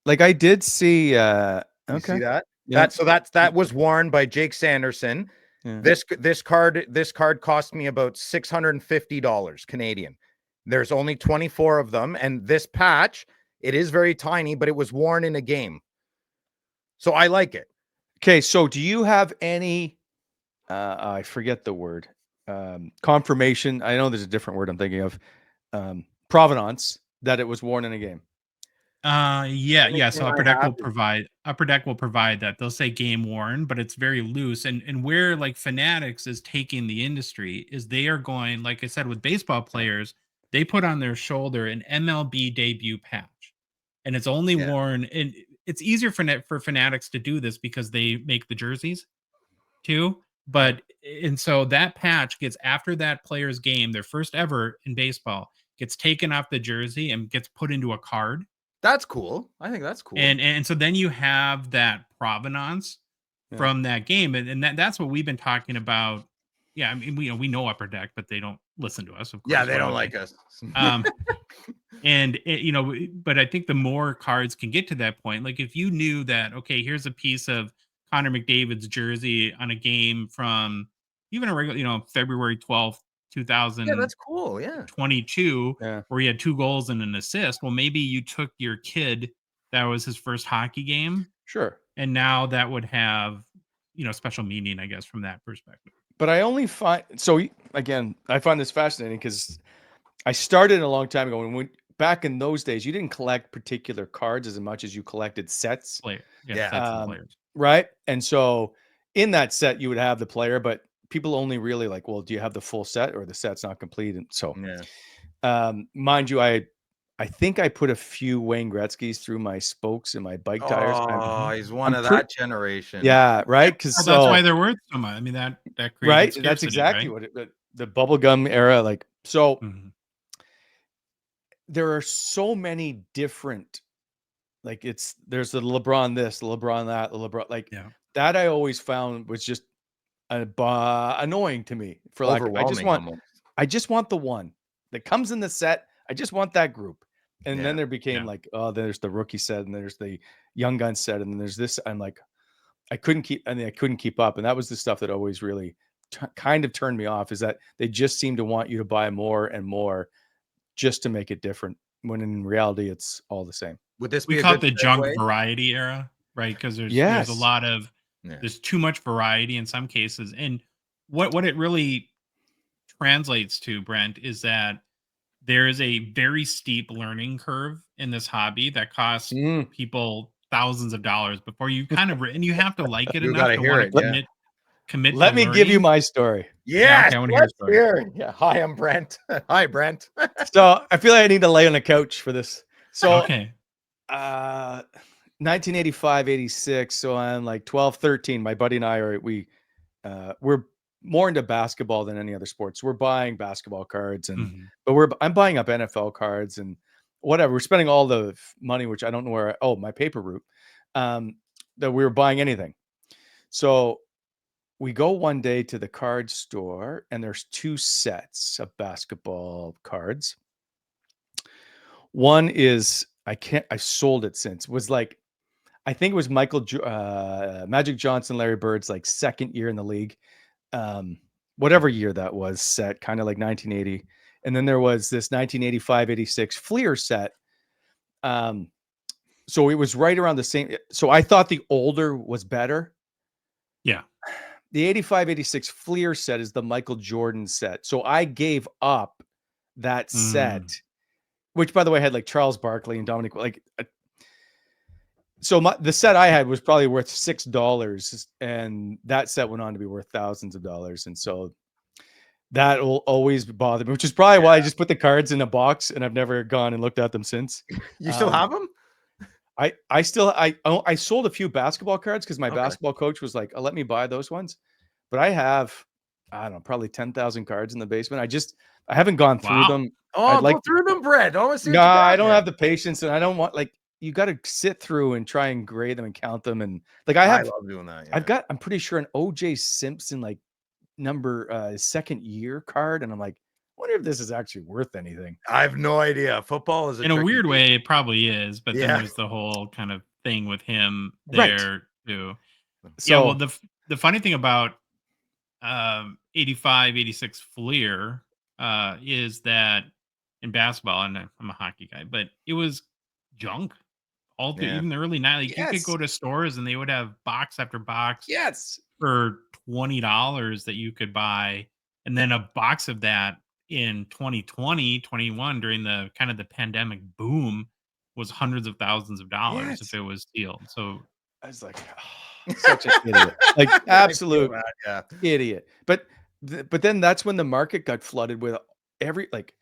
E: Like, I did see
D: You see that?
E: Yeah.
D: That was worn by Jake Sanderson.
E: Yeah.
D: This card cost me about $650 Canadian. There's only 24 of them, and this patch, it is very tiny, but it was worn in a game, so I like it.
E: Okay, so do you have any? I forget the word. Confirmation. I know there's a different word I'm thinking of. Provenance that it was worn in a game.
A: Yeah. So
D: Anything I have
A: Upper Deck will provide that. They'll say game worn, but it's very loose. And where like Fanatics is taking the industry is they are going, like I said, with baseball players, they put on their shoulder an MLB debut patch, and it's only worn. And it's easier for Fanatics to do this because they make the jerseys too. But and so that patch gets after that player's game, their first ever in baseball, gets taken off the jersey and gets put into a card.
D: That's cool. I think that's cool.
A: And so then you have that provenance from that game, and that's what we've been talking about. Yeah, I mean, we know Upper Deck, but they don't listen to us. Of course,
D: yeah, they don't like us.
A: And but I think the more cards can get to that point, like if you knew that, okay, here's a piece of Connor McDavid's jersey on a game from even a regular, February 12th, 2000.
D: Yeah, that's cool. Yeah.
A: 22, where he had 2 goals and an assist. Well, maybe you took your kid, that was his first hockey game.
E: Sure.
A: And now that would have, special meaning, I guess, from that perspective.
E: But I only find, so again, I find this fascinating because I started a long time ago. When back in those days, you didn't collect particular cards as much as you collected sets.
A: Sets of players.
E: Right. And so in that set, you would have the player, but people only really like, well, do you have the full set or the set's not complete? And so, mind you, I think I put a few Wayne Gretzky's through my spokes and my bike tires.
D: Oh, he's one of that generation.
E: Yeah, right. Because
A: that's why they're worth so much. I mean, that created
E: right.
A: Scarcity,
E: that's exactly
A: right?
E: what the bubblegum era. Like, so there are so many different, like there's the LeBron this, the LeBron that, the LeBron, like that I always found was just annoying to me for like, I just want the one that comes in the set. I just want that group. And then there became like, oh, there's the rookie set and there's the young gun set. And then there's this. I'm like, I couldn't keep up. And that was the stuff that always really kind of turned me off, is that they just seem to want you to buy more and more just to make it different, when in reality, it's all the same.
D: Would this
A: we call it the junk variety era, right? Because there's a lot of, there's too much variety in some cases. And what it really translates to, Brent, is that there is a very steep learning curve in this hobby that costs people thousands of dollars before you and you have to like it enough to want to commit.
E: Let me give you my story.
D: Yeah, I want to hear the story. Yeah. Hi, I'm Brent. Hi, Brent.
E: So I feel like I need to lay on the couch for this. So,
A: okay.
E: 1985, 86. So I'm like 12, 13. My buddy and I we're more into basketball than any other sports. We're buying basketball cards but I'm buying up NFL cards and whatever. We're spending all the money, which I don't know where. My paper route, that we were buying anything. So we go one day to the card store and there's 2 sets of basketball cards. One is, I sold it since, was like, I think it was Magic Johnson, Larry Bird's like second year in the league. Whatever year that was, set kind of like 1980. And then there was this 1985-86 Fleer set. So it was right around the same. So I thought the older was better.
A: Yeah.
E: The 85-86 Fleer set is the Michael Jordan set. So I gave up that set, which by the way had like Charles Barkley and Dominic, like, so the set I had was probably worth $6, and that set went on to be worth thousands of dollars. And so that will always bother me, which is probably why I just put the cards in a box and I've never gone and looked at them since.
D: You still have them?
E: I sold a few basketball cards because my basketball coach was like, let me buy those ones. But I have, I don't know, probably 10,000 cards in the basement. I haven't gone through them.
D: Oh, go through them, Brett.
E: No, I don't have the patience, and I don't want, like, you got to sit through and try and grade them and count them. And like, I love doing that. Yeah. I'm pretty sure an OJ Simpson, like number second year card. And I'm like, I wonder if this is actually worth anything.
D: I have no idea. Football is
A: in a weird way, it probably is, but then there's the whole kind of thing with him there too.
E: So
A: well, the funny thing about 85, 86 Fleer is that in basketball, and I'm a hockey guy, but it was junk all through
D: Yeah.
A: even the early 90s. Like you could
E: yes,
A: go to stores and they would have box after box
E: yes,
A: for $20 that you could buy, and then a box of that in 2020, 21 during the kind of the pandemic boom was hundreds of thousands of dollars if
E: yes.
A: it was sealed. So
E: I was like, such an idiot, like
D: I feel
E: absolute
D: that, yeah.
E: idiot. But then that's when the market got flooded with like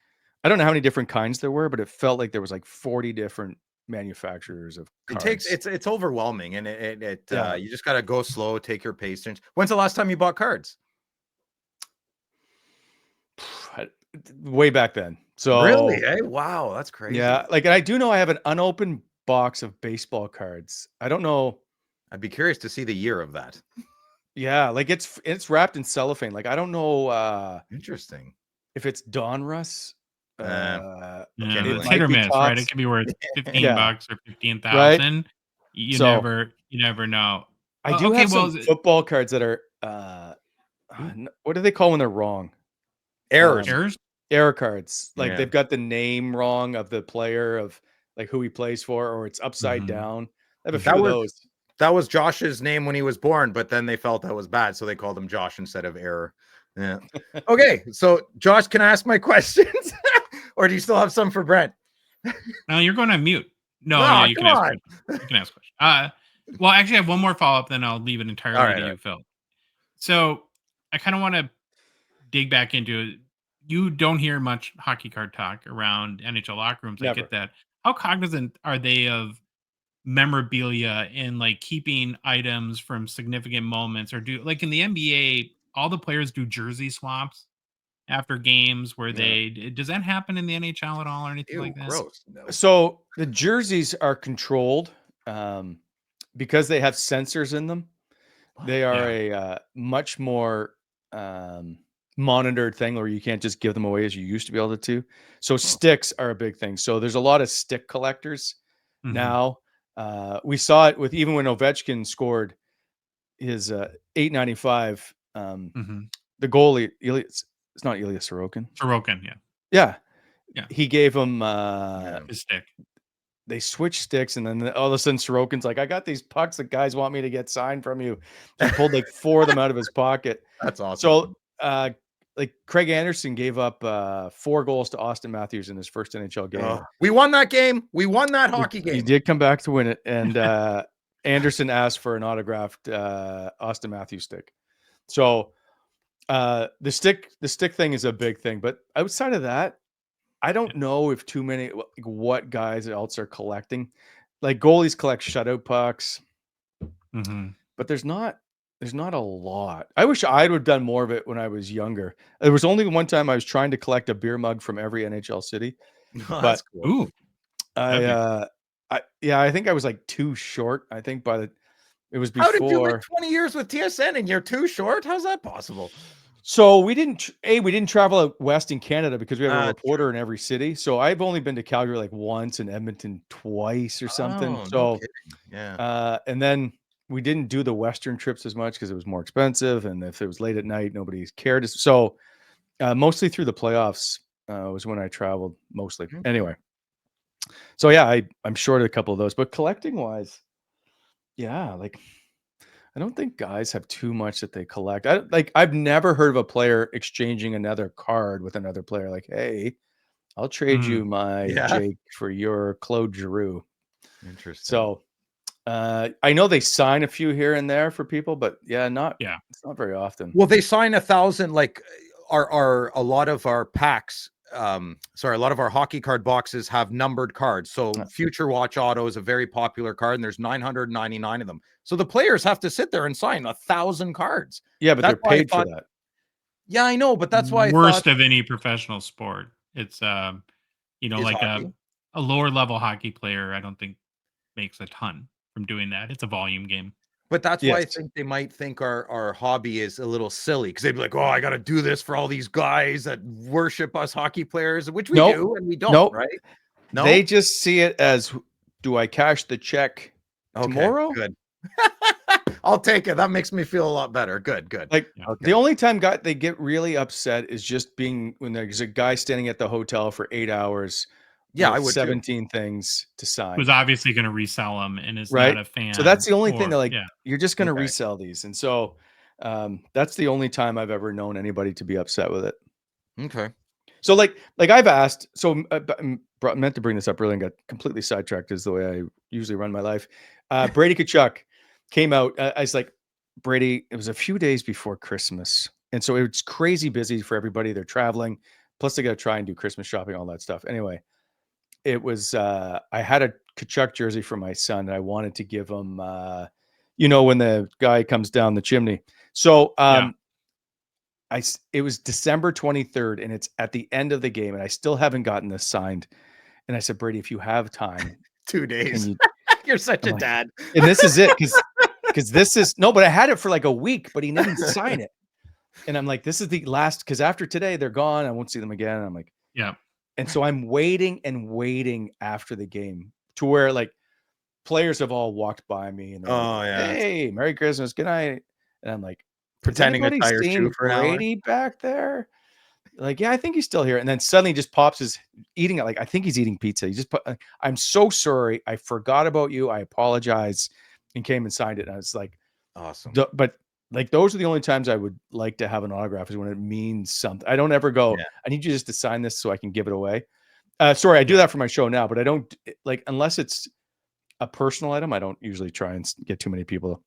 E: I don't know how many different kinds there were, but it felt like there was like 40 different manufacturers of
D: It
E: cards.
D: takes it's overwhelming, and it
E: Yeah.
D: you just gotta go slow, take your patience. When's the last time you bought cards?
E: Way back then. So
D: Really? Eh? Wow, that's crazy.
E: yeah, like, and I do know I have an unopened box of baseball cards. I don't know.
D: I'd be curious to see the year of that.
E: Yeah, like it's wrapped in cellophane. Like I don't know
D: Interesting.
E: if it's Donruss.
A: yeah,
D: can't
E: It
A: it's
D: relate.
A: hit
E: might
A: or
E: be
A: miss, right? It
E: Topps.
A: could be worth 15
E: Yeah,
A: bucks or
E: right.
A: 15,000. You
E: So
A: never know.
E: I do
A: Okay,
E: have
A: well,
E: some football cards that are what do they call when they're wrong?
D: Errors.
A: errors.
E: Error cards. Like
D: Yeah.
E: they've got the name wrong of the player of like who he plays for, or it's upside
A: Mhm.
E: down. I have a
D: That
E: few of
D: was-
E: those.
D: That was Josh's name when he was born, but then they felt that was bad, so they called him Josh instead of Error. Yeah. Okay, so Josh, can I ask my questions, or do you still have some for Brent?
A: No, you're going on mute. No,
D: Aw,
A: yeah, you can
D: come
A: ask
D: on.
A: questions. You can ask questions. Well, actually, I have one more follow up, then I'll leave it entirely
D: All right,
A: to
D: all
A: you,
D: right.
A: Phil. So I kind of want to dig back into it. You don't hear much hockey card talk around NHL locker rooms. I
E: Never.
A: get that. How cognizant are they of memorabilia and like keeping items from significant moments, or do like in the NBA, all the players do jersey swaps after games where does that happen in the NHL at all or anything
D: Ew,
A: like that?
D: gross. No.
E: So the jerseys are controlled because they have sensors in them. They are a much more monitored thing where you can't just give them away as you used to be able to. So sticks are a big thing. So there's a lot of stick collectors
A: Mhm.
E: now. We saw it with even when Ovechkin scored his 895.
A: Mhm.
E: The goalie, it's not Ilya Sorokin.
A: Sorokin, yeah.
E: Yeah.
A: Yeah.
E: He gave him
A: His stick.
E: they switched sticks, and then all of a sudden Sorokin's like, I got these pucks that guys want me to get signed from you. He pulled like 4 of them out of his pocket.
D: That's awesome.
E: So like Craig Anderson gave up 4 goals to Austin Matthews in his first NHL game.
D: We won that game. We won that hockey
E: He
D: game.
E: did come back to win it, and Anderson asked for an autographed Austin Matthews stick. So the stick thing is a big thing, but outside of that, I don't know if too many what guys else are collecting. Like goalies collect shutout pucks,
A: Mhm.
E: but there's not a lot. I wish I would have done more of it when I was younger. There was only one time I was trying to collect a beer mug from every NHL city.
D: Oh, that's cool.
A: Ooh.
E: I think I was like too short. I think it was
D: How did you
E: before.
D: live 20 years with TSN and you're too short? How's that possible?
E: So we didn't travel out west in Canada because we have a
D: Ah,
E: reporter in every city. So I've only been to Calgary like once and Edmonton twice or something.
D: Oh, no
E: So
D: kidding. Yeah.
E: and then we didn't do the western trips as much because it was more expensive, and if it was late at night, nobody cared. So mostly through the playoffs was when I traveled mostly.
D: Okay.
E: Anyway, so yeah, I'm short a couple of those, but collecting wise, yeah, like I don't think guys have too much that they collect. I've never heard of a player exchanging another card with another player. Like, hey, I'll trade you my Jake for your Claude Giroux.
D: Interesting.
E: So I know they sign a few here and there for people, but it's not very often.
D: Well, they sign 1,000. Like, are a lot of our packs. A lot of our hockey card boxes have numbered cards. So Future Watch Auto is a very popular card, and there's 999 of them. So the players have to sit there and sign 1,000 cards.
E: Yeah, but
D: That's
E: they're paid for that.
D: Yeah, I know, but that's why
A: Worst of any professional sport. It's
D: Is
A: like
D: hockey?
A: a lower level hockey player, I don't think makes a ton from doing that. It's a volume game.
D: But that's why I
E: Yes.
D: think they might think our hobby is a little silly, because they'd be like, oh, I got to do this for all these guys that worship us hockey players, which we do, and we don't, right? No,
E: They just see it as, do I cash the check tomorrow?
D: Good. I'll take it. That makes me feel a lot better. Good.
E: Like
A: Yeah.
D: Okay.
E: the only time they get really upset is just when there's a guy standing at the hotel for 8 hours.
D: Yeah,
E: with
D: I would too.
E: 17 things to sign.
A: Who's obviously going to resell them and is
E: Right.
A: not a fan.
E: So that's the only thing
A: or-
E: that, like,
A: yeah.
E: you're just going to
D: Okay.
E: resell these. And so that's the only time I've ever known anybody to be upset with it.
D: Okay.
E: So like I've asked, so meant to bring this up earlier and got completely sidetracked is the way I usually run my life. Brady Tkachuk came out. I was like, Brady, it was a few days before Christmas. And so it's crazy busy for everybody. They're traveling. Plus they got to try and do Christmas shopping, all that stuff. Anyway, it was, I had a Tkachuk jersey for my son and I wanted to give him, when the guy comes down the chimney. So, it was December 23rd and it's at the end of the game and I still haven't gotten this signed. And I said, Brady, if you have time,
D: 2 days.
E: you,
D: You're such
E: I'm
D: a
E: like,
D: dad.
E: and this is it. Cause this is but I had it for like a week, but he didn't sign it. And I'm like, this is the last, cause after today they're gone. I won't see them again. And I'm like,
A: Yeah.
E: and so I'm waiting after the game to where like players have all walked by me and they're like, hey, Merry Christmas, good night. And I'm like,
D: Pretending to tie your shoe for an hour.
E: Brady back there. Like, yeah, I think he's still here. And then suddenly just pops his eating it. Like, I think he's eating pizza. He just I'm so sorry. I forgot about you. I apologize. And came and signed it. And I was like,
D: Awesome.
E: but like, those are the only times I would like to have an autograph is when it means something. I don't ever go, I need you just to sign this so I can give it away. Sorry, I do that for my show now, but I don't like, unless it's a personal item, I don't usually try and get too many people.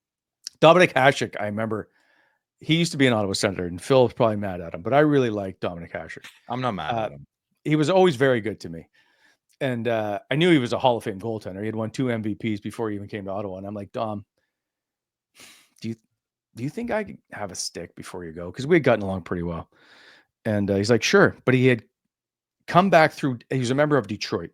E: Dominic Hasek, I remember he used to be an Ottawa Senator and Phil was probably mad at him, but I really like Dominic Hasek.
D: I'm not mad at him.
E: He was always very good to me. And I knew he was a Hall of Fame goaltender. He had won 2 MVPs before he even came to Ottawa. And I'm like, Dom, do you think I could have a stick before you go? Because we had gotten along pretty well. And he's like, sure. But he had come back he was a member of Detroit.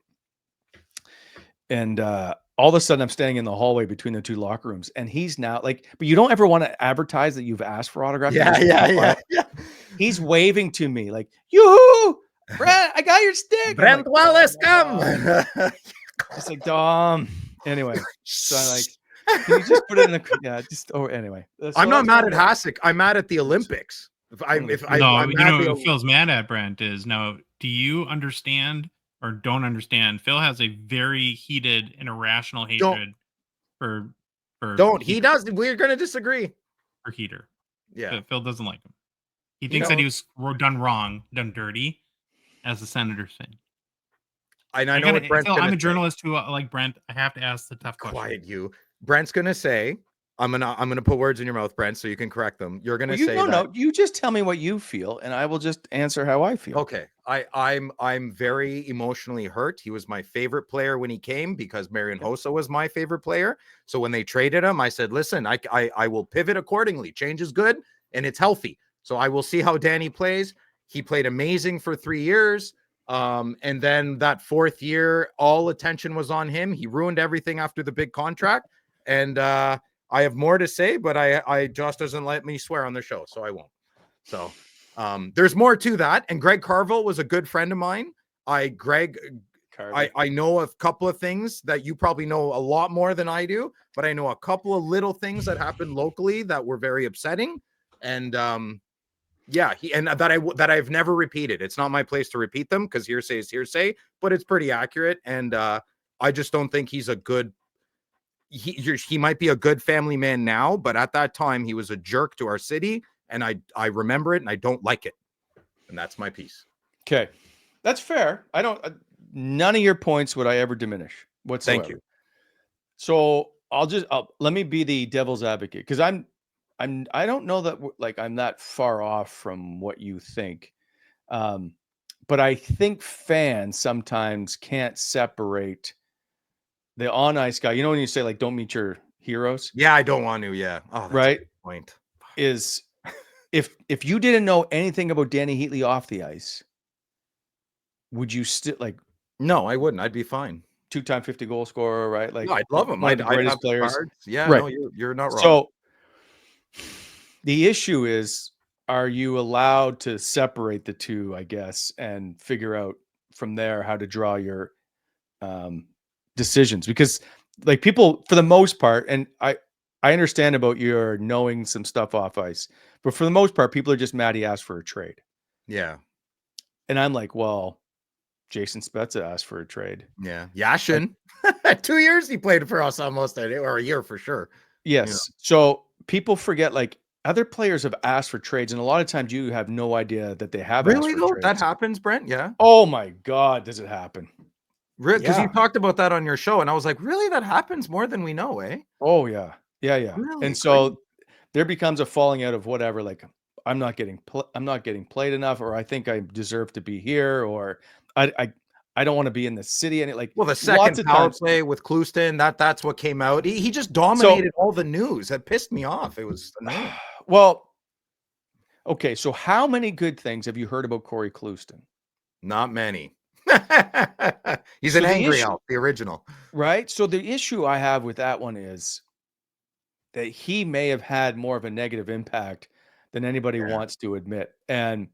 E: And all of a sudden I'm standing in the hallway between the 2 locker rooms and he's now like, but you don't ever want to advertise that you've asked for autographs.
D: Yeah.
E: He's waving to me like, yoo-hoo, Brent, I got your stick.
D: Brent Wallace, come.
E: It's like, Dom. Anyway, so I like, can you just put it in the, anyway.
D: I'm not mad at Hasek. I'm mad at the Olympics. I'm
A: what Phil's mad at, Brent, is now, do you understand or don't understand? Phil has a very heated and irrational hatred for
D: he does. We're going to disagree.
A: For Heater.
D: Yeah.
A: Phil doesn't like him. He thinks that he was done wrong, done dirty, as the Senators fan.
D: I know what Brent's
A: Phil, I'm a
D: say.
A: journalist who, like Brent, I have to ask the tough question.
D: Quiet you. Brent's going to say, I'm gonna put words in your mouth, Brent, so you can correct them. You're gonna say
E: no. You just tell me what you feel, and I will just answer how I feel.
D: Okay, I'm very emotionally hurt. He was my favorite player when he came because Marian Hossa was my favorite player. So when they traded him, I said, listen, I will pivot accordingly. Change is good and it's healthy. So I will see how Danny plays. He played amazing for 3 years. And then that 4th year, all attention was on him. He ruined everything after the big contract. And I have more to say, but I Josh doesn't let me swear on the show, so I won't. So there's more to that. And Greg Carville was a good friend of mine. I know a couple of things that you probably know a lot more than I do, but I know a couple of little things that happened locally that were very upsetting. And that I've never repeated. It's not my place to repeat them because hearsay is hearsay, but it's pretty accurate. And I just don't think he's a good. He might be a good family man now, but at that time he was a jerk to our city, and I remember it, and I don't like it, and that's my piece.
E: Okay, that's fair. I don't. None of your points would I ever diminish whatsoever.
D: Thank you.
E: So let me be the devil's advocate because I don't know that I'm that far off from what you think, but I think fans sometimes can't separate the on ice guy. You know when you say like don't meet your heroes?
D: Yeah, I don't want to. Yeah, that's
E: right.
D: A good point
E: is if you didn't know anything about Danny Heatley off the ice, would you still like?
D: No, I wouldn't. I'd be fine.
E: 2-time 50 goal scorer, right? Like,
D: no, I'd love him.
E: I'd have
D: players. Yeah,
E: right.
D: No, you're not wrong.
E: So the issue is, are you allowed to separate the two, I guess, and figure out from there how to draw your decisions? Because like people, for the most part, and I I understand about your knowing some stuff off ice, but for the most part, people are just mad he asked for a trade.
D: Yeah.
E: And I'm like, well, Jason Spezza asked for a trade.
D: Yeah. Yashin. 2 years he played for us almost, or a year for sure.
E: Yes.
D: Yeah.
E: So people forget, like, other players have asked for trades, and a lot of times you have no idea that they have asked
D: Really
E: for
D: though?
E: trades.
D: That happens, Brent? Yeah.
E: Oh my God, does it happen?
D: Really? Because you
E: Yeah.
D: talked about that on your show, and I was like, really? That happens more than we know, eh?
E: Oh yeah. Yeah, yeah.
D: Really?
E: And so there becomes a falling out of whatever, like, I'm not getting played enough, or I think I deserve to be here, or I don't want to be in the city. And like,
D: Well, the
E: lots
D: second
E: of
D: power
E: times.
D: play with Clouston, that's what came out. He just dominated all the news. That pissed me off. It was annoying.
E: Well, okay. So how many good things have you heard about Corey Clouston?
D: Not many. He's
E: So
D: an
E: the
D: angry
E: issue-
D: elf, the original.
E: Right. So the issue I have with that one is that he may have had more of a negative impact than anybody
D: Yeah.
E: wants to admit. And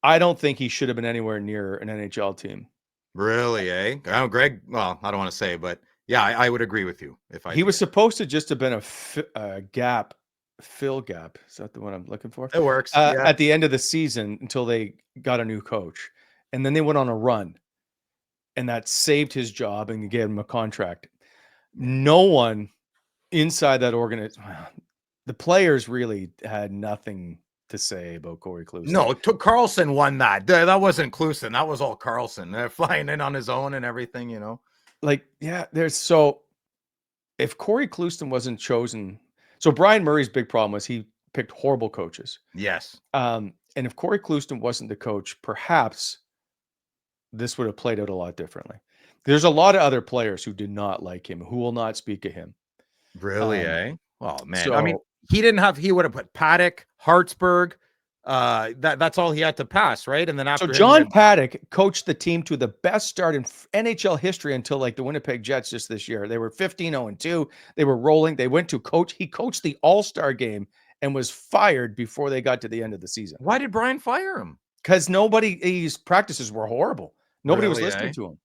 E: I don't think he should have been anywhere near an NHL team.
D: Really, eh? Oh, Greg. Well, I don't want to say, but yeah, I would agree with you. If I
E: He was supposed to just have been a fill gap. Is that the one I'm looking for?
D: it works. Yeah.
E: At the end of the season until they got a new coach. And then they went on a run. And that saved his job and gave him a contract. No one inside that organization, the players really had nothing to say about Corey Clouston.
D: No, Carlson won that. That wasn't Clouston. That was all Carlson. They're flying in on his own and everything, you know.
E: Like, yeah, if Corey Clouston wasn't chosen, so Brian Murray's big problem was he picked horrible coaches.
D: Yes.
E: And if Corey Clouston wasn't the coach, perhaps this would have played out a lot differently. There's a lot of other players who did not like him, who will not speak of him.
D: Really, eh? Oh man.
E: So,
D: I mean, he would have put Paddock, Hartsburg. That's all he had to pass, right? And then after
E: so John Paddock coached the team to the best start in NHL history until like the Winnipeg Jets just this year. They were 15-0-2. They were rolling. They went to coach. He coached the All-Star game and was fired before they got to the end of the season.
D: Why did Brian fire him?
E: Because his practices were horrible. Nobody was
D: Really,
E: listening
D: eh?
E: to him.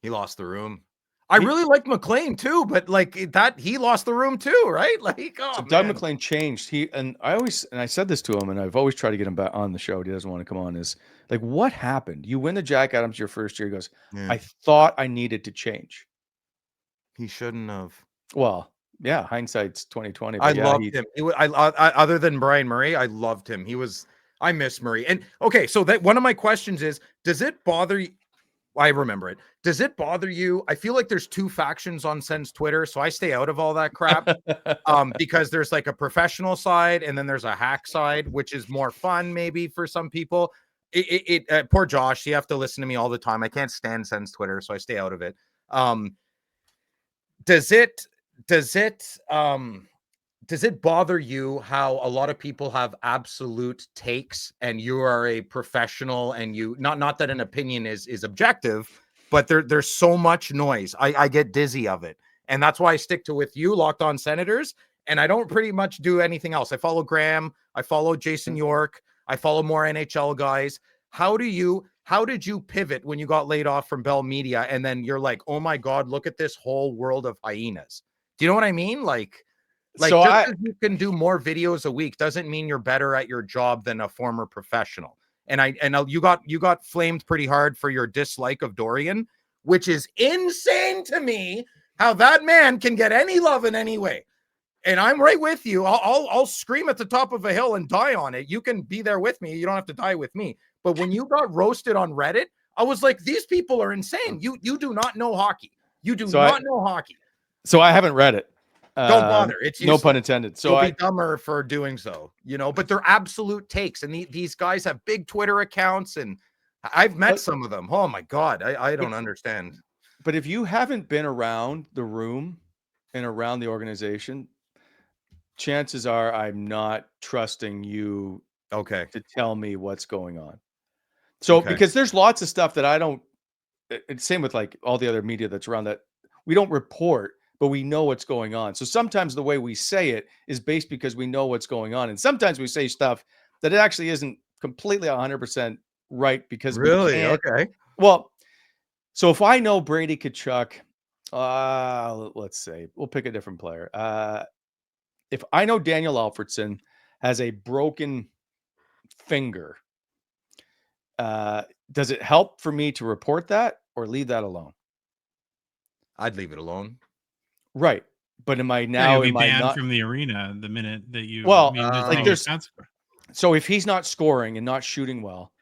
D: He lost the room. I really like McLean too, but like that, he lost the room too, right? Like, oh,
E: So Doug
D: man.
E: McLean changed. I said this to him, and I've always tried to get him back on the show. He doesn't want to come on. Is like, what happened? You win the Jack Adams your first year. He goes,
D: Yeah.
E: I thought I needed to change.
D: He shouldn't have.
E: Well, yeah, hindsight's 2020.
D: I
E: But yeah,
D: loved him. I other than Brian Murray, I loved him. I miss Murray. And okay, so that one of my questions is, does it bother you? I remember it. Does it bother you? I feel like there's two factions on Sens Twitter, so I stay out of all that crap. Because there's like a professional side and then there's a hack side, which is more fun maybe for some people. Poor Josh, you have to listen to me all the time. I can't stand Sens Twitter, so I stay out of it. Does it bother you how a lot of people have absolute takes and you are a professional and you not that an opinion is objective, but there's so much noise. I get dizzy of it. And that's why I stick to with you, Locked On Senators, and I don't pretty much do anything else. I follow Graham, I follow Jason York, I follow more NHL guys. How did you pivot when you got laid off from Bell Media and then you're like, "Oh my God, look at this whole world of hyenas." Do you know what I mean? Like
E: So
D: just 'cause you can do more videos a week doesn't mean you're better at your job than a former professional. And you got flamed pretty hard for your dislike of Dorian, which is insane to me how that man can get any love in any way. And I'm right with you. I'll scream at the top of a hill and die on it. You can be there with me. You don't have to die with me. But when you got roasted on Reddit, I was like, these people are insane. You do not know hockey. You do not know hockey.
E: So I haven't read it.
D: Don't bother. It's
E: no pun intended. So
D: you'll be dumber for doing so, but they're absolute takes. And these guys have big Twitter accounts and I've met some of them. Oh my God. I don't understand.
E: But if you haven't been around the room and around the organization, chances are I'm not trusting you
D: to
E: tell me what's going on. So because there's lots of stuff that I don't, same with like all the other media that's around that we don't report, but we know what's going on. So sometimes the way we say it is based because we know what's going on. And sometimes we say stuff that it actually isn't completely 100% right because
D: really,
E: well, so if I know Brady Tkachuk, let's say we'll pick a different player. if I know Daniel Alfredsson has a broken finger, does it help for me to report that or leave that alone?
D: I'd leave it alone.
E: Right. But am I
A: Yeah,
E: now,
A: you'll be
E: am I
A: banned
E: not?
A: from the arena the minute that you,
E: Well,
A: there's
E: like
A: no
E: there's,
A: consequence.
E: so if he's not scoring and not shooting well,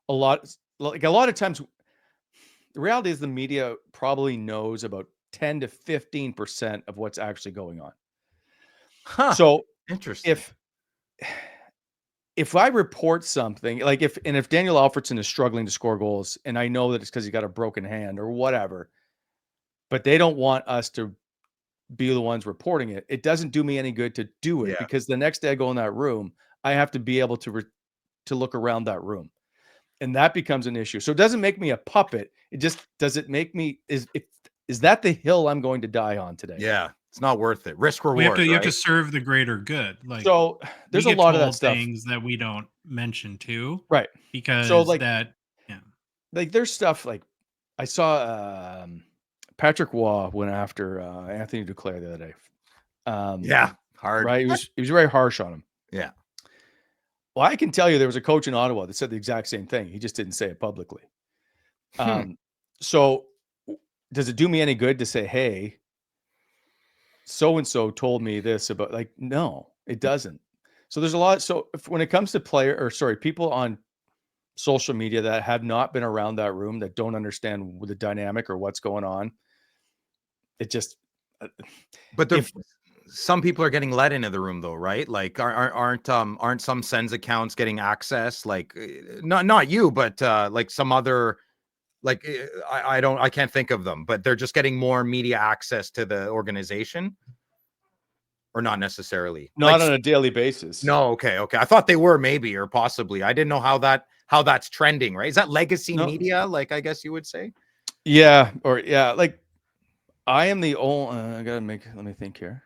E: a lot of times, the reality is the media probably knows about 10 to 15% of what's actually going on.
D: Huh.
E: So
D: Interesting.
E: if I report something, like if Daniel Alfredsson is struggling to score goals, and I know that it's because he got a broken hand or whatever, but they don't want us to be the ones reporting it, it doesn't do me any good to do it,
D: Yeah.
E: because the next day I go in that room, I have to be able to look around that room, and that becomes an issue. So it doesn't make me a puppet. It just, does it make me, is that the hill I'm going to die on today?
D: Yeah. It's not worth it. Risk
A: You
D: reward.
A: have to
D: right?
A: serve the greater good. Like,
E: So there's a
A: we get
E: lot of that
A: told
E: stuff.
A: things that we don't mention too,
E: Right.
A: because
E: So like,
A: that, yeah.
E: like there's stuff like I saw Patrick Waugh went after Anthony Duclair the other day.
D: Yeah. Hard.
E: Right. He was very harsh on him.
D: Yeah.
E: Well, I can tell you there was a coach in Ottawa that said the exact same thing. He just didn't say it publicly. So does it do me any good to say, hey, so-and-so told me this about, like, no, it doesn't. So there's a lot. So when it comes to people on social media that have not been around that room, that don't understand the dynamic or what's going on, it just,
D: But some people are getting let into the room though, right? Like aren't some Sens accounts getting access? Like not you, but like some other, like I can't think of them, but they're just getting more media access to the organization, or not necessarily.
E: not
D: Like,
E: on a daily basis.
D: no, okay. I thought they were, maybe, or possibly. I didn't know how that's trending, right? Is that legacy
E: No.
D: media, like, I guess you would say?
E: Yeah. Or yeah, like I am the only, let me think here.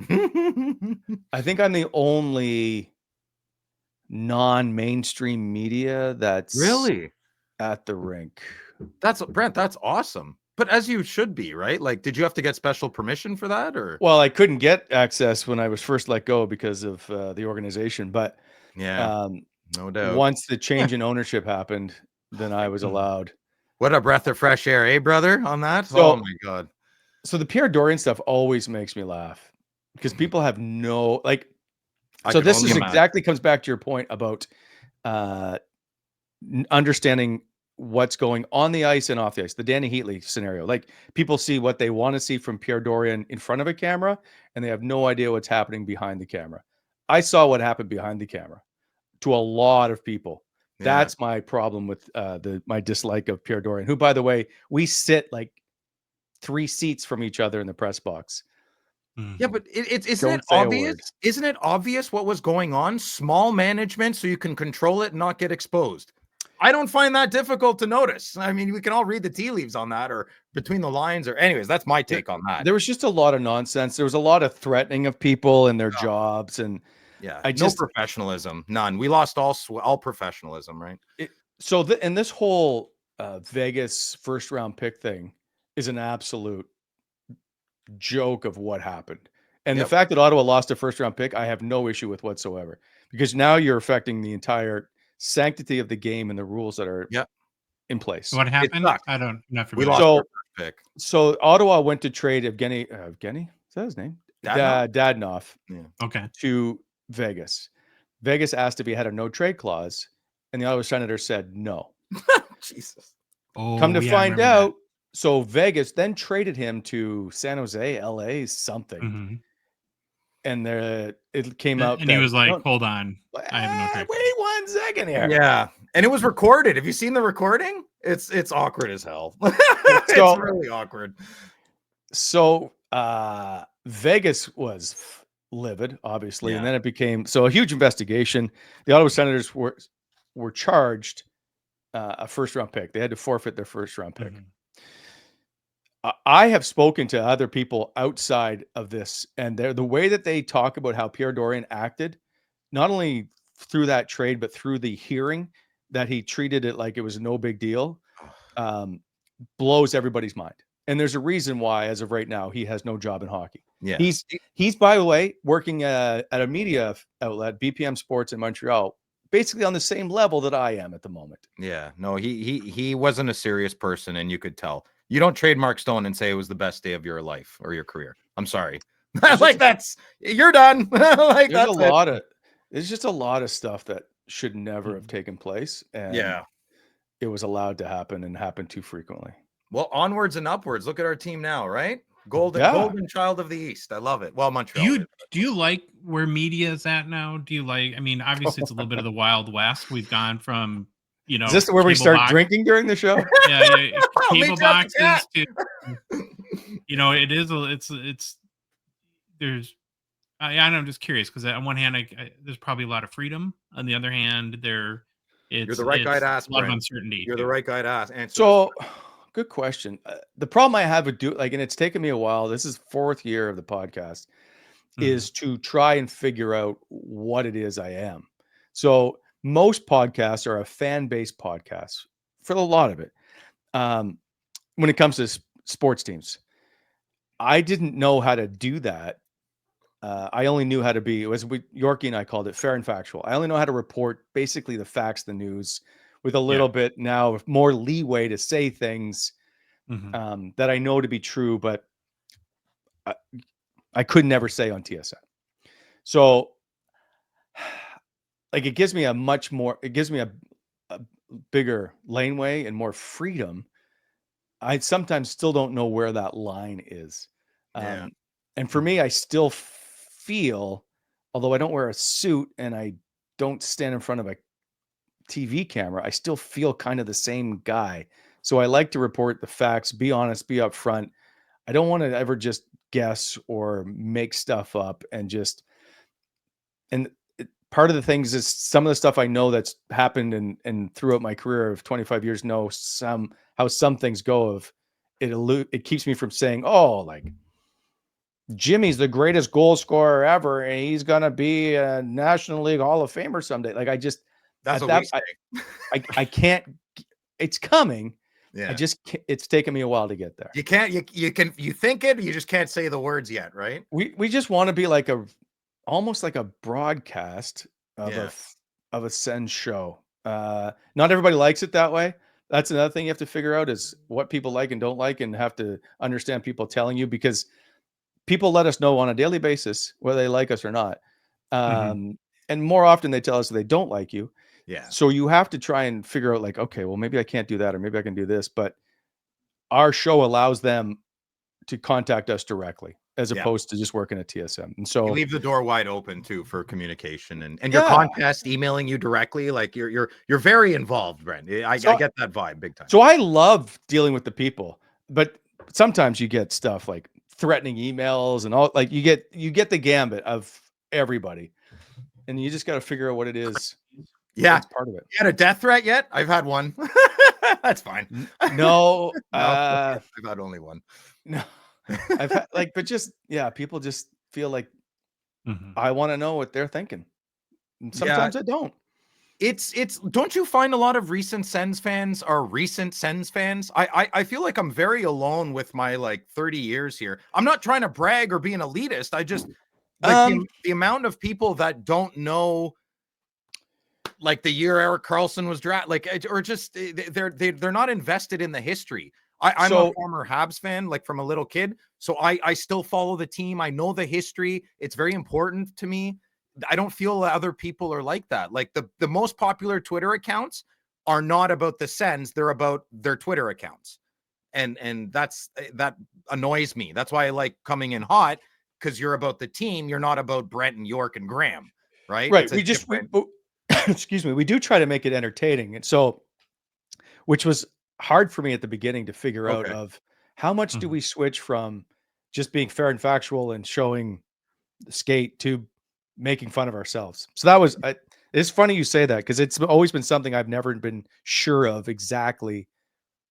E: I think I'm the only non-mainstream media that's
D: Really?
E: at the rink.
D: That's Brent, that's awesome. But as you should be, right? Like, did you have to get special permission for that, or?
E: Well, I couldn't get access when I was first let go because of the organization, but
D: Yeah, no doubt.
E: once the change in ownership happened, then I was allowed.
D: What a breath of fresh air, eh, brother, on that?
E: So-
D: Oh my God.
E: So the Pierre Dorian stuff always makes me laugh because people have no, like,
D: I
E: so
D: can
E: this
D: only
E: is
D: imagine.
E: exactly comes back to your point about understanding what's going on the ice and off the ice. The Danny Heatley scenario, like, people see what they want to see from Pierre Dorian in front of a camera, and they have no idea what's happening behind the camera. I saw what happened behind the camera to a lot of people.
D: Yeah.
E: That's my problem with my dislike of Pierre Dorian, who, by the way, we sit like 3 seats from each other in the press box.
D: Yeah, but isn't
E: Don't
D: it
E: say a
D: obvious?
E: word.
D: Isn't it obvious what was going on? Small management, so you can control it and not get exposed. I don't find that difficult to notice. I mean, we can all read the tea leaves on that, or between the lines, or anyways, that's my take on that.
E: There was just a lot of nonsense. There was a lot of threatening of people and their jobs, and
D: Yeah,
E: no
D: professionalism, none. We lost all professionalism, right?
E: So and this whole Vegas first round pick thing is an absolute joke of what happened. And the fact that Ottawa lost a first round pick, I have no issue with whatsoever, because now you're affecting the entire sanctity of the game and the rules that are in place.
A: What happened?
D: sucked.
A: Not
D: We
A: familiar.
D: lost our first pick.
E: So Ottawa went to trade Evgeny, is that his name?
D: Dadonov?
E: Dadonov
A: Okay.
E: to Vegas. Vegas asked if he had a no trade clause, and the Ottawa Senators said no.
D: Jesus.
A: Oh,
E: Come to
A: yeah, I
E: find
A: remember
E: out, so Vegas then traded him to San Jose, LA, something.
A: that. Mhm.
E: And it came out
A: And he
E: that,
A: was like, "Hold on, I have no trade."
E: wait 1 second here.
D: Yeah, and it was recorded. Have you seen the recording? It's awkward as hell. It's really awkward.
E: So Vegas was livid, obviously, and then it became a huge investigation. The Ottawa Senators were charged a first round pick. They had to forfeit their first round pick.
A: Mhm.
E: I have spoken to other people outside of this, and the way that they talk about how Pierre Dorian acted, not only through that trade, but through the hearing, that he treated it like it was no big deal, blows everybody's mind. And there's a reason why, as of right now, he has no job in hockey.
D: Yeah.
E: He's by the way, working at a media outlet, BPM Sports in Montreal, basically on the same level that I am at the moment.
D: Yeah. No, he wasn't a serious person, and you could tell. You don't trademark Stone and say it was the best day of your life or your career. I'm sorry. Like you're done. Like
E: there's just a lot of stuff that should never have taken place. And it was allowed to happen and happened too frequently.
D: Well, onwards and upwards. Look at our team now, right? Golden child of the East. I love it. Well, Montreal.
A: Do you like where media is at now? Do you like? I mean, obviously, it's a little bit of the Wild West. We've gone from,
E: is this where we start drinking during the show?
A: Yeah, cable boxes to, it is. It's. There's. I'm just curious because on one hand, there's probably a lot of freedom. On the other hand, you're
D: the right guy to ask.
A: A lot of uncertainty.
D: You're the right guy to ask.
E: So. Good question. The problem I have with and it's taken me a while. This is 4th year of the podcast, is to try and figure out what it is I am. So most podcasts are a fan-based podcast for a lot of it. When it comes to sports teams, I didn't know how to do that. I only knew how to be, Yorkie and I called it fair and factual. I only know how to report basically the facts, the news, with a little bit now more leeway to say things that I know to be true, but I could never say on TSN. So like, it gives me a bigger laneway and more freedom. I sometimes still don't know where that line is. And for me, I still feel, although I don't wear a suit and I don't stand in front of a TV camera, I still feel kind of the same guy. So I like to report the facts, be honest, be upfront. I don't want to ever just guess or make stuff up part of the things is some of the stuff I know that's happened and throughout my career of 25 years know how some things go of it keeps me from saying, oh, like Jimmy's the greatest goal scorer ever and he's going to be a National League Hall of Famer someday. Like
D: that's what we say.
E: I can't. It's coming.
D: Yeah.
E: It's taken me a while to get there.
D: You can't. You think it. You just can't say the words yet, right?
E: We just want to be like almost like a broadcast of a Sens show. Not everybody likes it that way. That's another thing you have to figure out is what people like and don't like, and have to understand people telling you, because people let us know on a daily basis whether they like us or not. And more often they tell us they don't like you.
D: Yeah.
E: So you have to try and figure out like, okay, well, maybe I can't do that, or maybe I can do this. But our show allows them to contact us directly as opposed to just working at TSM. And so
D: you leave the door wide open too for communication and your contest emailing you directly. Like you're very involved, Brent. I get that vibe big time.
E: So I love dealing with the people, but sometimes you get stuff like threatening emails and all, like you get the gambit of everybody, and you just got to figure out what it is.
D: Yeah,
E: that's part of it.
D: You had a death threat yet? I've had one. That's fine.
E: No,
D: I've had only one.
E: No, I've had but just people just feel like I want to know what they're thinking. And sometimes I don't.
D: It's don't you find a lot of recent Sens fans are recent Sens fans? I feel like I'm very alone with my 30 years here. I'm not trying to brag or be an elitist. I just the amount of people that don't know the year Erik Karlsson was drafted, or just they're not invested in the history. I'm a former Habs fan, from a little kid. So I still follow the team. I know the history. It's very important to me. I don't feel other people are like that. The most popular Twitter accounts are not about the Sens. They're about their Twitter accounts. And that annoys me. That's why I like coming in hot, because you're about the team. You're not about Brent and York and Graham. Right.
E: Right. Excuse me. We do try to make it entertaining. And so, which was hard for me at the beginning to figure out of how much do we switch from just being fair and factual and showing the skate to making fun of ourselves. So that was, it's funny you say that, because it's always been something I've never been sure of exactly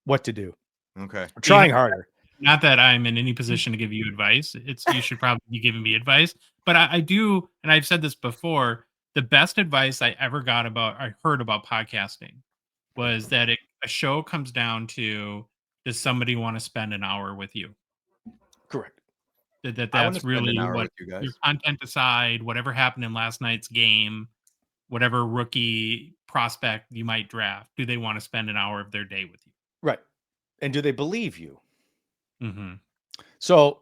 E: what to do.
D: Okay.
E: I'm trying harder.
A: Not that I'm in any position to give you advice. You should probably be giving me advice, but I do. And I've said this before, the best advice I ever heard about podcasting was that a show comes down to does somebody want to spend an hour with you?
E: Correct.
D: I want to
A: That's
D: spend an
A: really
D: hour
A: what
D: with you guys.
A: your content aside, whatever happened in last night's game, whatever rookie prospect you might draft, do they want to spend an hour of their day with you?
E: Right. And do they believe you?
A: Mm-hmm.
E: So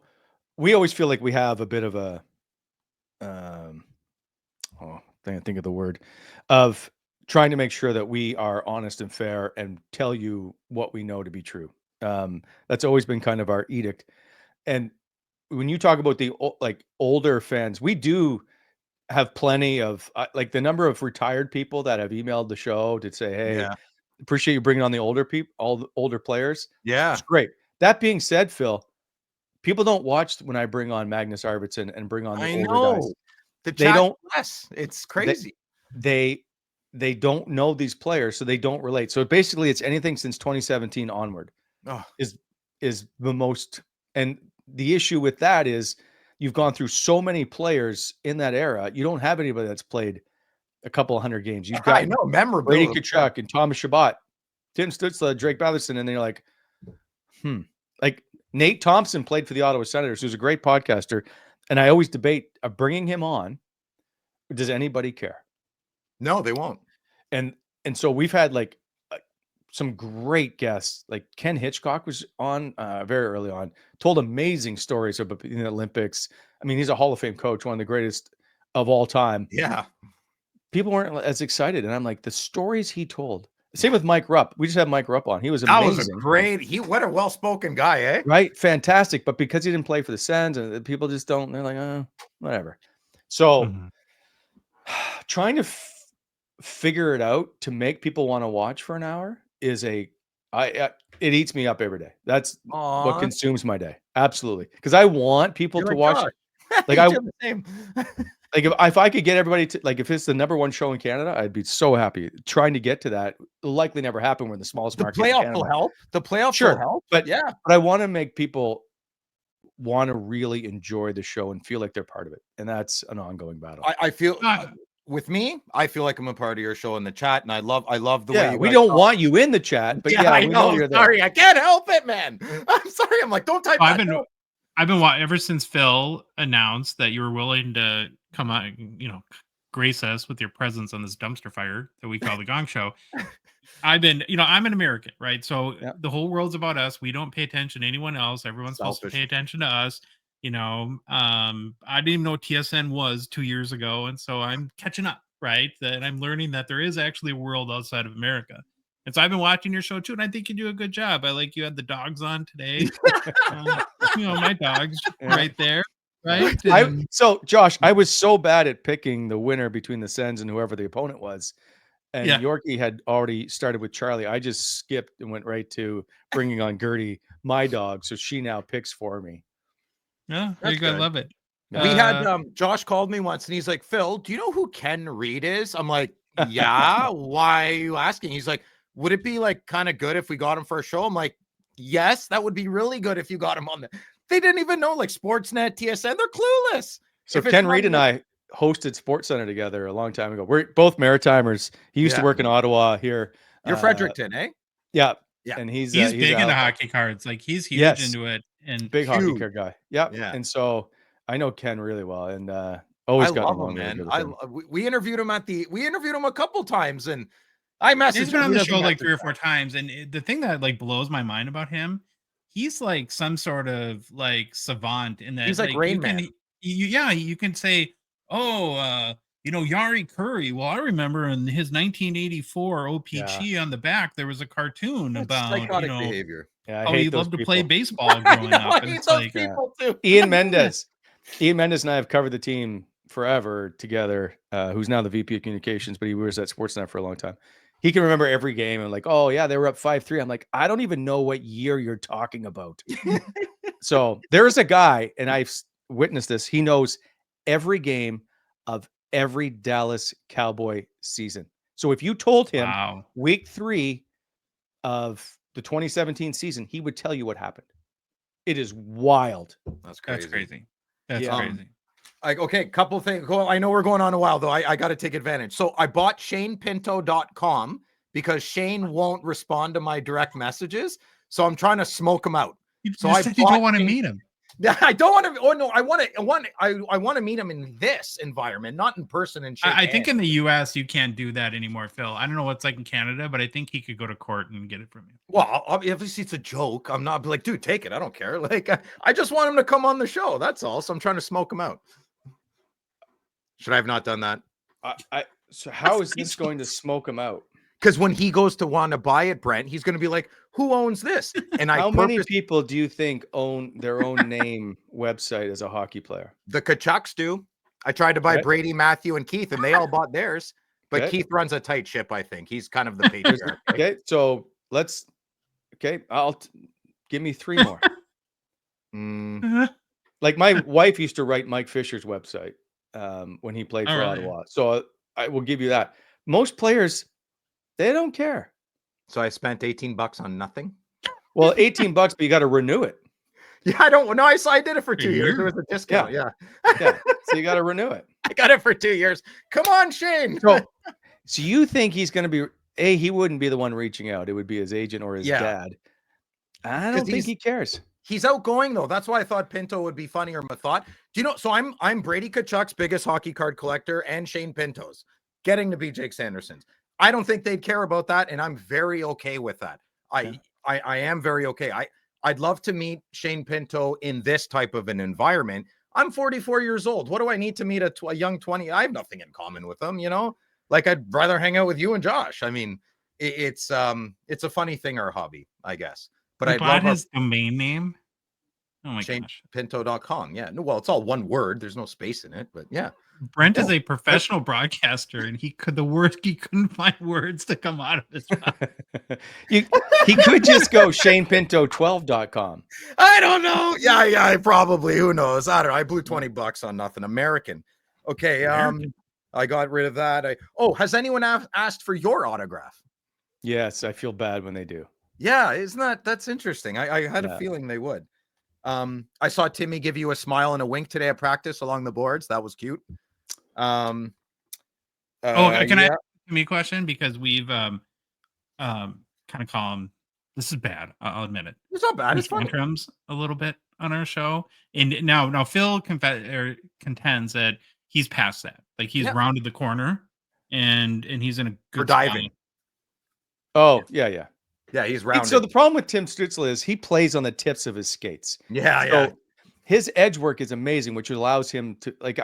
E: we always feel like we have a bit of a, think of the word, of trying to make sure that we are honest and fair and tell you what we know to be true. That's always been kind of our edict. And when you talk about the older fans, we do have plenty of like the number of retired people that have emailed the show to say, "Hey,
D: Yeah.
E: appreciate you bringing on the older people, all the older players."
D: Yeah.
E: It's great. That being said, Phil, people don't watch when I bring on Magnus Arvidsson and bring on the
D: I
E: older guys.
D: know. The
E: They
D: chat
E: don't.
D: less. It's crazy.
E: They don't know these players, so they don't relate. So basically, it's anything since 2017 onward
D: Oh,
E: is the most. And the issue with that is you've gone through so many players in that era. You don't have anybody that's played a couple of hundred games. You've
D: I
E: got
D: know.
E: Brady
D: Memorability.
E: Tkachuk and Thomas Chabot, Tim Stützle, Drake Batherson, and then you're like, like Nate Thompson played for the Ottawa Senators, who's a great podcaster, and I always debate bringing him on. Does anybody care?
D: No, they won't.
E: And so we've had like some great guests. Like Ken Hitchcock was on very early on, told amazing stories about the Olympics. I mean, he's a Hall of Fame coach, one of the greatest of all time.
D: Yeah.
E: People weren't as excited, and I'm like, the stories he told. Same with Mike Rupp. We just had Mike Rupp on. He was amazing.
D: That was a great. What a well-spoken guy, eh?
E: Right? Fantastic. But because he didn't play for the Sens, and people just don't, they're like, whatever. So trying to figure it out to make people want to watch for an hour is it eats me up every day. That's what consumes my day. Absolutely. Because I want people to watch. Like
D: the same.
E: Like if I could get everybody to, like, if it's the number one show in Canada, I'd be so happy. Trying to get to that will likely never happen. We're the smallest market.
D: The playoff will help. The playoff will help.
E: But
D: yeah,
E: but I want to make people want to really enjoy the show and feel like they're part of it, and that's an ongoing battle.
D: I feel with me, I feel like I'm a part of your show in the chat, and I love the way
E: we don't want you in the chat, but
D: I
E: we
D: know
E: you're there.
D: Sorry, I can't help it, man. I'm sorry. I'm like, don't type.
A: I've been ever since Phil announced that you were willing to come on, grace us with your presence on this dumpster fire that we call the Gong Show. I've been, I'm an American, right? So the whole world's about us. We don't pay attention to anyone else. Everyone's supposed to pay attention to us. I didn't even know what TSN was 2 years ago. And so I'm catching up, right? And I'm learning that there is actually a world outside of America. And so I've been watching your show too, and I think you do a good job. I like you had the dogs on today. My dogs right there, right?
E: So Josh, I was so bad at picking the winner between the Sens and whoever the opponent was. And Yorkie had already started with Charlie. I just skipped and went right to bringing on Gertie, my dog. So she now picks for me.
A: Yeah, I love it.
D: We had Josh called me once and he's like, Phil, do you know who Ken Reed is? I'm like, yeah. Why are you asking? He's like, would it be like kind of good if we got him for a show? I'm like, yes, that would be really good if you got him on there. They didn't even know, like, Sportsnet, TSN, they're clueless.
E: So Ken Reed and I hosted Sports Center together a long time ago. We're both Maritimers. He used to work in Ottawa here.
D: You're Fredericton, eh?
E: Yeah. And he's
A: big into hockey cards. Like, he's huge into it. And
E: big hockey card guy. Yeah. And so I know Ken really well, and always got along, man.
D: We interviewed him a couple times, and I messaged him.
A: He's been on the show like 3 or 4 times, and the thing that like blows my mind about him, he's like some sort of like savant in that
D: he's like Rain Man.
A: You can say, Yari Curry. Well, I remember in his 1984 O-Pee-Chee on the back, there was a cartoon about
D: psychotic behavior.
E: Yeah,
A: how he loved to play baseball growing up.
D: And it's like people too.
E: Ian Mendes and I have covered the team forever together. Who's now the VP of Communications, but he was at Sportsnet for a long time. He can remember every game and like, oh yeah, they were up 5-3. I'm like, I don't even know what year you're talking about. So there's a guy, and I've witnessed this. He knows every game of every Dallas Cowboy season. So if you told him week 3 of the 2017 season, he would tell you what happened. It is wild.
D: That's crazy.
A: That's crazy.
D: Okay, couple things. Well, I know we're going on a while, though. I got to take advantage. So I bought ShanePinto.com because Shane won't respond to my direct messages. So I'm trying to smoke him out.
A: You
D: So
A: just
D: I
A: said you
D: bought
A: don't want to
D: Shane-
A: meet him.
D: I don't want to. Oh no, I want to meet him in this environment, not in person and shake
A: I think
D: hands.
A: in the US you can't do that anymore, Phil. I don't know what's like in Canada, but I think he could go to court and get it from you.
D: Well, obviously it's a joke. I'm not like, dude, take it. I don't care. Like, I just want him to come on the show. That's all. So I'm trying to smoke him out. Should I have not done that?
E: So how is this going to smoke him out?
D: Because when he goes to want to buy it, Brent, he's going to be like, "Who owns this?" And
E: How many people do you think own their own name website as a hockey player?
D: The Kachucks do. I tried to buy
E: Okay.
D: Brady, Matthew, and Keith, and they all bought theirs. But
E: Okay.
D: Keith runs a tight ship. I think he's kind of the patriarch.
E: Okay, so let's. Okay, give me 3 more. Like my wife used to write Mike Fisher's website when he played
A: Oh,
E: for
A: really?
E: Ottawa. So I will give you that. Most players, they don't care.
D: So I spent $18 on nothing.
E: Well, $18, but you got to renew it.
D: Yeah, I don't know. I did it for 2 years.
A: year?
D: There was a discount. Yeah.
E: Yeah, so you got to renew it.
D: I got it for 2 years. Come on, Shane.
E: So you think he's going to be? He wouldn't be the one reaching out. It would be his agent or his dad. I don't think he cares.
D: He's outgoing though. That's why I thought Pinto would be funnier. Thought. Do you know? So I'm Brady Kachuk's biggest hockey card collector and Shane Pinto's getting to be Jake Sanderson's. I don't think they'd care about that, and I'm very okay with that. I am very okay. I'd love to meet Shane Pinto in this type of an environment. I'm 44 years old. What do I need to meet a young 20? I have nothing in common with them, you know? Like I'd rather hang out with you and Josh. I mean, it's a funny thing, our hobby, I guess. But I love
A: his domain name. Oh my gosh.
D: ShanePinto.com. Yeah. No, well, it's all one word. There's no space in it, but yeah.
A: Brent is a professional broadcaster, and he couldn't find words to come out of his mouth.
E: He could just go ShanePinto12.com.
D: I don't know. Yeah, probably. Who knows? I don't know. I blew $20 on nothing. American. Okay. I got rid of that. Has anyone asked for your autograph?
E: Yes, I feel bad when they do.
D: Yeah, that's interesting. I had a feeling they would. I saw Timmy give you a smile and a wink today at practice along the boards. That was cute.
A: Can I ask me a question? Because we've kind of call him, this is bad, I'll admit it.
D: It's not bad. It's fun.
A: Tantrums a little bit on our show. And now Phil contends that he's past that. Like he's rounded the corner and he's in a good
D: for diving.
A: spot.
E: Oh, yeah.
D: Yeah, he's rounded.
E: So the problem with Tim Stützle is he plays on the tips of his skates.
D: Yeah.
E: His edge work is amazing, which allows him to, like,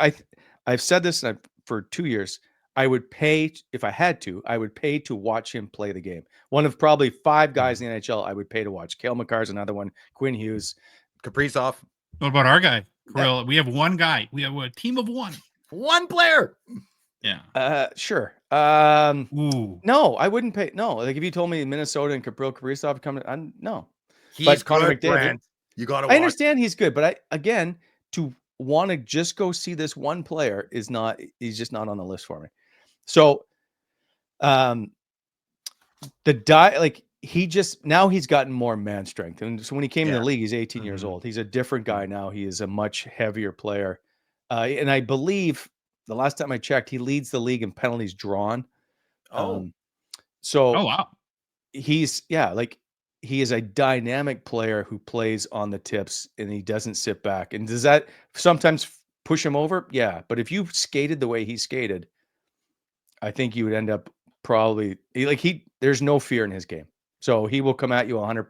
E: I've said this for 2 years. I would pay, if I had to, I would pay to watch him play the game. One of probably 5 guys in the NHL I would pay to watch. Cale Makar's another one. Quinn Hughes.
D: Kaprizov.
A: What about our guy? Krill? We have one guy. We have a team of one.
D: One player.
A: Yeah.
E: Sure.
A: Ooh.
E: No, I wouldn't pay. No, like if you told me Minnesota and Kaprizov coming, no.
D: He's
E: Connor
D: good,
E: McDavid,
D: Brent. You got to watch.
E: I understand he's good, but to want to just go see this one player he's just not on the list for me. So, he's gotten more man strength. And so when he came in the league, he's 18 years old. He's a different guy now. He is a much heavier player. And I believe the last time I checked, he leads the league in penalties drawn.
A: Oh, wow.
E: He is a dynamic player who plays on the tips and he doesn't sit back. And does that sometimes push him over? Yeah. But if you skated the way he skated, I think you would end up probably there's no fear in his game. So he will come at you 100%.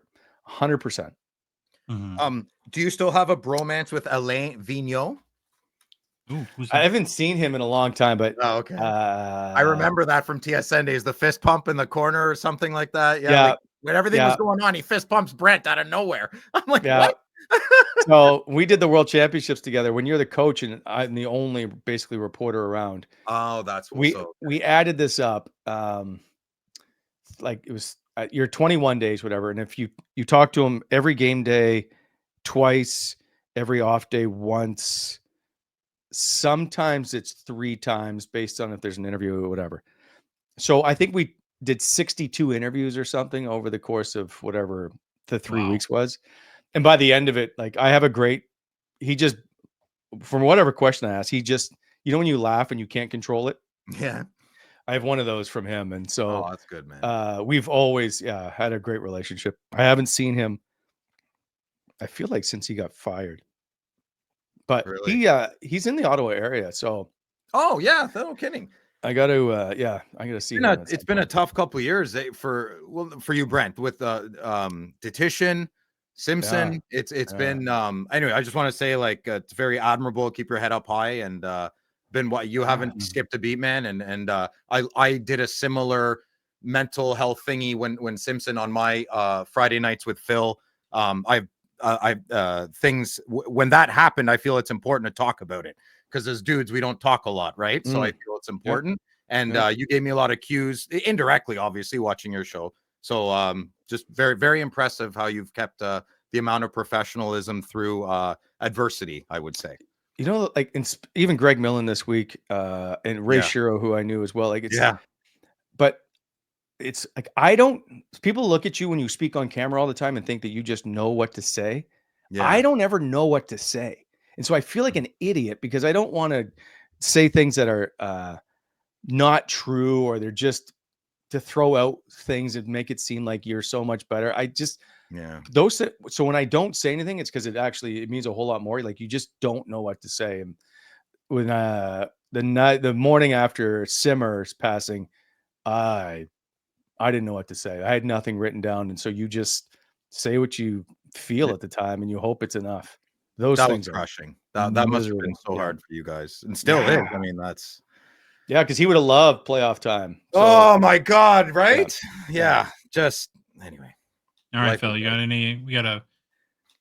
A: Mm-hmm.
D: Do you still have a bromance with Alain Vigneault?
E: Ooh, I haven't seen him in a long time, but
D: okay. I remember that from TSN days, the fist pump in the corner or something like that. Yeah. Like, when everything was going on, he fist pumps Brent out of nowhere. I'm like, what?
E: So we did the World Championships together. When you're the coach and I'm the only basically reporter around.
D: Oh, that's
E: we added this up. Like it was your 21 days, whatever. And if you talk to him every game day, twice, every off day, once. Sometimes it's 3 times based on if there's an interview or whatever. So I think we did 62 interviews or something over the course of whatever the 3 weeks was. And by the end of it, like he just, from whatever question I asked, he just, when you laugh and you can't control it.
D: Yeah.
E: I have one of those from him, and so
D: Oh, that's good, man.
E: we've always had a great relationship. I haven't seen him, I feel like, since he got fired, but
D: Really?
E: he's in the Ottawa area, so
D: Oh yeah, no kidding.
E: I got to I got to see him.
D: It's been a tough couple years for you, Brent, with Detition, Simpson. It's been anyway. I just want to say, like, it's very admirable. Keep your head up high, and been what you haven't skipped a beat, man. And I did a similar mental health thingy when Simpson on my Friday nights with Phil. Things when that happened, I feel it's important to talk about it, because as dudes we don't talk a lot, right? So I feel it's important. And you gave me a lot of cues indirectly, obviously, watching your show. So just very, very impressive how you've kept the amount of professionalism through adversity, I would say.
E: You know, like even Greg Millen this week, and Ray Shiro, who I knew as well. Like but it's like, people look at you when you speak on camera all the time and think that you just know what to say. I don't ever know what to say. And so I feel like an idiot, because I don't want to say things that are not true, or they're just to throw out things and make it seem like you're so much better. So when I don't say anything, it's because it means a whole lot more. Like, you just don't know what to say. And when the morning after Simmer's passing, I didn't know what to say. I had nothing written down. And so you just say what you feel at the time, and you hope it's enough. Those things
D: was crushing. That must have been so hard for you guys, and still is. I mean, that's
E: because he would have loved playoff time. So,
D: oh my God, right? Yeah. Just anyway.
A: All right, Phil, you got any? We got a.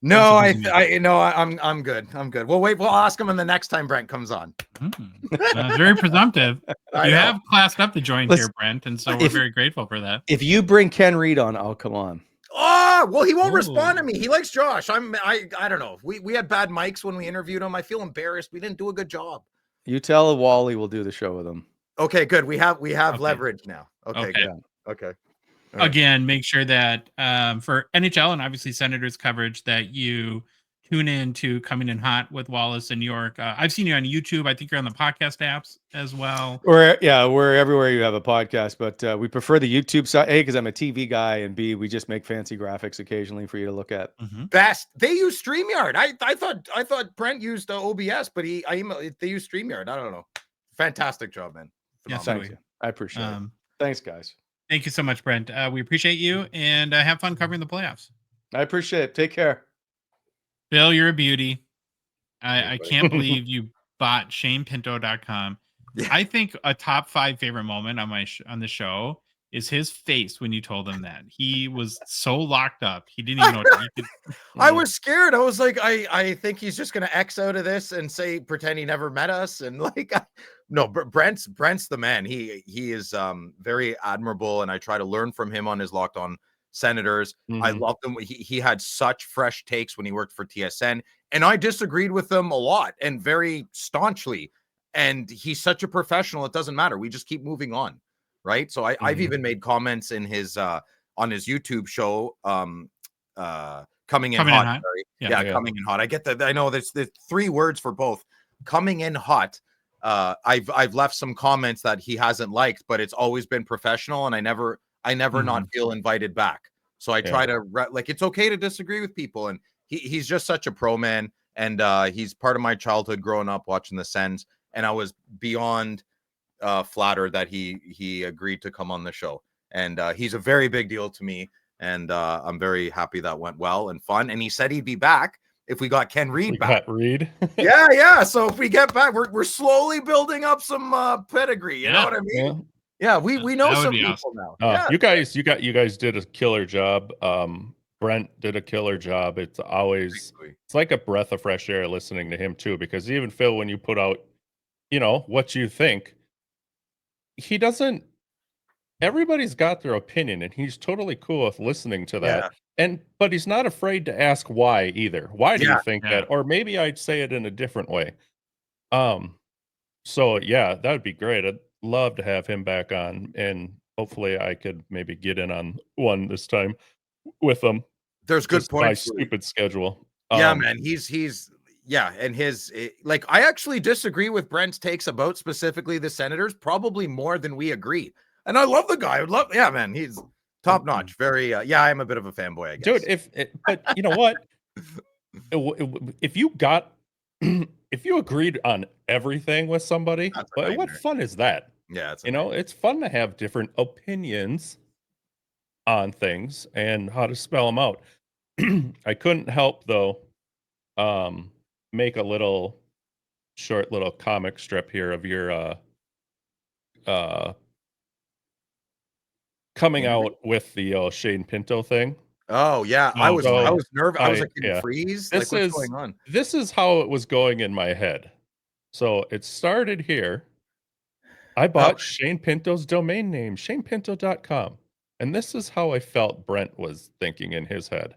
D: No, I'm good. I'm good. Well, wait, we'll ask him the next time Brent comes on.
A: Very presumptive. You have classed up the joint here, Brent, and so we're very grateful for that.
E: If you bring Ken Reed on, I'll come on.
D: Oh, well, he won't respond to me. He likes Josh. I don't know. We had bad mics when we interviewed him. I feel embarrassed. We didn't do a good job.
E: You tell Wally we'll do the show with him.
D: Okay, good. We have leverage now. Okay. Good. Okay.
A: Right. Again, make sure that for NHL and obviously Senators coverage, that you tune in to Coming in Hot with Wallace and York. I've seen you on YouTube. I think you're on the podcast apps as well.
E: We're everywhere you have a podcast, but we prefer the YouTube side. A, because I'm a TV guy, and B, we just make fancy graphics occasionally for you to look at.
D: Best. They use StreamYard. I thought Brent used OBS, but they use StreamYard. I don't know. Fantastic job, man.
E: Yes, thank you. I appreciate it. Thanks, guys.
A: Thank you so much, Brent. We appreciate you, and have fun covering the playoffs.
E: I appreciate it. Take care.
A: Bill, you're a beauty. I can't believe you bought ShanePinto.com. Yeah. I think a top 5 favorite moment on on the show is his face when you told him that. He was so locked up. He didn't even know what he could.
D: I was scared. I was like, I think he's just gonna X out of this and pretend he never met us. And like, no, Brent's the man. He is very admirable, and I try to learn from him on his Locked On Senators. I loved him. He had such fresh takes when he worked for TSN, and I disagreed with them a lot and very staunchly. And he's such a professional. It doesn't matter. We just keep moving on. Right. So I've even made comments in his on his YouTube show, coming in hot. Coming in hot. I get that. I know there's 3 words for both. Coming in hot. I've left some comments that he hasn't liked, but it's always been professional, and I never not feel invited back. So I try to it's okay to disagree with people, and he's just such a pro, man, and he's part of my childhood growing up watching the Sens, and I was beyond flattered that he agreed to come on the show, and he's a very big deal to me, and I'm very happy that went well and fun. And he said he'd be back if we got Ken Reed back. Yeah. So if we get back, we're slowly building up some pedigree. You know what I mean? Yeah, we know some people
C: awesome. Now. You guys did a killer job. Brent did a killer job. It's like a breath of fresh air listening to him too, because even Phil, when you put out, what you think, he doesn't. Everybody's got their opinion, and he's totally cool with listening to that. But he's not afraid to ask why either. Why do you think that? Or maybe I'd say it in a different way. So that would be great. I'd love to have him back on, and hopefully I could maybe get in on one this time with him.
D: There's good points.
C: My stupid schedule.
D: Man, he's Yeah, and like I actually disagree with Brent's takes about specifically the Senators, probably more than we agree. And I love the guy. I would love, yeah, man, he's top notch. Very, yeah, I am a bit of a fanboy, I guess.
C: Dude, but you know what? If you got, if you agreed on everything with somebody,
D: That's a
C: what
D: nightmare.
C: fun is that?
D: Yeah, it's
C: You know, it's fun to have different opinions on things and how to spell them out. I couldn't help though, make a short little comic strip here of your uh coming out with the Shane Pinto thing.
D: Oh yeah,
A: Oh,
D: I was
A: God.
D: nervous. I was like,
C: yeah.
D: freeze.
C: This
D: Like, what's
C: is
D: going on?
C: this is how it was going in my head. So it started here. I bought Shane Pinto's domain name, shanepinto.com. And this is how I felt Brent was thinking in his head.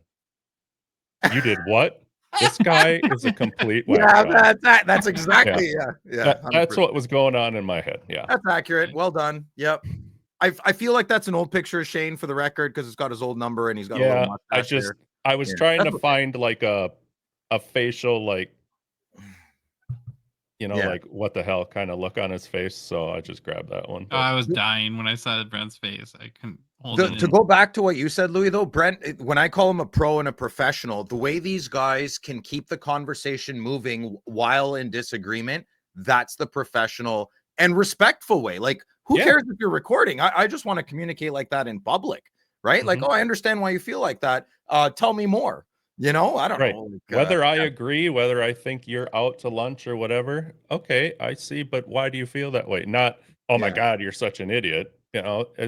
C: You did what? This guy is a complete whack job.
D: That's exactly yeah.
C: That's
D: 100%.
C: what was going on in my head. Yeah.
D: That's accurate. Well done. Yep. I feel like that's an old picture of Shane for the record because it's got his old number and he's got a little mustache there.
C: I was trying to find like a facial, like, you know, like what the hell kind of look on his face. So I just grabbed that one.
A: Oh, I was dying when I saw Brent's face. I couldn't hold it in.
D: To go back to what you said, Louis, though, Brent, when I call him a pro and a professional, the way these guys can keep the conversation moving while in disagreement, that's the professional and respectful way. Like, who cares if you're recording? I just want to communicate like that in public, right? Like, oh, I understand why you feel like that. Tell me more. You know, I don't know. Like,
C: whether I agree, whether I think you're out to lunch or whatever. Okay, I see. But why do you feel that way? Not, oh my God, you're such an idiot. You know, he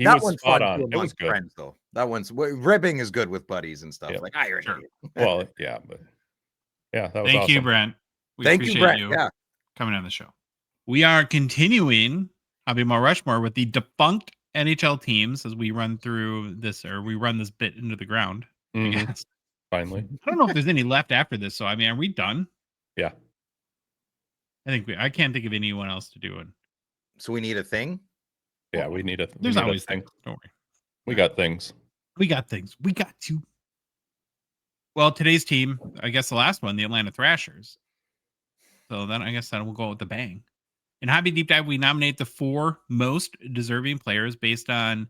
C: was spot on. It was good.
D: Friends, though. That one's ribbing is good with buddies and stuff. Like, you're an idiot.
C: Well, yeah, but yeah, that was
A: Thank
C: awesome.
A: you, Brent.
D: Thank you, Brent. Yeah,
A: coming on the show. We are continuing Hobby Mall Rushmore with the defunct NHL teams as we run through this, or we run this bit into the ground. I guess.
C: Finally,
A: I don't know if there's any left after this. So I mean, are we done?
C: Yeah,
A: I can't think of anyone else to do it.
D: So we need a thing.
C: Yeah, we need a.
A: There's always things. Don't worry.
C: We got things.
A: We got things. We got to. Well, today's team, I guess the last one, the Atlanta Thrashers. So then I guess that we'll go with the bang. In Hobby Deep Dive, we nominate the 4 most deserving players based on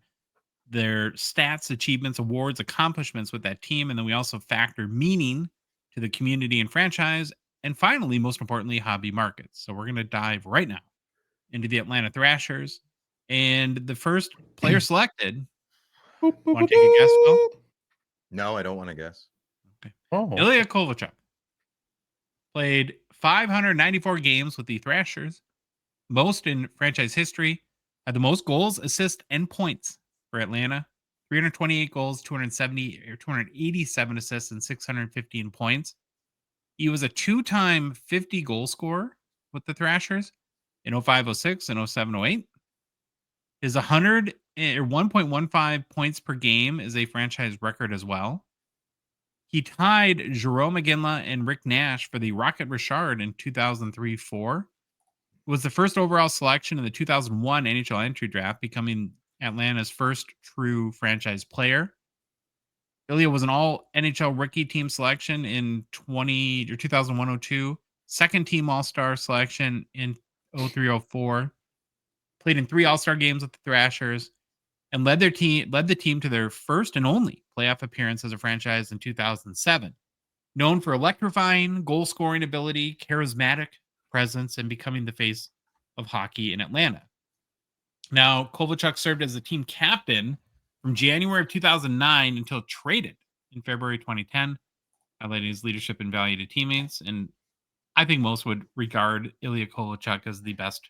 A: their stats, achievements, awards, accomplishments with that team. And then we also factor meaning to the community and franchise. And finally, most importantly, hobby markets. So we're going to dive right now into the Atlanta Thrashers. And the first player selected. Want to take a guess, Phil?
D: No, I don't want to guess.
A: Okay.
C: Oh.
A: Ilya Kovalchuk played 594 games with the Thrashers, most in franchise history, had the most goals, assists, and points for Atlanta. 328 goals, 287 assists, and 615 points. He was a 2-time 50 goal scorer with the Thrashers in 05-06 and 07-08. His 1.15 points per game is a franchise record as well. He tied Jerome McGinley and Rick Nash for the Rocket Richard in 2003-04. Was the first overall selection in the 2001 NHL entry draft, becoming Atlanta's first true franchise player. Ilya was an all NHL rookie team selection in 2001-02, second team all-star selection in 03-04, played in 3 all-star games with the Thrashers, and led the team to their first and only playoff appearance as a franchise in 2007. Known for electrifying goal-scoring ability, charismatic presence, and becoming the face of hockey in Atlanta. Now, Kovalchuk served as the team captain from January of 2009 until traded in February 2010, highlighting his leadership and value to teammates. And I think most would regard Ilya Kovalchuk as the best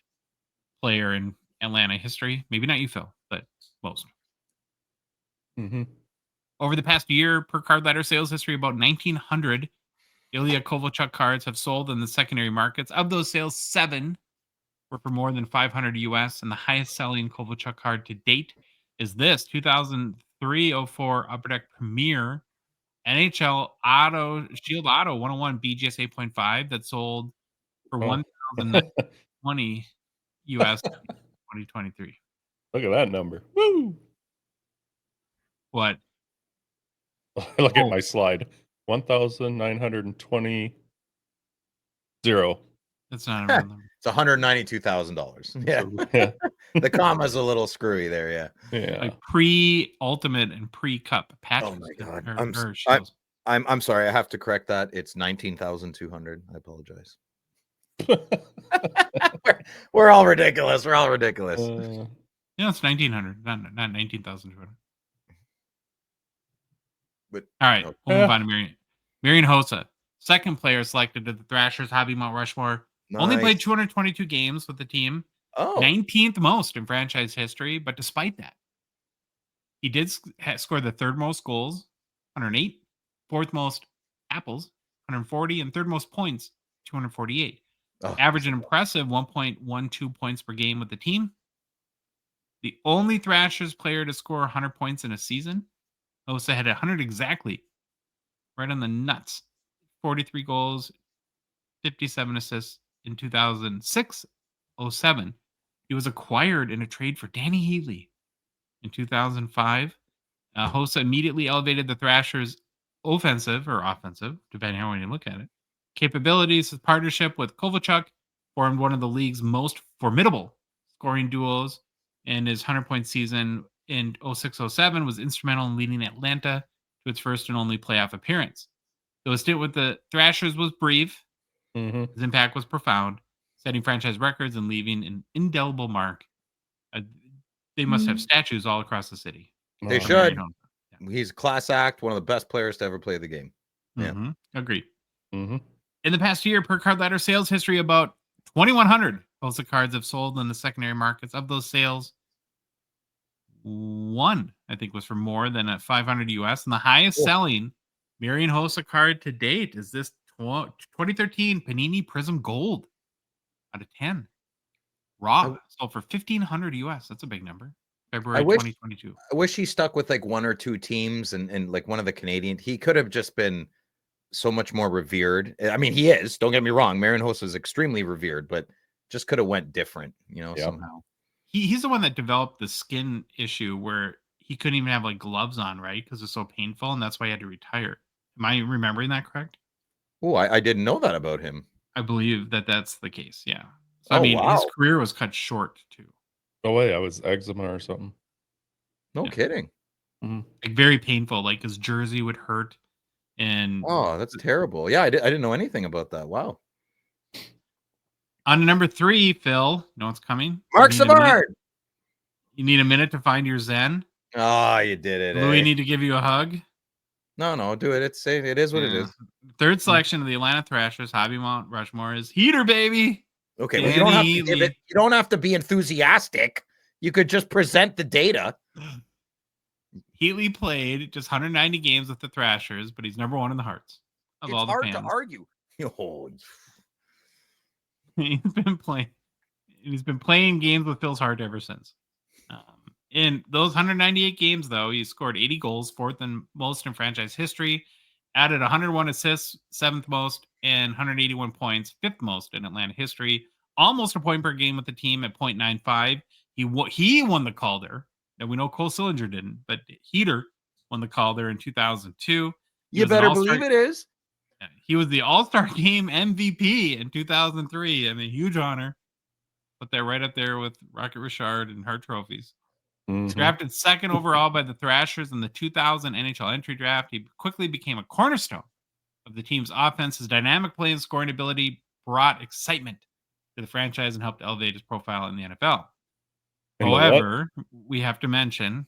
A: player in Atlanta history. Maybe not you, Phil, but most.
C: Mm-hmm.
A: Over the past year, per card letter sales history, about 1,900 Ilya Kovalchuk cards have sold in the secondary markets. Of those sales, 7 were for more than $500 US, and the highest selling Kovalchuk card to date is this 2003-04 Upper Deck Premier NHL Auto Shield Auto 101 BGS 8.5 that sold for $1,020 US in 2023.
C: Look at that number. Woo!
A: What?
C: Look at my slide. $1,920.
A: That's not a real number.
D: It's $192,000. Yeah.
C: Yeah.
D: The comma's a little screwy there. Yeah.
C: Yeah.
A: Like pre-ultimate and pre-cup
D: Oh
A: patches.
D: my God.
A: Or shields.
D: I'm sorry. I have to correct that. It's 19,200. I apologize. We're all ridiculous. We're all ridiculous.
A: Yeah, it's 1,900, not 19,200.
D: But
A: all right,
D: oh,
A: we'll move on to Marian Hossa, second player selected to the Thrashers Hobby Mount Rushmore. Only
D: nice.
A: played 222 games with the team, 19th most in franchise history. But despite that, he did score the third most goals, 108, fourth most apples, 140, and third most points, 248. Average an impressive 1.12 points per game with the team. The only Thrashers player to score 100 points in a season. Hossa had 100 exactly. Right on the nuts. 43 goals, 57 assists in 2006-07. He was acquired in a trade for Danny Heatley in 2005. Hossa immediately elevated the Thrashers' offensive, depending on how you look at it, capabilities. His partnership with Kovalchuk formed one of the league's most formidable scoring duos, and his 100-point season in 06-07 was instrumental in leading Atlanta to its first and only playoff appearance. Though his stint with the Thrashers was brief, his impact was profound, setting franchise records and leaving an indelible mark. They must have statues all across the city.
D: They should. Yeah. He's a class act, one of the best players to ever play the game. Yeah.
A: Agreed. In the past year, per card ladder sales history, about 2,100 Hossa cards have sold in the secondary markets. Of those sales, one, I think, was for more than at 500 US. And the highest selling Marian Hossa card to date is this 2013 Panini Prism Gold out of 10. Raw sold for 1,500 US. That's a big number. February 2022.
D: I wish he stuck with like one or two teams and like one of the Canadian. He could have just been so much more revered. I mean, he is. Don't get me wrong. Marian Hossa is extremely revered, but just could have went different, somehow.
A: He's the one that developed the skin issue where he couldn't even have like gloves on, right? Because it's so painful, and that's why he had to retire. Am I remembering that correct?
D: Oh, I didn't know that about him.
A: I believe that's the case. Yeah. So, I mean, his career was cut short too.
C: Oh wait, I was eczema or something.
D: No kidding.
A: Like very painful. Like his jersey would hurt, and
D: that's terrible. Yeah, I didn't know anything about that. Wow.
A: On to number 3, Phil. You know what's coming?
D: Mark Savard.
A: You need a minute to find your Zen.
D: Oh, you did it.
A: Louis need to give you a hug.
D: No, do it. It is what it is.
A: Third selection of the Atlanta Thrashers Hobby Mount Rushmore is Heater, baby.
D: Okay, well, you don't have to be enthusiastic. You could just present the data.
A: Heatley played just 190 games with the Thrashers, but he's number 1 in the hearts of all the fans.
D: It's hard to argue.
A: He's been playing games with Phil's heart ever since. In those 198 games, though, he scored 80 goals, 4th and most in franchise history, added 101 assists, 7th most, and 181 points, 5th most in Atlanta history. Almost a point per game with the team at 0.95. He won the Calder. Now, we know Cole Sillinger didn't, but Heater won the Calder in 2002.
D: You better believe it is.
A: He was the All-Star Game MVP in 2003. I mean, huge honor. Put that right up there with Rocket Richard and Hart trophies. He's drafted 2nd overall by the Thrashers in the 2000 NHL entry draft. He quickly became a cornerstone of the team's offense. His dynamic play and scoring ability brought excitement to the franchise and helped elevate his profile in the NFL. However, we have to mention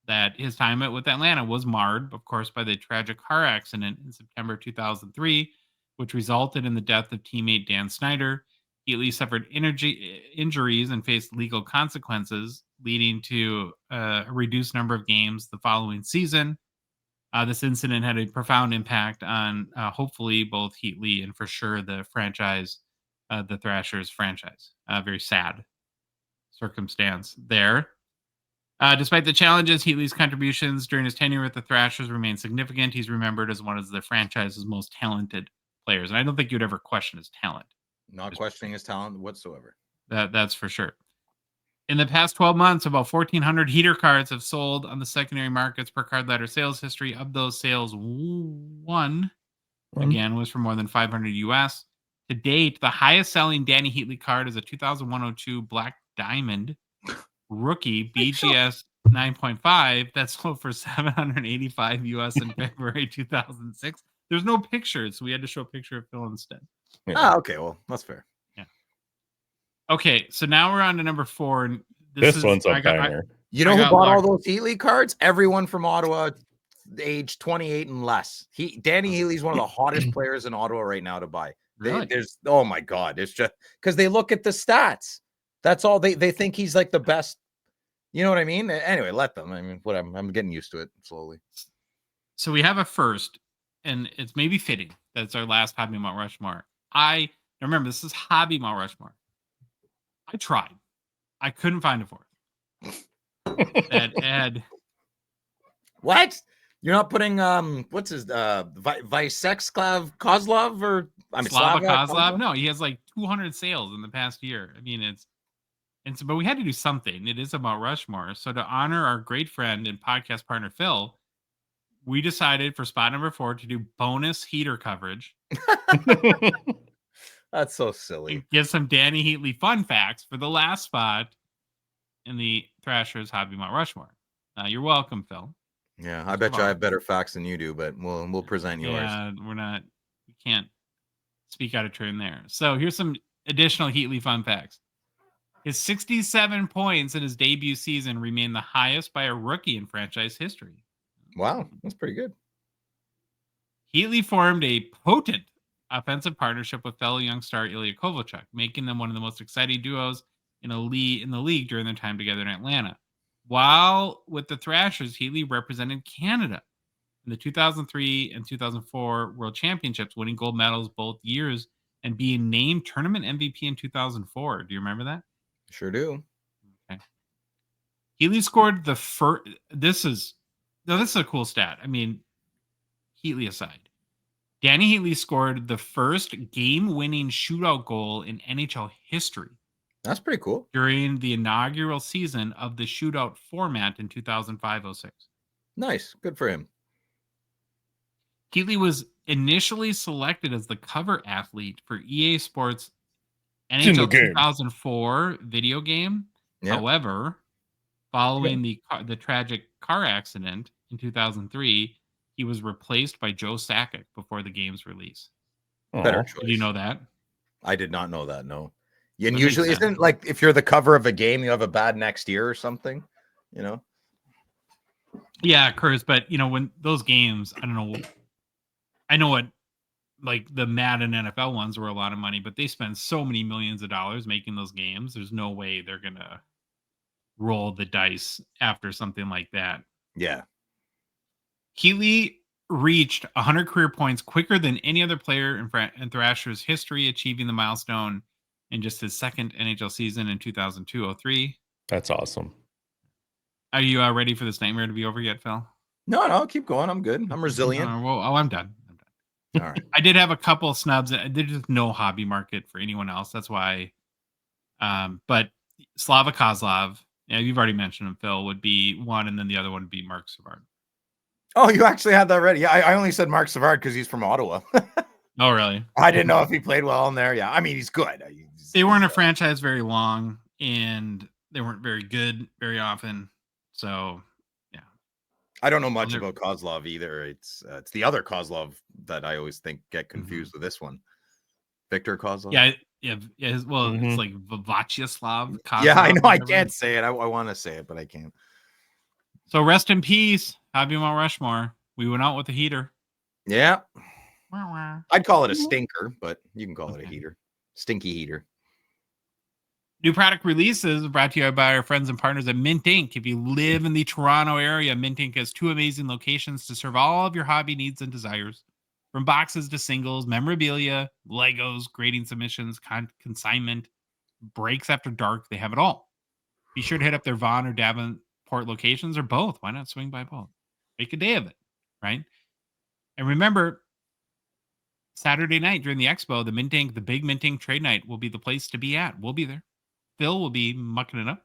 A: that his time with Atlanta was marred, of course, by the tragic car accident in September 2003, which resulted in the death of teammate Dan Snyder. He at least suffered injuries and faced legal consequences, leading to a reduced number of games the following season. This incident had a profound impact on hopefully both Heatley and for sure the franchise, the Thrashers franchise. Very sad circumstance there. Despite the challenges, Heatley's contributions during his tenure with the Thrashers remain significant. He's remembered as one of the franchise's most talented players, and I don't think you'd ever question his talent.
D: Not questioning his talent whatsoever.
A: That's for sure. In the past 12 months, about 1,400 heater cards have sold on the secondary markets per card letter sales history. Of those sales, one again was for more than 500 US. To date, the highest selling Danny Heatley card is a 2001-02 Black Diamond rookie BGS 9.5 that sold for 785 US in February 2006. There's no pictures, so we had to show a picture of Phil instead.
D: Ah, okay. Well, that's fair.
A: Okay, so now we're on to number 4. And
C: This one's a banger.
D: You know who bought all those Heatley cards? Everyone from Ottawa, age 28 and less. Danny Heatley's one of the hottest players in Ottawa right now to buy.
A: Really?
D: Oh my God. It's just because they look at the stats. That's all they think he's like the best. You know what I mean? Anyway, let them. I mean, whatever. I'm getting used to it slowly.
A: So we have a first, and it's maybe fitting that it's our last Hobby Mount Rushmore. Remember, this is Hobby Mount Rushmore. I tried. I couldn't find a fourth. That had
D: what? You're not putting what's his Vysexklav Kozlov or
A: Slava Kozlov? No, he has like 200 sales in the past year. I mean, but we had to do something. It is about Rushmore. So to honor our great friend and podcast partner Phil, we decided for spot number 4 to do bonus heater coverage.
D: That's so silly.
A: And give some Danny Heatley fun facts for the last spot in the Thrashers Hobby Mount Rushmore. You're welcome, Phil.
D: Yeah, I bet you I have better facts than you do, but we'll present yours.
A: Yeah, we can't speak out of turn there. So here's some additional Heatley fun facts. His 67 points in his debut season remain the highest by a rookie in franchise history.
D: Wow, that's pretty good.
A: Heatley formed a potent offensive partnership with fellow young star Ilya Kovalchuk, making them one of the most exciting duos in the league during their time together in Atlanta. While with the Thrashers, Heatley represented Canada in the 2003 and 2004 World Championships, winning gold medals both years and being named tournament MVP in 2004. Do you remember that?
D: Sure do.
A: Okay. Heatley scored the first. This is a cool stat. I mean, Heatley aside, Danny Heatley scored the first game-winning shootout goal in NHL history.
D: That's pretty cool.
A: During the inaugural season of the shootout format in 2005-06.
D: Nice. Good for him.
A: Heatley was initially selected as the cover athlete for EA Sports NHL 2004 video game.
D: Yep.
A: However, following the tragic car accident in 2003, he was replaced by Joe Sakic before the game's release.
D: Better choice.
A: Did you know that?
D: I did not know that. No. And usually, isn't like if you're the cover of a game, you have a bad next year or something, you know?
A: Yeah, it occurs. But, when those games, I don't know. I know what, like the Madden NFL ones were a lot of money, but they spend so many millions of dollars making those games. There's no way they're going to roll the dice after something like that.
D: Yeah.
A: Heatley reached 100 career points quicker than any other player in Thrashers history, achieving the milestone in just his second NHL season in 2002-03.
C: That's awesome.
A: Are you ready for this nightmare to be over yet, Phil?
D: No, keep going. I'm good. I'm resilient.
A: I'm done.
D: All right.
A: I did have a couple snubs. There's just no hobby market for anyone else. That's why. But Slava Kozlov, you've already mentioned him, Phil, would be one, and then the other one would be Mark Savard.
D: Oh, you actually had that ready. Yeah, I only said Mark Savard because he's from Ottawa.
A: Oh, really?
D: I didn't know if he played well in there. Yeah, I mean, he's good.
A: They weren't a franchise very long, and they weren't very good very often. So, yeah.
D: I don't know much about Kozlov either. It's the other Kozlov that I always get confused with this one. Victor Kozlov?
A: Yeah. Well, it's like Vyacheslav Kozlov.
D: Yeah, I know. I can't say it. I want to say it, but I can't.
A: So rest in peace, Hobby Mount Rushmore. We went out with a heater.
D: Yeah. I'd call it a stinker, but you can call it a heater. Stinky heater.
A: New product releases brought to you by our friends and partners at Mint Inc. If you live in the Toronto area, Mint Inc. has 2 amazing locations to serve all of your hobby needs and desires. From boxes to singles, memorabilia, Legos, grading submissions, consignment, breaks after dark, they have it all. Be sure to hit up their Vaughan or Davenport locations or both. Why not swing by both? Make a day of it, right? And remember, Saturday night during the expo, the Mint Inc., the big Mint Inc. trade night will be the place to be at. We'll be there. Phil will be mucking it up.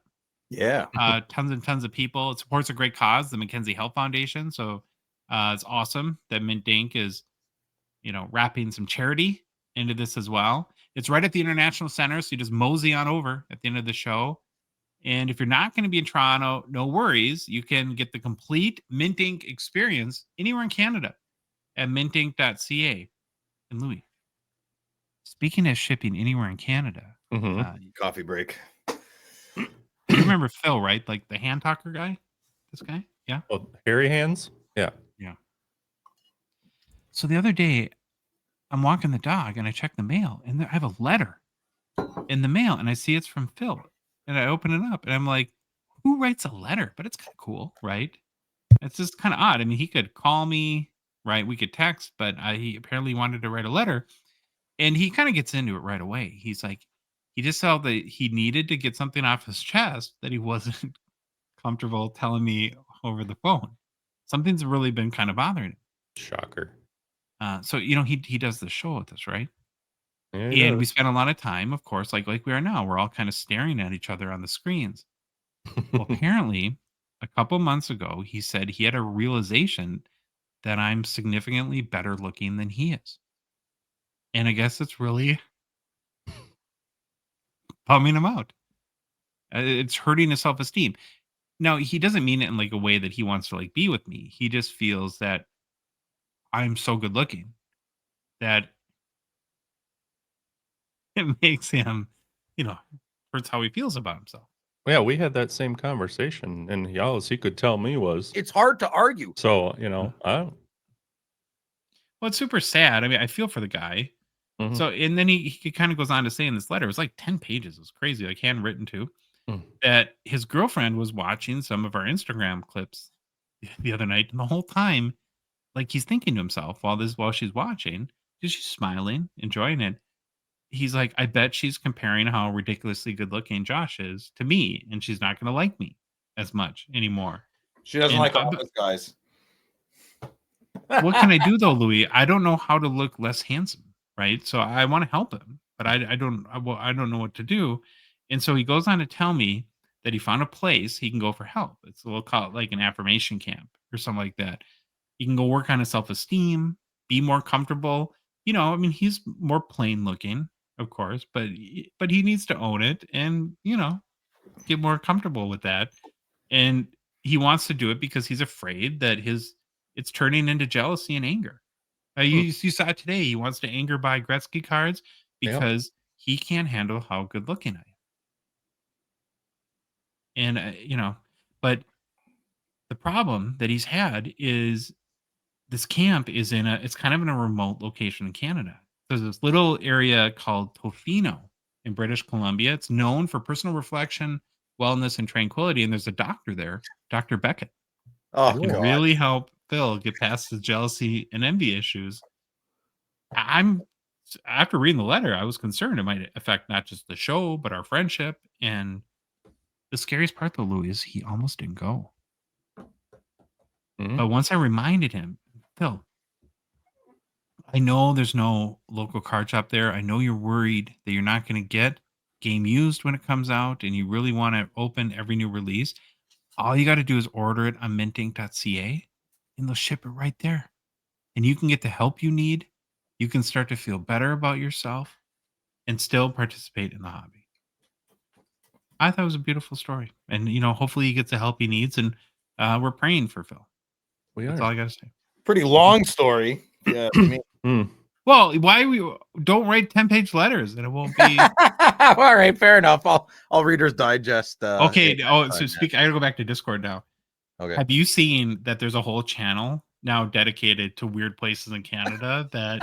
D: Yeah.
A: Tons and tons of people. It supports a great cause, the Mackenzie Health Foundation. So it's awesome that Mint Ink is, wrapping some charity into this as well. It's right at the International Center, so you just mosey on over at the end of the show. And if you're not going to be in Toronto, no worries. You can get the complete Mint Ink experience anywhere in Canada at mintink.ca. And Louis, speaking of shipping anywhere in Canada,
D: Coffee break.
A: you remember Phil, right? Like the hand talker guy? This guy? Yeah.
C: Oh, hairy hands? Yeah.
A: Yeah. So the other day, I'm walking the dog and I check the mail and I have a letter in the mail and I see it's from Phil. And I open it up and I'm like, who writes a letter? But it's kind of cool, right? It's just kind of odd. I mean, he could call me, right? We could text, but he apparently wanted to write a letter. And he kind of gets into it right away. He's like, he just felt that he needed to get something off his chest that he wasn't comfortable telling me over the phone. Something's really been kind of bothering him.
C: Shocker.
A: So he does the show with us, right?
C: Yeah,
A: And we spend a lot of time, of course, like we are now. We're all kind of staring at each other on the screens. Well, apparently, a couple months ago, he said he had a realization that I'm significantly better looking than he is. And I guess it's really bumming him out. It's hurting his self-esteem. Now, he doesn't mean it in like a way that he wants to like be with me. He just feels that I'm so good looking that it makes him, hurts how he feels about himself.
C: Yeah, we had that same conversation, and all he could tell me was,
D: It's hard to argue.
C: so,
A: Well, it's super sad. I mean, I feel for the guy.
C: Mhm.
A: So, and then he kind of goes on to say in this letter, it was like 10 pages. It was crazy, like handwritten too, that his girlfriend was watching some of our Instagram clips the other night. And the whole time, like he's thinking to himself while she's watching, because she's smiling, enjoying it. He's like, I bet she's comparing how ridiculously good looking Josh is to me, and she's not going to like me as much anymore.
D: She doesn't
A: And
D: like office guys.
A: What can I do though, Louis? I don't know how to look less handsome, right? So I want to help him, but I don't know what to do. And so he goes on to tell me that he found a place he can go for help. We'll call it like an affirmation camp or something like that. He can go work on his self-esteem, be more comfortable. I mean, he's more plain looking, of course, but he needs to own it and, get more comfortable with that. And he wants to do it because he's afraid that it's turning into jealousy and anger. You saw it today. He wants to anger buy Gretzky cards because he can't handle how good looking I am. And, but the problem that he's had is this camp is it's kind of in a remote location in Canada. There's this little area called Tofino in British Columbia. It's known for personal reflection, wellness, and tranquility. And there's a doctor there, Dr. Beckett.
D: Oh,
A: That can really help Phil get past his jealousy and envy issues. After reading the letter, I was concerned it might affect not just the show, but our friendship. And the scariest part, though, Louis, is he almost didn't go. But once I reminded him, Phil, I know there's no local card shop there. I know you're worried that you're not going to get game used when it comes out, and you really want to open every new release. All you got to do is order it on mintink.ca, and they'll ship it right there. And you can get the help you need. You can start to feel better about yourself and still participate in the hobby. I thought it was a beautiful story. And, hopefully he gets the help he needs. And we're praying for Phil. That's all I got to say.
D: Pretty long story. Yeah.
A: Well, why don't write 10-page letters and it won't be
D: all right, fair enough. I'll Reader's Digest.
A: Okay. I gotta go back to Discord now.
D: Okay.
A: Have you seen that there's a whole channel now dedicated to weird places in Canada that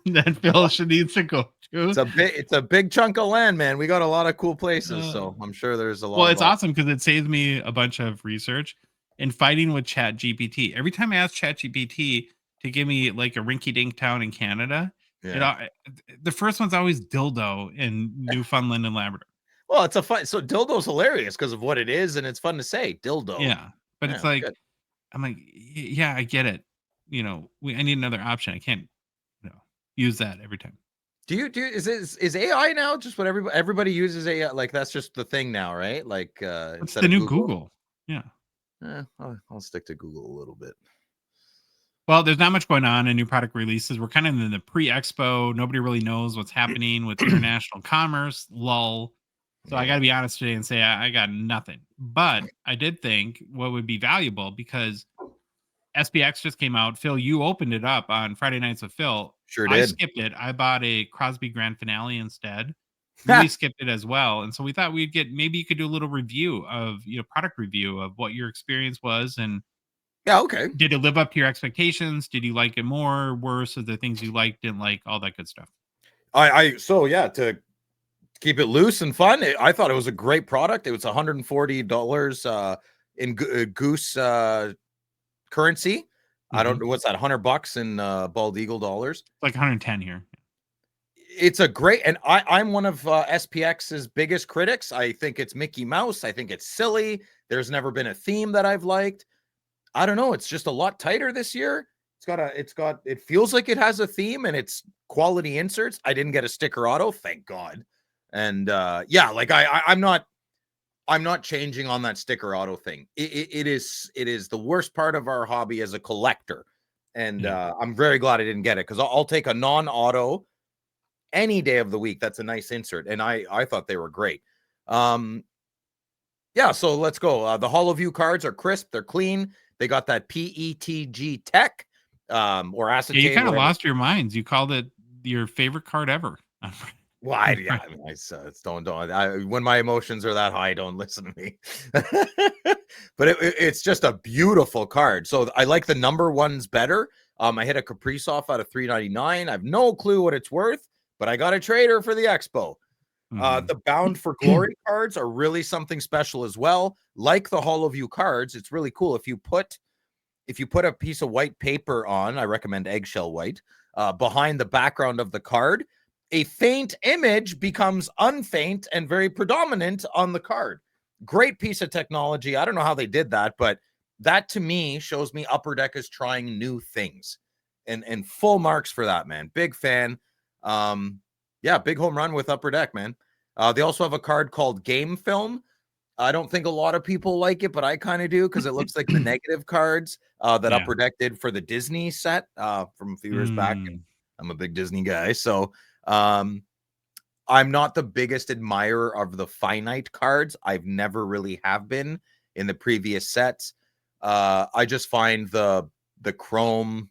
A: that Phil needs to go to?
D: It's a big chunk of land, man. We got a lot of cool places, so I'm sure there's a lot.
A: Well, it's awesome because it saves me a bunch of research and fighting with ChatGPT. Every time I ask ChatGPT to give me like a rinky-dink town in Canada, the first one's always dildo in Newfoundland and Labrador.
D: Well, it's so dildo's hilarious because of what it is, and it's fun to say dildo.
A: Yeah, but it's like, good. I'm like, I get it. I need another option. I can't, use that every time.
D: Is AI now just what everybody uses AI? Like that's just the thing now, right? Like
A: It's
D: instead
A: the
D: of
A: new Google. Yeah.
D: I'll stick to Google a little bit.
A: Well, there's not much going on in new product releases. We're kind of in the pre-expo. Nobody really knows what's happening with international commerce. Lull. So I got to be honest today and say I got nothing. But I did think what would be valuable because SPX just came out. Phil, you opened it up on Friday Nights with Phil.
D: Sure
A: I
D: did.
A: skipped it. I bought a Crosby Grand Finale instead. Really skipped it as well. And so we thought maybe you could do a little review of, product review of what your experience was. And
D: yeah, okay.
A: did it live up to your expectations? Did you like it more, worse? Of the things you liked, didn't like, all that good stuff?
D: To keep it loose and fun, I thought it was a great product. It was $140 in Goose currency. I don't know what's that, $100 in Bald Eagle dollars.
A: Like 110 here.
D: It's a great, and I'm one of SPX's biggest critics. I think it's Mickey Mouse. I think it's silly. There's never been a theme that I've liked. I don't know. It's just a lot tighter this year. It feels like it has a theme and it's quality inserts. I didn't get a sticker auto, thank God. And I'm not changing on that sticker auto thing. It is the worst part of our hobby as a collector. And I'm very glad I didn't get it because I'll take a non-auto any day of the week. That's a nice insert. And I thought they were great. So let's go. The Hollow View cards are crisp. They're clean. They got that PETG tech or acetate.
A: Yeah, you kind of lost your minds. You called it your favorite card ever.
D: Well, when my emotions are that high, don't listen to me. But it's just a beautiful card. So I like the number ones better. I hit a Kaprizov out of $3.99. I have no clue what it's worth, but I got a trader for the expo. The Bound for Glory cards are really something special as well. Like the Hollow View cards, it's really cool. If you put a piece of white paper on, I recommend eggshell white, behind the background of the card, a faint image becomes unfaint and very predominant on the card. Great piece of technology. I don't know how they did that, but that to me shows me Upper Deck is trying new things, and full marks for that, man. Big fan. Big home run with Upper Deck, man. They also have a card called Game Film. I don't think a lot of people like it, but I kind of do because it looks like the negative cards that Upper Deck did for the Disney set from a few years back. And I'm a big Disney guy, so I'm not the biggest admirer of the finite cards. I've never really have been in the previous sets. I just find the chrome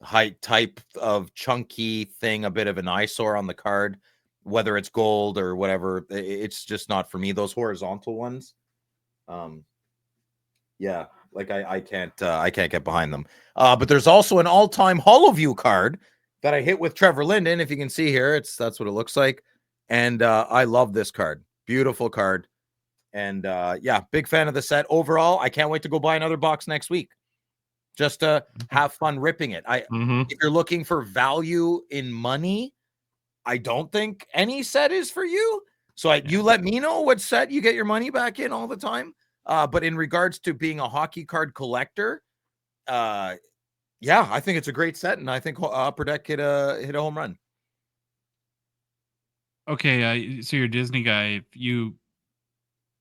D: height type of chunky thing a bit of an eyesore on the card, whether it's gold or whatever. It's just not for me. Those horizontal ones, I can't get behind them. But there's also an all-time Hollow View card that I hit with Trevor Linden. If you can see here, that's what it looks like. And I love this card. Beautiful card. And big fan of the set overall. I can't wait to go buy another box next week just to have fun ripping it. If you're looking for value in money, I don't think any set is for you. So you let me know what set you get your money back in all the time. But in regards to being a hockey card collector, I think it's a great set, and I think Upper Deck hit a home run.
A: Okay, so you're a Disney guy. If you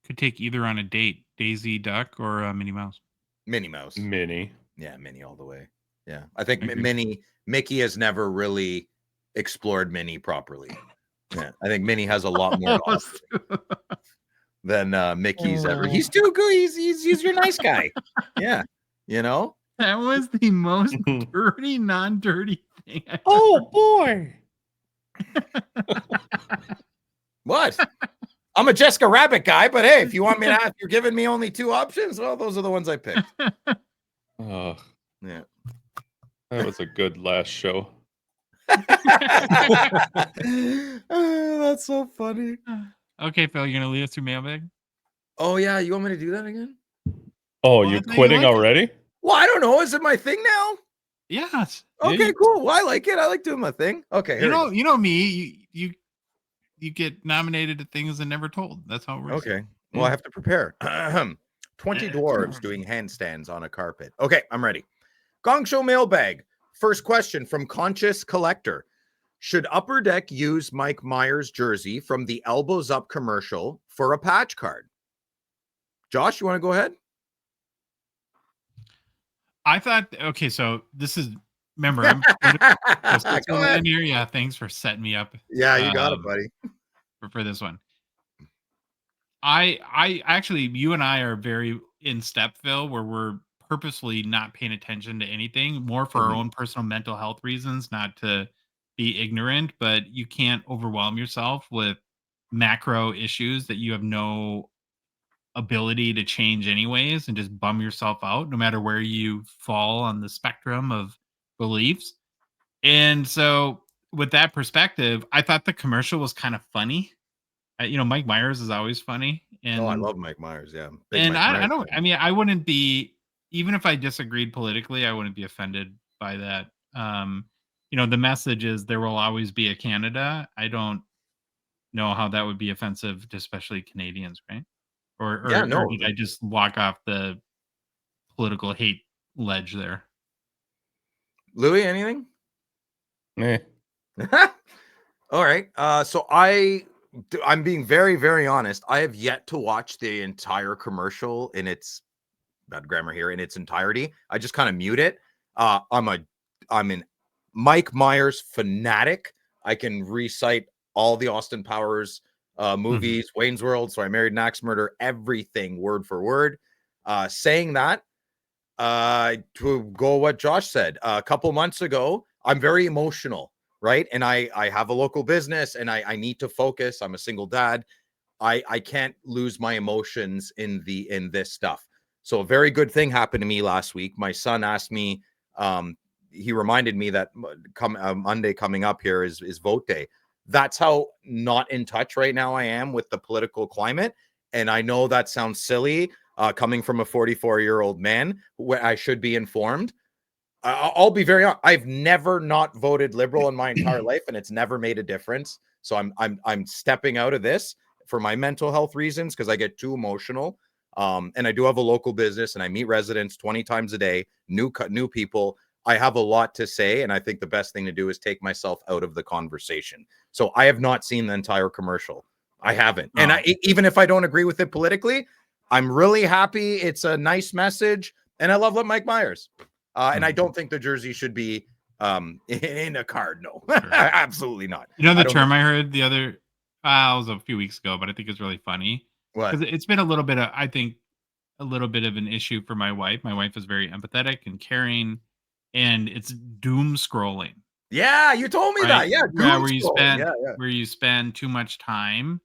A: could take either on a date, Daisy Duck or Minnie Mouse?
D: Minnie Mouse.
C: Minnie.
D: Yeah, Minnie all the way. Yeah, I think Mickey has never really explored Minnie properly. Yeah, I think Minnie has a lot more to offer than Mickey's ever. He's too good. He's your nice guy. Yeah, you know.
A: That was the most dirty, non-dirty thing.
C: Boy.
D: What? I'm a Jessica Rabbit guy, but hey, if you want me to if you're giving me only two options, well, those are the ones I picked.
C: Oh,
D: yeah.
C: That was a good last show.
D: That's so funny.
A: Okay, Phil, you're gonna lead us through mailbag?
D: Oh yeah, you want me to do that again?
C: Oh, you quitting already?
D: Well, I don't know. Is it my thing now?
A: Yes.
D: Okay, cool. Well, I like it. I like doing my thing. Okay.
A: You know me. You get nominated to things and never told. That's how it works.
D: Okay. Well, I have to prepare. 20 dwarves doing handstands on a carpet. Okay, I'm ready. Gongshow Mailbag. First question from Conscious Collector. Should Upper Deck use Mike Myers' jersey from the Elbows Up commercial for a patch card? Josh, you want to go ahead?
A: I thought, okay, so this is, remember, I'm
D: Go ahead.
A: in here. Yeah, thanks for setting me up.
D: Yeah, you got it, buddy.
A: For this one. I actually, you and I are very in step, Phil, where we're purposely not paying attention to anything, more for our own personal mental health reasons, not to be ignorant, but you can't overwhelm yourself with macro issues that you have no ability to change anyways, and just bum yourself out no matter where you fall on the spectrum of beliefs. And so with that perspective, I thought the commercial was kind of funny. Mike Myers is always funny. And
D: I love Mike Myers. Yeah.
A: and I don't, I mean, I wouldn't be, even if I disagreed politically, I wouldn't be offended by that. The message is there will always be a Canada. I don't know how that would be offensive to especially Canadians, right? Or did I just walk off the political hate ledge there?
D: Louis, anything?
C: Meh.
D: All right. So I'm being very, very honest. I have yet to watch the entire commercial in its, bad grammar here, in its entirety. I just kind of mute it. I'm an Mike Myers fanatic. I can recite all the Austin Powers movies, Wayne's World, So I Married an Axe Murder, everything word for word. Saying that, to go what Josh said a couple months ago, I'm very emotional, right? And I have a local business and I need to focus. I'm a single dad. I can't lose my emotions in this stuff. So a very good thing happened to me last week. My son asked me, he reminded me that Monday coming up here is vote day. That's how not in touch right now I am with the political climate. And I know that sounds silly, coming from a 44-year-old man where I should be informed. I'll be very honest. I've never not voted liberal in my entire life, and it's never made a difference. So I'm stepping out of this for my mental health reasons because I get too emotional. And I do have a local business, and I meet residents 20 times a day, new people. I have a lot to say, and I think the best thing to do is take myself out of the conversation. So I have not seen the entire commercial. I haven't. And even if I don't agree with it politically, I'm really happy. It's a nice message, and I love Mike Myers. And I don't think the jersey should be in a card. No, absolutely not.
A: The term I heard the other, it was a few weeks ago, but I think it's really funny.
D: What?
A: Because it's been a little bit of an issue for my wife. My wife is very empathetic and caring, and it's doom scrolling.
D: Yeah, you told me that. Yeah,
A: where you spend too much time.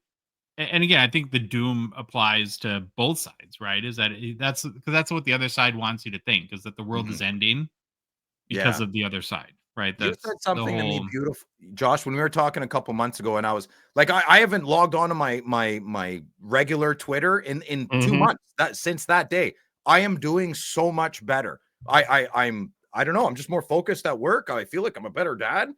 A: And again, I think the doom applies to both sides, right? That's what the other side wants you to think, is that the world is ending because of the other side, right?
D: You said something to me beautiful, Josh, when we were talking a couple months ago, and I was like, I haven't logged on to my regular Twitter in 2 months. Since that day, I am doing so much better. I don't know. I'm just more focused at work. I feel like I'm a better dad.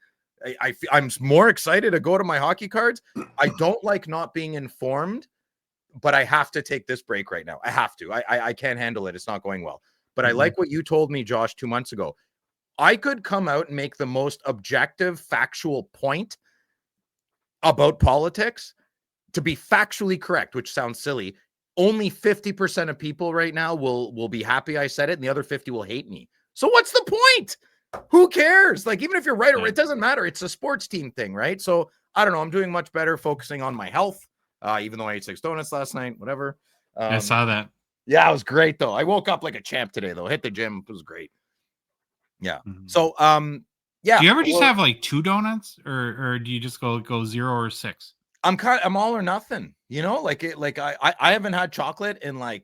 D: I'm more excited to go to my hockey cards. I don't like not being informed, but I have to take this break right now. I have to. I can't handle it. It's not going well. But I like what you told me, Josh, 2 months ago. I could come out and make the most objective, factual point about politics to be factually correct, which sounds silly. Only 50% of people right now will be happy I said it, and the other 50 will hate me. So what's the point? Who cares? Like, even if you're right or it doesn't matter. It's a sports team thing, right? So I don't know. I'm doing much better focusing on my health, even though I ate 6 donuts last night, whatever.
A: I saw that.
D: Yeah, it was great, though. I woke up like a champ today, though. Hit the gym. It was great. Yeah. So, yeah.
A: Do you ever just have like 2 donuts or do you just go 0 or 6?
D: I'm all or nothing, I haven't had chocolate in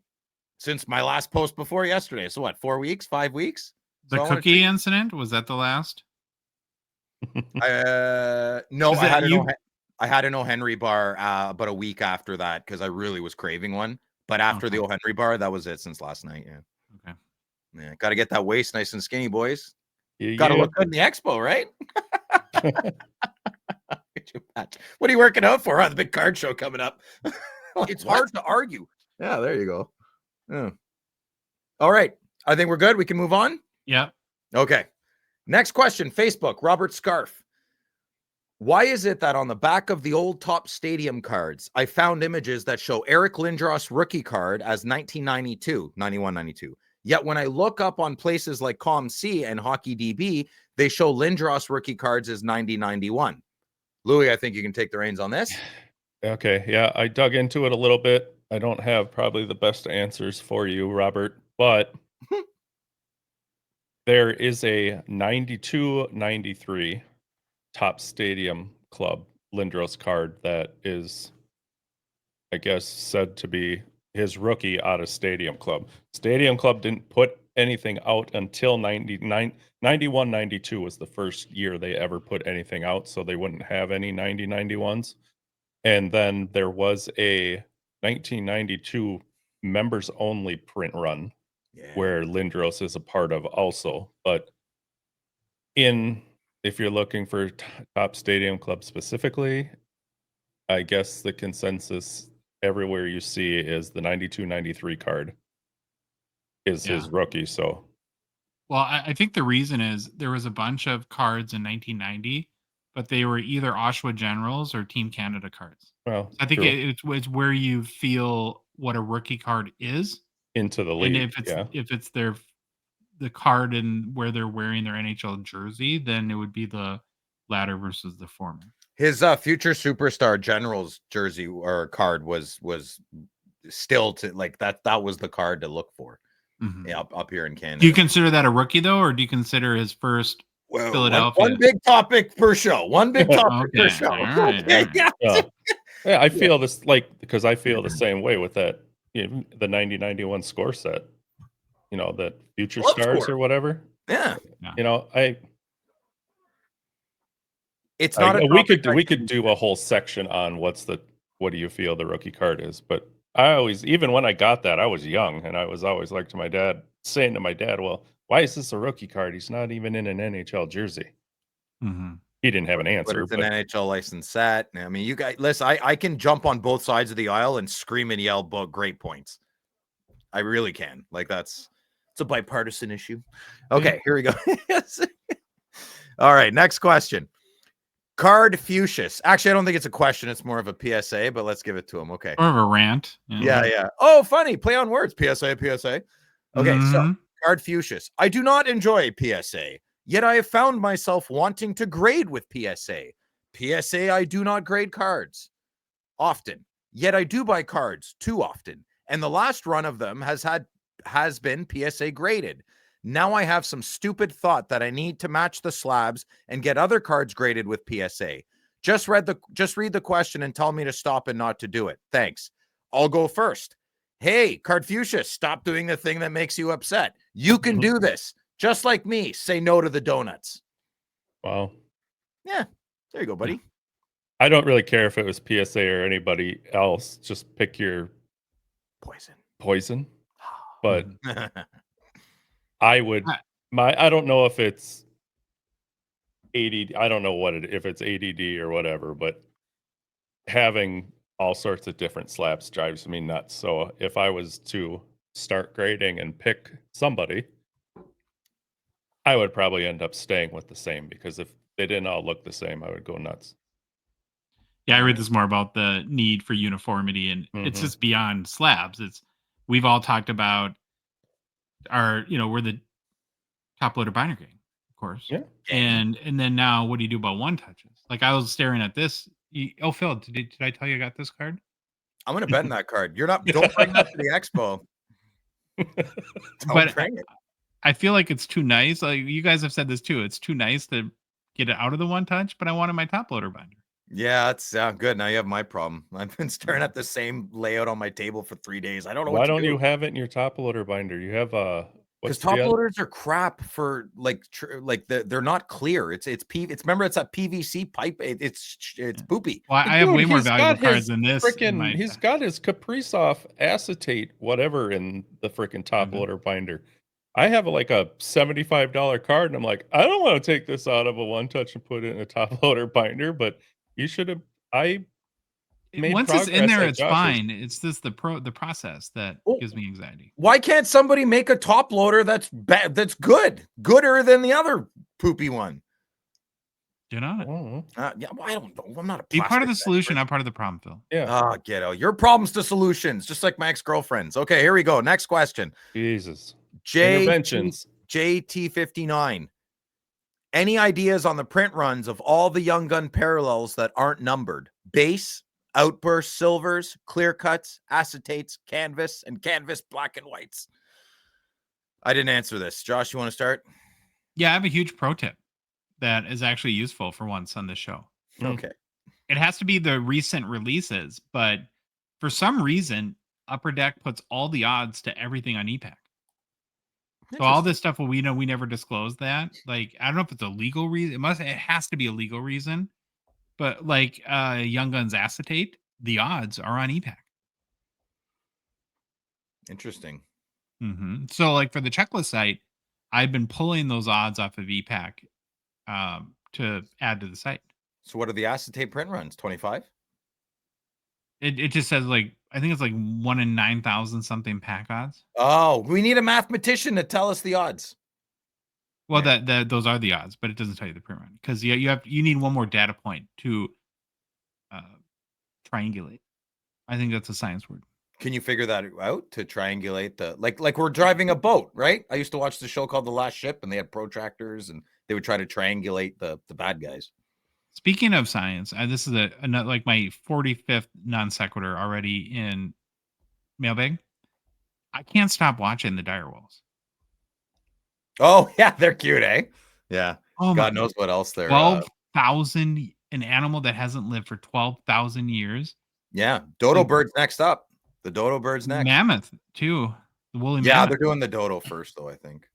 D: since my last post before yesterday. So what, 4 weeks, 5 weeks?
A: The cookie incident, was that the last?
D: No, I had an O. Henry bar about a week after that because I really was craving one. But after the O. Henry bar, that was it since last night. Yeah.
A: Okay.
D: Yeah, got to get that waist nice and skinny, boys. Got to look good in the expo, right? What are you working out for? The big card show coming up. It's hard to argue. Yeah, there you go. Yeah. All right. I think we're good. We can move on.
A: Yeah.
D: Okay. Next question. Facebook, Robert Scarf. Why is it that on the back of the old Top Stadium cards, I found images that show Eric Lindros rookie card as 1992, 91, 92. Yet when I look up on places like ComC and Hockey DB, they show Lindros rookie cards as 90, 91. Louis, I think you can take the reins on this.
C: Okay, yeah, I dug into it a little bit. I don't have probably the best answers for you, Robert, but there is a 92-93 Top Stadium Club Lindros card that is, I guess, said to be his rookie out of Stadium Club. Stadium Club didn't put anything out until 91, 92 was the first year they ever put anything out, so they wouldn't have any 90, 91s. And then there was a 1992 members only print run where Lindros is a part of also. But if you're looking for Top Stadium Club specifically, I guess the consensus everywhere you see is the 92-93 card is his rookie. So,
A: well, I think the reason is there was a bunch of cards in 1990, but they were either Oshawa Generals or Team Canada cards.
C: well,
A: I think
C: true.
A: it's where you feel what a rookie card is
C: Into the league.
A: and if it's the card and where they're wearing their NHL jersey, then it would be the latter versus the former.
D: His future superstar Generals jersey or card was still to like that was the card to look for. Yeah, up here in Canada.
A: Do you consider that a rookie though, or do you consider his first Philadelphia?
D: One big topic per show. One big topic per show.
A: Right,
D: Okay,
C: yeah. Yeah, I feel this because I feel the same way with that, the 90-91 score set. That future
D: Love
C: stars
D: score.
C: or whatever.
D: Yeah.
C: It's not we could do a whole section on what do you feel the rookie card is, but I always, even when I got that, I was young and I was always like saying to my dad, well, why is this a rookie card? He's not even in an NHL jersey. He didn't have an answer.
D: It's an NHL licensed set. I mean, you guys, listen, I can jump on both sides of the aisle and scream and yell about great points. I really can. Like it's a bipartisan issue. Okay, here we go. All right, next question. Card Fuchsius. Actually, I don't think it's a question. It's more of a PSA, but let's give it to him. Okay.
A: Or of a rant.
D: Yeah. Oh, funny. Play on words. PSA. Okay, so Card Fuchsius. I do not enjoy PSA, yet I have found myself wanting to grade with PSA. PSA, I do not grade cards often, yet I do buy cards too often. And the last run of them has been PSA graded. Now I have some stupid thought that I need to match the slabs and get other cards graded with PSA. Just read the question and tell me to stop and not to do it. Thanks. I'll go first. Hey, Cardfuchsius, stop doing the thing that makes you upset. You can do this. Just like me. Say no to the donuts.
C: Wow.
D: Yeah. There you go, buddy.
C: I don't really care if it was PSA or anybody else. Just pick your poison. But I would I don't know if it's ADD. I don't know if it's ADD or whatever, but having all sorts of different slabs drives me nuts. So if I was to start grading and pick somebody, I would probably end up staying with the same, because if they didn't all look the same, I would go nuts.
A: Yeah, I read this more about the need for uniformity, and it's just beyond slabs. We've all talked about we're the top loader binder gang, of course.
C: Yeah.
A: And then now, what do you do about one touches? Like, I was staring at this. Phil, did I tell you I got this card?
D: I'm gonna bet on that card. Don't bring that to the expo.
A: But I feel like it's too nice. Like, you guys have said this too. It's too nice to get it out of the one touch, but I wanted my top loader binder.
D: Yeah, that's good. Now you have my problem. I've been staring at the same layout on my table for 3 days. I don't know
C: why don't you have it in your top loader binder. You have
D: because top loaders are crap for they're not clear. It's remember, it's that PVC pipe. It's poopy.
A: Well, I have way more valuable cards than this.
C: He's got his Kaprizov acetate whatever in the freaking top loader binder. I have like a $75 card, and I'm like, I don't want to take this out of a one touch and put it in a top loader binder, but you should have.
A: Once it's in there, it's fine. It's just the process that gives me anxiety.
D: Why can't somebody make a top loader that's bad, that's gooder than the other poopy one?
A: Get on it.
D: Yeah, well, I don't know. I'm not a
A: Be part of the
D: plastic
A: solution,
D: expert.
A: not part of the problem, Phil.
C: Yeah.
D: Ah, ghetto. Your problems to solutions, just like my ex-girlfriends. Okay, here we go. Next question.
C: Jesus.
D: JT,
C: Interventions.
D: JT59. Any ideas on the print runs of all the Young Gun parallels that aren't numbered? Base, outburst, silvers, clear cuts, acetates, canvas, and canvas black and whites. I didn't answer this. Josh, you want to start?
A: Yeah, I have a huge pro tip that is actually useful for once on this show.
D: Okay.
A: It has to be the recent releases, but for some reason, Upper Deck puts all the odds to everything on EPAC. So all this stuff, well, we know we never disclosed that. Like, I don't know if it's a legal reason. It has to be a legal reason. But like Young Guns acetate, the odds are on EPAC.
D: Interesting.
A: So like for the checklist site, I've been pulling those odds off of EPAC to add to the site.
D: So what are the acetate print runs? 25?
A: It just says like, I think it's like 1 in 9,000 something pack odds.
D: Oh, we need a mathematician to tell us the odds.
A: Well, that those are the odds, but it doesn't tell you the print run because you need one more data point to triangulate. I think that's a science word.
D: Can you figure that out to triangulate the like we're driving a boat, right? I used to watch the show called The Last Ship, and they had protractors, and they would try to triangulate the bad guys.
A: Speaking of science, this is another like my 45th non sequitur already in mailbag. I can't stop watching the direwolves.
D: Oh yeah, they're cute, eh? Yeah.
A: Oh,
D: God knows what else they're
A: 12,000, an animal that hasn't lived for 12,000 years.
D: Yeah, dodo bird's next up. The dodo bird's next.
A: Mammoth too. The woolly
D: yeah,
A: mammoth.
D: they're doing the dodo first, though. I think.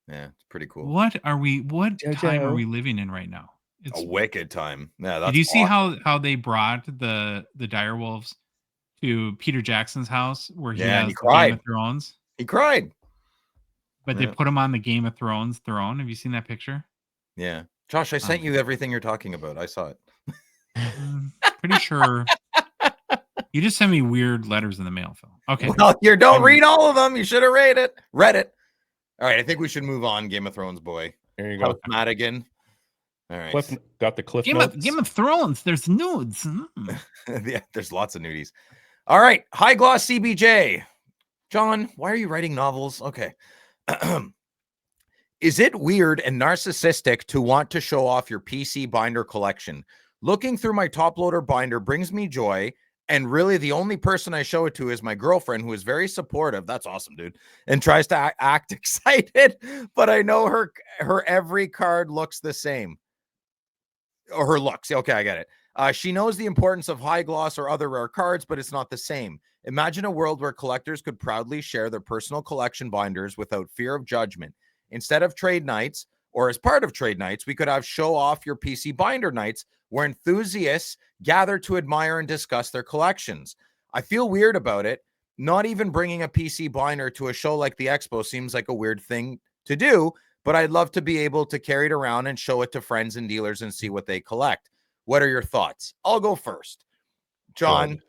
D: Yeah, it's pretty cool.
A: What time are we living in right now?
D: It's a wicked time. Yeah. That's
A: did you see how they brought the direwolves to Peter Jackson's house where he has
D: he cried.
A: Game of Thrones?
D: He cried.
A: But they put him on the Game of Thrones throne. Have you seen that picture?
D: Yeah. Josh, I sent you everything you're talking about. I saw it.
A: Pretty sure. You just send me weird letters in the mail, Phil. Okay.
D: Well, you don't read all of them. You should have read it. All right. I think we should move on. Game of Thrones, boy.
C: There you go.
D: Madigan. All right.
C: Got the cliff
A: Game of Thrones. There's nudes.
D: Yeah, there's lots of nudies. All right. High gloss CBJ. John, why are you writing novels? Okay. Is it weird and narcissistic to want to show off your PC binder collection? Looking through my top loader binder brings me joy, and really the only person I show it to is my girlfriend, who is very supportive. That's awesome, dude, and tries to act excited, but I know her every card looks the same, or her looks. Okay, I get it. She knows the importance of high gloss or other rare cards, but it's not the same. Imagine a world where collectors could proudly share their personal collection binders without fear of judgment. Instead of trade nights, or as part of trade nights, we could have show off your PC binder nights where enthusiasts gather to admire and discuss their collections. I feel weird about it. Not even bringing a PC binder to a show like the Expo seems like a weird thing to do, but I'd love to be able to carry it around and show it to friends and dealers and see what they collect. What are your thoughts? I'll go first. John,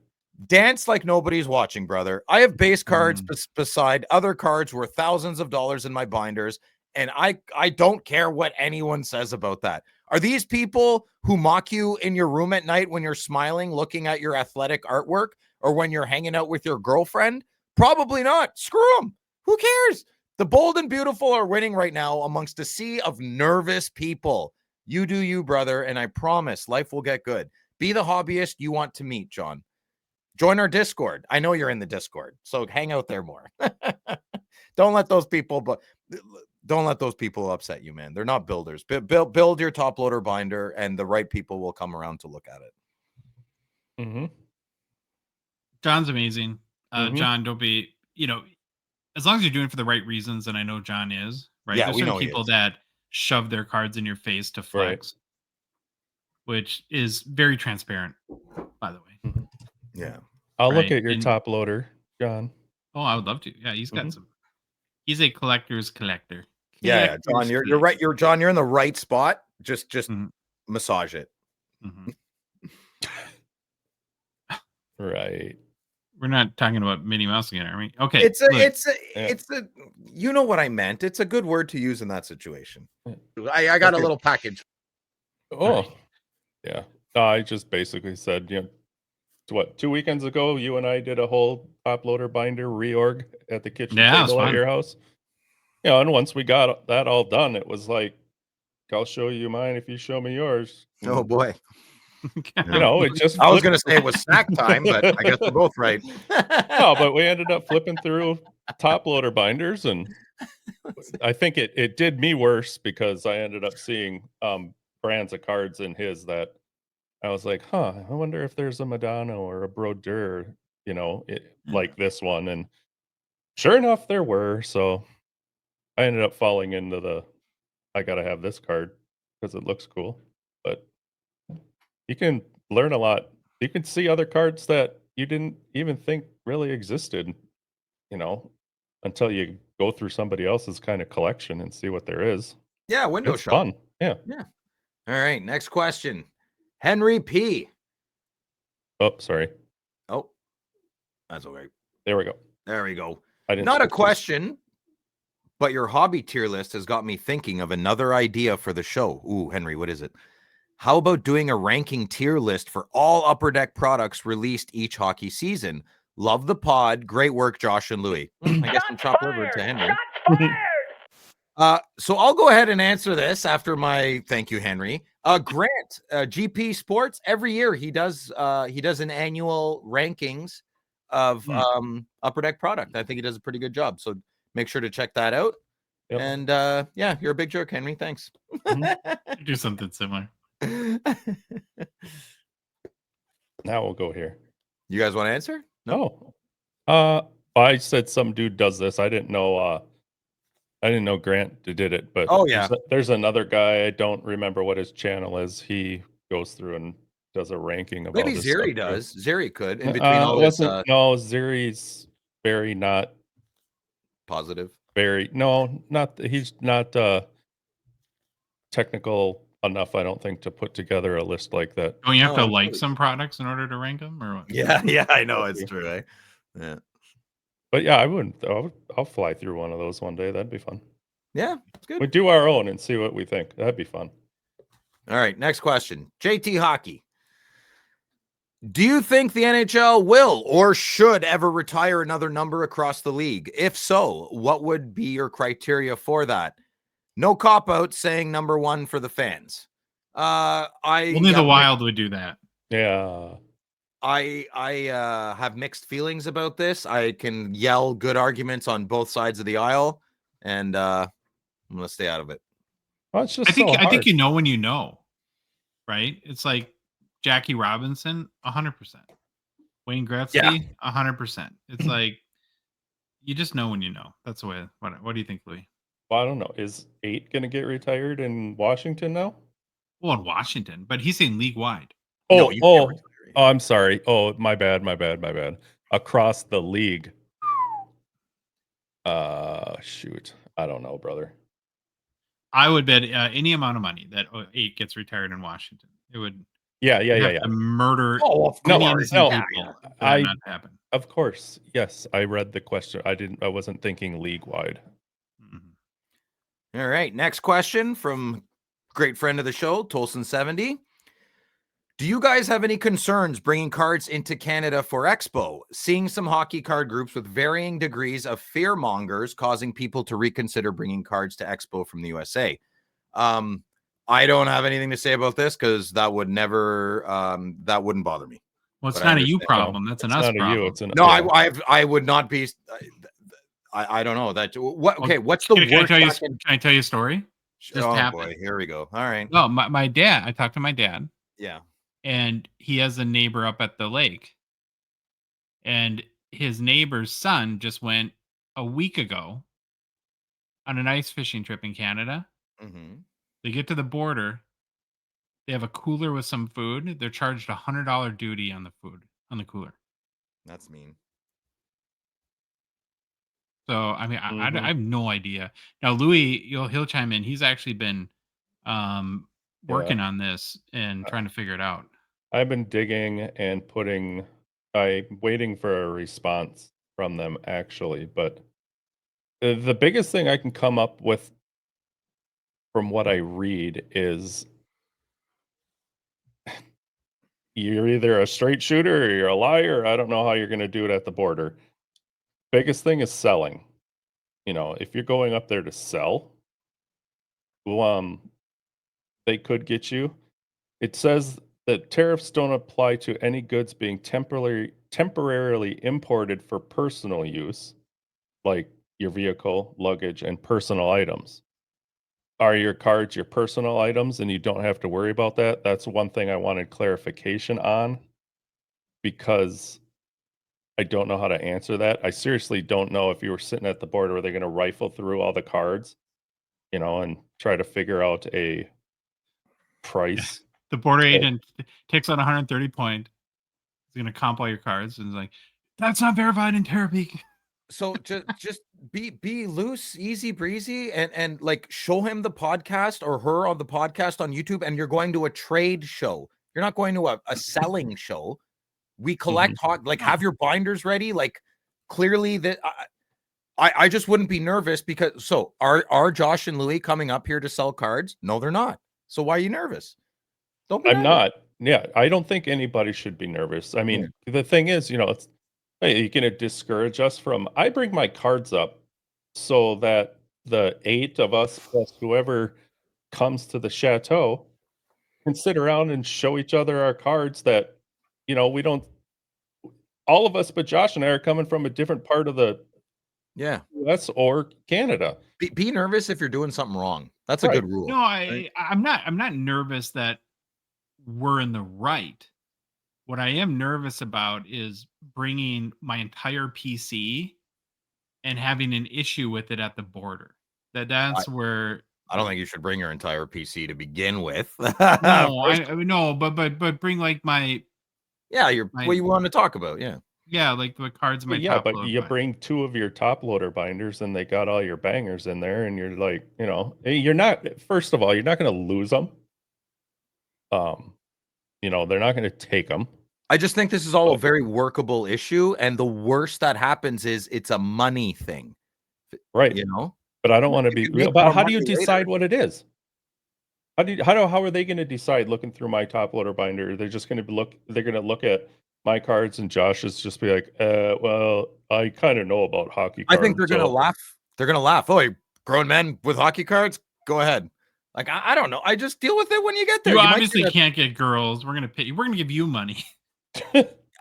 D: dance like nobody's watching, brother. I have base cards beside other cards worth thousands of dollars in my binders, and I don't care what anyone says about that. Are these people who mock you in your room at night when you're smiling, looking at your athletic artwork, or when you're hanging out with your girlfriend? Probably not. Screw them. Who cares? The bold and beautiful are winning right now amongst a sea of nervous people. You do you, brother, and I promise life will get good. Be the hobbyist you want to meet, John. Join our Discord. I know you're in the Discord, so hang out there more. Don't let those people upset you, man. They're not builders. Build your top loader binder, and the right people will come around to look at it.
A: John's amazing. John, don't be, as long as you're doing it for the right reasons, and I know John is, right?
D: Yeah,
A: there's some people that shove their cards in your face to flex, which is very transparent, by the way.
D: Yeah.
C: I'll look at your top loader, John.
A: Oh, I would love to. Yeah, he's got some. He's a collector's collector.
D: Yeah, John, you're right. John, you're in the right spot. Just massage it.
C: Right.
A: We're not talking about Minnie Mouse again, are we? Okay.
D: It's a you know what I meant. It's a good word to use in that situation. I got a little package.
C: Oh, yeah. I just basically said, what, 2 weekends ago, you and I did a whole top loader binder reorg at the kitchen
A: Yeah, it was
C: table at
A: fun.
C: your house. And once we got that all done, it was like, I'll show you mine if you show me yours.
D: Oh boy.
C: It just
D: I was
C: flipped.
D: going to say it was snack time, but I guess we're both right.
C: No, but we ended up flipping through top loader binders, and I think it did me worse because I ended up seeing brands of cards in his that I was like, I wonder if there's a Madonna or a Brodeur, like this one. And sure enough, there were. So I ended up falling into I got to have this card because it looks cool. But you can learn a lot. You can see other cards that you didn't even think really existed, until you go through somebody else's kind of collection and see what there is.
D: Yeah, window
C: It's
D: shop.
C: fun. Yeah.
D: Yeah. All right. Next question. Henry P.
C: Oh, sorry.
D: Oh, that's okay.
C: There we go.
D: There we go.
C: I didn't
D: Not a
C: switch these.
D: question, but your hobby tier list has got me thinking of another idea for the show. Ooh, Henry, what is it? How about doing a ranking tier list for all Upper Deck products released each hockey season? Love the pod. Great work, Josh and Louie. I guess I'm chopped liver to Henry. So I'll go ahead and answer this after my thank you, Henry. Grant, GP Sports, every year he does an annual rankings of Upper Deck product. I think he does a pretty good job. So make sure to check that out.
C: Yep.
D: And yeah, you're a big jerk, Henry. Thanks.
A: Do something similar.
C: Now we'll go here.
D: You guys want to answer?
C: No. I said some dude does this. I didn't know Grant did it, but
D: Oh, yeah.
C: there's another guy. I don't remember what his channel is. He goes through and does a ranking of
D: Maybe
C: all this
D: Ziri
C: stuff,
D: does. Ziri could in
C: too.
D: between all this.
C: No, Ziri's very not
D: Positive.
C: very he's not technical enough, I don't think, to put together a list like that.
A: Don't you have to
D: Oh,
A: like
D: really?
A: some products in order to rank them, or what?
D: Yeah, I know it's true. Eh? Yeah,
C: But yeah, I'll fly through one of those one day. That'd be fun.
D: yeah, it's good.
C: We do our own and see what we think. That'd be fun.
D: All right, next question. JT Hockey. Do you think the NHL will or should ever retire another number across the league? If so, what would be your criteria for that? No cop-out saying number one for the fans.
A: Only the Wild would do that.
C: Yeah.
D: I have mixed feelings about this. I can yell good arguments on both sides of the aisle, and I'm gonna stay out of it.
C: Well, it's just
A: I think
C: hard.
A: you know when you know, right? It's like Jackie Robinson, 100%. Wayne Gretzky, 100%. It's like you just know when you know. That's the way. What do you think, Louis?
C: Well, I don't know. Is 8 going to get retired in Washington now?
A: Well, in Washington, but he's saying league wide.
D: No, you can't retire.
C: Oh, I'm sorry. Oh, my bad. Across the league. Shoot. I don't know, brother.
A: I would bet any amount of money that 8 gets retired in Washington. It would.
C: Yeah.
A: To murder.
D: Oh, of
A: millions
D: course.
A: of people for that not to happen.
C: Of course. Yes, I read the question. I wasn't thinking league wide.
D: All right, next question from great friend of the show, Tolson70. Do you guys have any concerns bringing cards into Canada for Expo? Seeing some hockey card groups with varying degrees of fear mongers causing people to reconsider bringing cards to Expo from the USA. I don't have anything to say about this because that would never, that wouldn't bother me.
A: Well, it's not a you problem. That's an us problem.
D: I would not be. I don't know that. What? Okay, what's the worst?
A: Can I tell you a story?
D: Just happened. Boy, here we go. All right.
A: No, my dad. I talked to my dad.
D: Yeah.
A: And he has a neighbor up at the lake, and his neighbor's son just went a week ago on an ice fishing trip in Canada.
D: Mm-hmm.
A: They get to the border. They have a cooler with some food. They're charged $100 duty on the food on the cooler.
D: That's mean.
A: So I mean, I have no idea. Now Louis, he'll chime in. He's actually been working on this and trying to figure it out.
C: I've been digging and I'm waiting for a response from them actually, but the biggest thing I can come up with from what I read is you're either a straight shooter or you're a liar. I don't know how you're going to do it at the border. Biggest thing is selling. If you're going up there to sell, well, they could get you. It says that tariffs don't apply to any goods being temporarily imported for personal use, like your vehicle, luggage, and personal items. Are your cards your personal items and you don't have to worry about that? That's one thing I wanted clarification on, because I don't know how to answer that. I seriously don't know if you were sitting at the border, are they going to rifle through all the cards, and try to figure out a price?
A: The border agent takes out 130 point. He's going to comp all your cards and is like, that's not verified in Terapeak.
D: So just be loose, easy breezy, and like show him the podcast or her on the podcast on YouTube, and you're going to a trade show. You're not going to a selling show. We collect have your binders ready. Like clearly that I just wouldn't be nervous, because are Josh and Louis coming up here to sell cards? No, they're not. So why are you nervous? Don't be
C: I'm
D: nervous.
C: not. Yeah, I don't think anybody should be nervous. I mean, the thing is, it's, hey, you're going to discourage us from. I bring my cards up so that the 8 of us plus whoever comes to the chateau can sit around and show each other our cards that, we don't. All of us but Josh and I are coming from a different part of the US or Canada.
D: Be nervous if you're doing something wrong. That's
C: Right.
D: a good rule.
A: No, I'm not nervous that we're in the right. What I am nervous about is bringing my entire PC and having an issue with it at the border. That's where
D: I don't think you should bring your entire PC to begin with.
A: no, no, but bring like my
D: what you want to talk about,
A: like the cards in my
C: Yeah,
A: top
C: but
A: load
C: you
A: binder.
C: bring 2 of your top loader binders and they got all your bangers in there, and you're like, you're not. First of all, you're not going to lose them. They're not going to take them.
D: I just think this is all a very workable issue, and the worst that happens is it's a money thing,
C: right? But I don't want to be. But how do you decide what it is? How are they going to decide looking through my top loader binder? They're just going to look. They're going to look at my cards, and Josh is just be like, well, I kind of know about hockey cards.
D: I think they're going to laugh. They're going to laugh. Oh, grown men with hockey cards? Go ahead. Like, I don't know. I just deal with it when you get there.
A: You obviously can't get girls. We're going to pay you. We're going to give you money.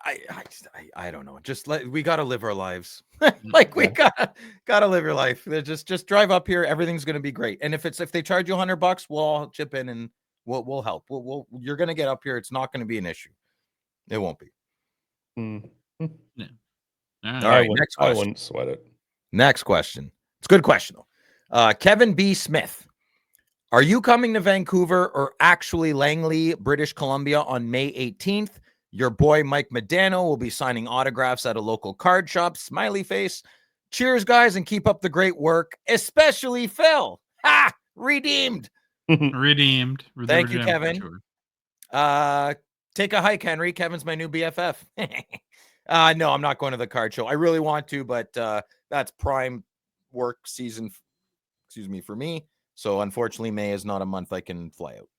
D: I don't know. Just we got to live our lives. Like we gotta live your life. Just drive up here. Everything's going to be great. And if they charge you $100, we'll all chip in and we'll help. You're going to get up here. It's not going to be an issue. It won't be.
A: No.
D: All right. Next question.
C: I wouldn't sweat it.
D: Next question. It's a good question though. Kevin B. Smith. Are you coming to Vancouver or actually Langley, British Columbia on May 18th? Your boy Mike Medano will be signing autographs at a local card shop. Smiley face. Cheers, guys, and keep up the great work, especially Phil. Ha! Redeemed.
A: Redeemed.
D: Thank you, Kevin. Take a hike, Henry. Kevin's my new BFF. No, I'm not going to the card show. I really want to, but that's prime work season, for me. So unfortunately, May is not a month I can fly out.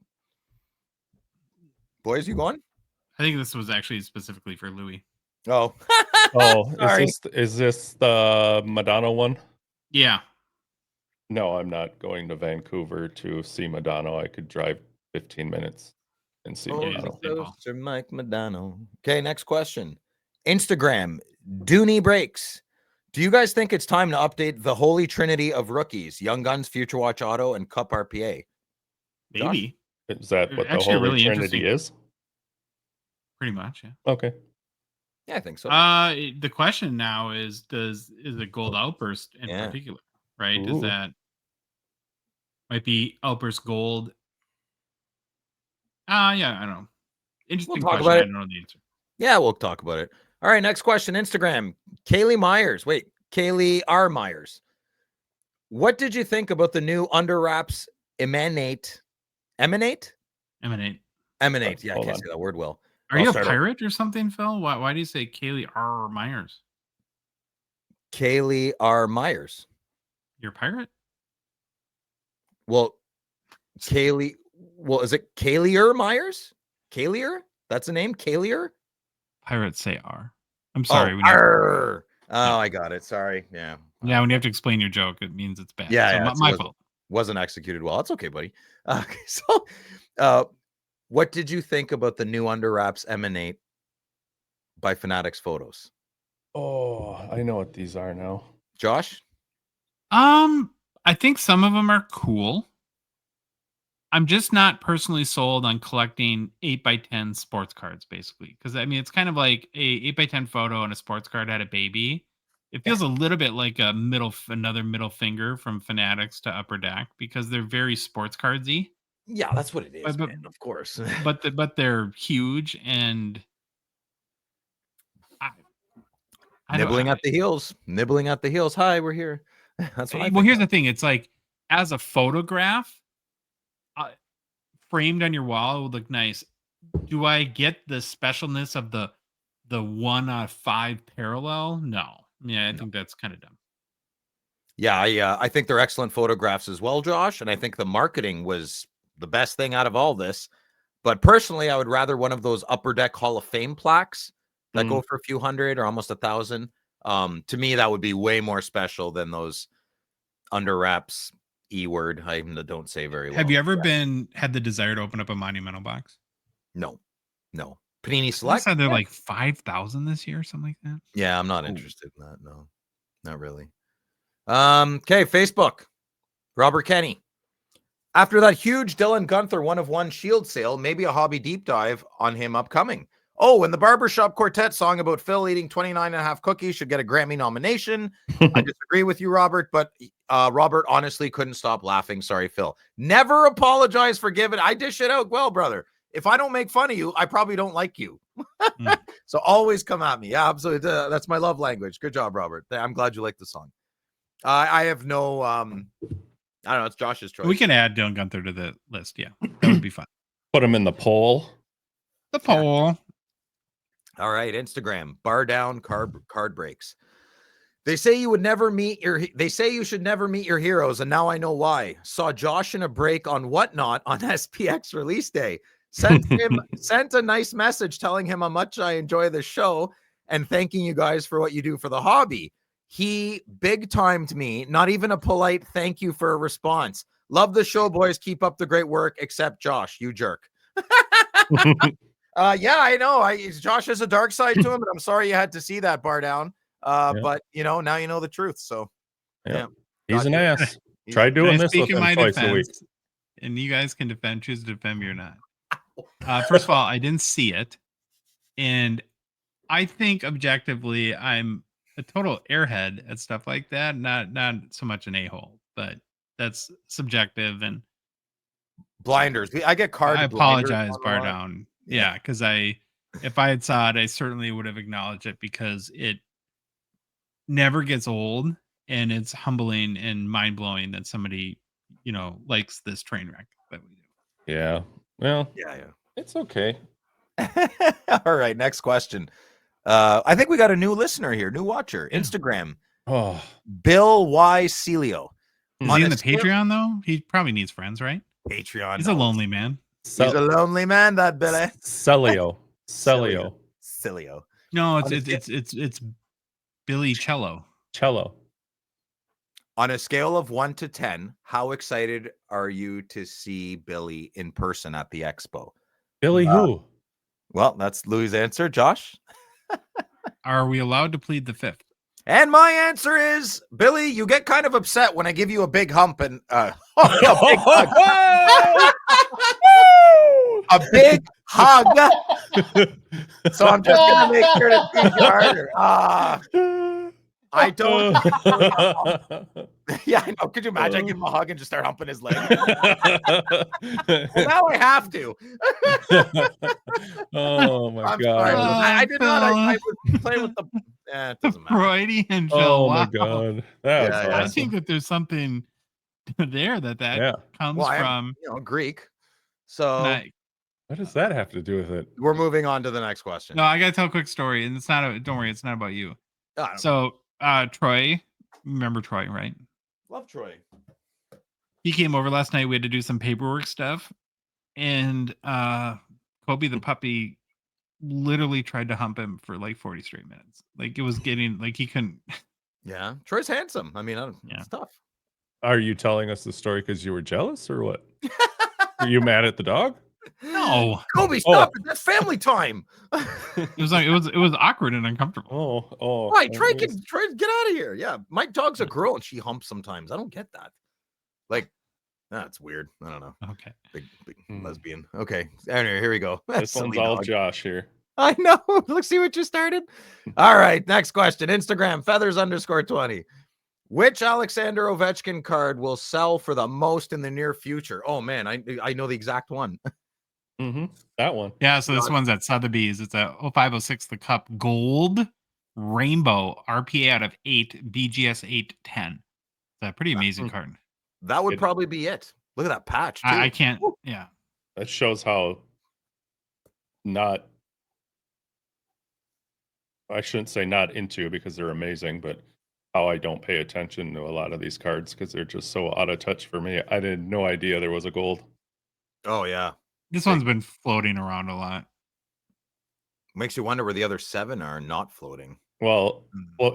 D: Boys, you going?
A: I think this was actually specifically for Louis.
D: Oh,
C: is this the Madonna one?
A: Yeah.
C: No, I'm not going to Vancouver to see Madonna. I could drive 15 minutes and see Madonna.
D: Mike Madonna. Okay, next question. Instagram, Dooney Breaks. Do you guys think it's time to update the holy trinity of rookies, Young Guns, Future Watch Auto, and Cup RPA?
A: Maybe.
C: Josh? Is that what the holy
A: really
C: trinity is?
A: Pretty much, yeah.
C: Okay.
D: Yeah, I think so.
A: The question now is a gold outburst in particular, right? Does that might be outburst gold? Yeah, I don't know. Interesting question. I don't know the answer.
D: Yeah, we'll talk about it. All right, next question. Instagram. Kaylee R. Myers. What did you think about the new Under Wraps Emanate? Yeah, I can't say that word well.
A: Are you a pirate or something, Phil? Why do you say Kaylee R. Myers?
D: Kaylee R. Myers.
A: You're a pirate?
D: Well, Kaylee. Well, is it Kaylee R. Myers? Kaylee? That's a name, Kalier.
A: Pirates say R. I'm sorry.
D: Oh,
A: when you,
D: arr.
A: Yeah.
D: I got it. Sorry. Yeah.
A: yeah, when you have to explain your joke, it means it's bad.
D: Yeah,
A: So
D: yeah,
A: my fault.
D: Wasn't executed well. That's okay, buddy. Okay, so, what did you think about the new Under Wraps Emanate by Fanatics Photos?
C: Oh, I know what these are now.
D: Josh?
A: I think some of them are cool. I'm just not personally sold on collecting 8x10 sports cards, basically. Because I mean, it's kind of like a 8x10 photo and a sports card had a baby. It feels a little bit like another middle finger from Fanatics to Upper Deck because they're very sports cardsy.
D: Yeah, that's what it is,
A: But-
D: man, of course.
A: but they're huge and I don't-
D: Nibbling at the heels. Nibbling at the heels. Hi, we're here. That's what I
A: well,
D: think.
A: here's the thing. It's like as a photograph, framed on your wall, it would look nice. Do I get the specialness of the 1 out of 5 parallel? No. Yeah, I think that's kind of dumb.
D: Yeah, I think they're excellent photographs as well, Josh. And I think the marketing was the best thing out of all this. But personally, I would rather one of those Upper Deck Hall of Fame plaques that go for a few hundred or almost 1,000. To me, that would be way more special than those Under Wraps E-word. I don't say very well.
A: Have you ever had the desire to open up a monumental box?
D: No. Panini
A: I
D: Select?
A: said they're like 5,000 this year or something like that.
D: Yeah, I'm not interested in that. No, not really. Okay, Facebook. Robert Kenny. After that huge Dylan Gunther 1-of-1 Shield sale, maybe a hobby deep dive on him upcoming. Oh, and the Barbershop Quartet song about Phil eating 29.5 cookies should get a Grammy nomination. I disagree with you, Robert, but Robert honestly couldn't stop laughing. Sorry, Phil. Never apologize for giving. I dish it out well, brother. If I don't make fun of you, I probably don't like you. So always come at me. Yeah, absolutely. That's my love language. Good job, Robert. I'm glad you like the song. I have no, I don't know. It's Josh's choice.
A: We can add Dylan Gunther to the list. Yeah, that would be fun.
C: Put them in the poll.
A: The poll.
D: All right, Instagram. Bar down card breaks. They say you should never meet your heroes, and now I know why. Saw Josh in a break on Whatnot on SPX release day. Sent a nice message telling him how much I enjoy the show and thanking you guys for what you do for the hobby. He big timed me, not even a polite thank you for a response. Love the show, boys. Keep up the great work, except Josh, you jerk. Yeah, I know. Josh has a dark side to him, but I'm sorry you had to see that, Bar down. But now you know the truth. So
C: yeah. He's an ass. Try doing this with him twice a week.
A: And you guys can choose to defend me or not. First of all, I didn't see it. And I think objectively I'm a total airhead at stuff like that. Not so much an a-hole, but that's subjective and
D: blinders. I get carded.
A: I apologize, Bar down. Yeah, because if I had saw it, I certainly would have acknowledged it because it never gets old and it's humbling and mind-blowing that somebody, likes this train wreck that we do.
C: Yeah. Well,
D: yeah.
C: It's okay.
D: All right, next question. I think we got a new listener here, new watcher. Instagram.
C: Oh,
D: Bill Y. Celio.
A: Is he in the Patreon though? He probably needs friends, right?
D: Patreon.
A: He's a lonely man.
D: He's a lonely man, that Billy.
C: Celio.
A: No, it's Billy Cello.
D: On a scale of 1 to 10, how excited are you to see Billy in person at the expo?
C: Billy who?
D: Well, that's Louis' answer. Josh?
A: Are we allowed to plead the fifth?
D: And my answer is, Billy, you get kind of upset when I give you a big hump and a big hug. So I'm just going to make sure to tease you harder. I don't. Yeah, I know. Could you imagine I give him a hug and just start humping his leg? Well, now I have to.
C: Oh my God!
D: Sorry. I did not. I was playing with the. It doesn't matter.
A: Freudian.
C: Oh my God! That was awesome.
A: I think that there's something there that comes from
D: Greek. So
C: what does that have to do with it?
D: We're moving on to the next question.
A: No, I gotta tell a quick story, and it's not. Don't worry, it's not about you. So Troy, remember Troy, right?
D: Love Troy.
A: He came over last night. We had to do some paperwork stuff, and Kobe the puppy literally tried to hump him for like 40 straight minutes. Like it was getting like he couldn't.
D: Yeah, Troy's handsome. I mean,
A: Yeah.
D: it's tough.
C: Are you telling us the story because you were jealous or what? Were you mad at the dog?
A: No,
D: Kobe, stop it. That's family time.
A: it was like it was awkward and uncomfortable.
C: Oh.
D: Right, Troy, get out of here. Yeah, my dog's a girl and she humps sometimes. I don't get that. Like, that's weird. I don't know.
A: Okay.
D: Big lesbian. Okay. Anyway, here we go.
C: This one's
D: Silly
C: all
D: dog.
C: Josh here.
D: I know. Let's see what you started. All right. Next question. Instagram feathers_20. Which Alexander Ovechkin card will sell for the most in the near future? Oh man, I know the exact one.
C: That one.
A: Yeah, so this one's at Sotheby's. It's a 0506 the Cup Gold Rainbow RPA out of 8 BGS 810. It's a pretty amazing card.
D: That would probably be it. Look at that patch. Too.
A: I can't. Yeah.
C: That shows how not. I shouldn't say not into because they're amazing, but how I don't pay attention to a lot of these cards because they're just so out of touch for me. I had no idea there was a gold.
D: Oh yeah.
A: This one's been floating around a lot.
D: Makes you wonder where the other 7 are not floating.
C: Well,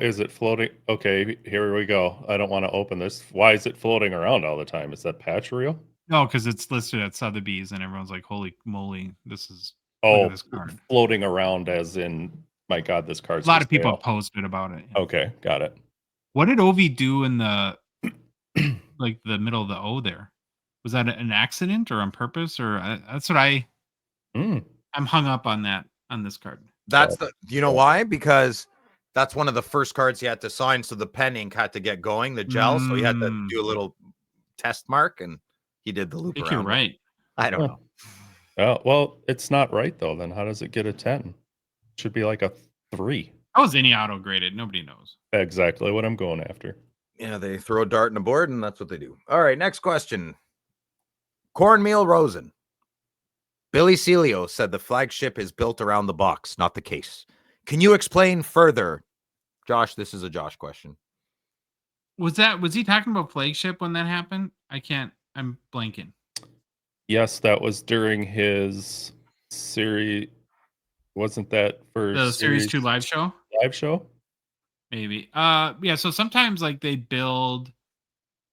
C: is it floating? Okay, here we go. I don't want to open this. Why is it floating around all the time? Is that patch real?
A: No, because it's listed at Sotheby's and everyone's like, holy moly, this is look at this card.
C: Floating around as in, my God, this card's
A: A lot of people
C: sale.
A: have posted about it.
C: Okay, got it.
A: What did Ovi do in the like the middle of the O there? Was that an accident or on purpose? Or that's what I'm hung up on that on this card.
D: That's you know why? Because that's one of the first cards he had to sign. So the pen ink had to get going, the gel. So he had to do a little test mark and he did the loop
A: I think
D: around.
A: you're right.
D: I don't know.
C: Well, it's not right though. Then how does it get a 10? It should be like a 3.
A: How is any auto graded? Nobody knows.
C: Exactly what I'm going after.
D: Yeah, they throw a dart in a board and that's what they do. All right, next question. Cornmeal Rosen. Billy Celio said the flagship is built around the box, not the case. Can you explain further? Josh, this is a Josh question.
A: Was he talking about flagship when that happened? I'm blanking.
C: Yes, that was during his series. Wasn't that for
A: The series 2 live show?
C: Live show?
A: Maybe. Yeah, so sometimes like they build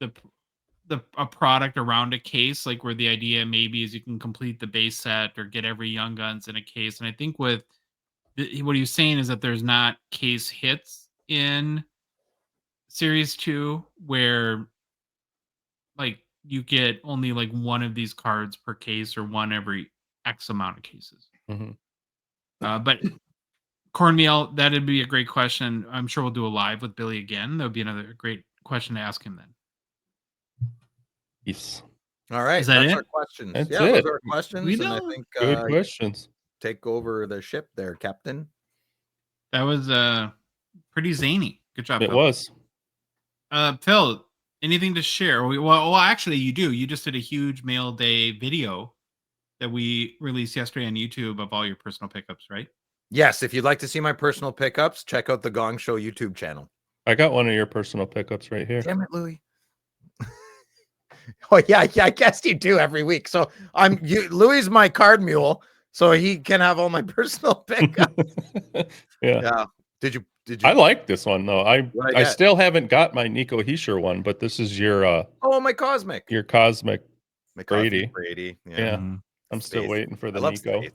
A: a product around a case, like where the idea maybe is you can complete the base set or get every Young Guns in a case. And I think with what he was saying is that there's not case hits in series 2 where like you get only like one of these cards per case or one every X amount of cases. But Cornmeal, that'd be a great question. I'm sure we'll do a live with Billy again. That would be another great question to ask him then.
C: Yes.
D: All right.
A: Is that
D: that's
A: it?
D: our questions.
C: That's
D: yeah,
C: it.
D: those are our questions.
A: We
D: And I
A: know.
D: think
C: Good questions.
D: take over the ship there, Captain.
A: That was pretty zany. Good job.
C: It
A: Phil.
C: was.
A: Phil, anything to share? Well, actually, you do. You just did a huge mail day video that we released yesterday on YouTube of all your personal pickups, right?
D: Yes, if you'd like to see my personal pickups, check out the Gongshow YouTube channel.
C: I got one of your personal pickups right here.
D: Damn it, Louis. Oh yeah, I guess you do every week. So Louis is my card mule, so he can have all my personal pickups.
C: Yeah.
D: Did you?
C: I like this one though. I
D: get?
C: still haven't got my Nico Heischer one, but this is your
D: my Cosmic.
C: your Cosmic
D: My
C: Brady.
D: Brady.
C: Yeah.
A: Mm-hmm.
C: I'm still
D: Space.
C: waiting for
D: I
C: the
D: love
C: Nico.
D: space.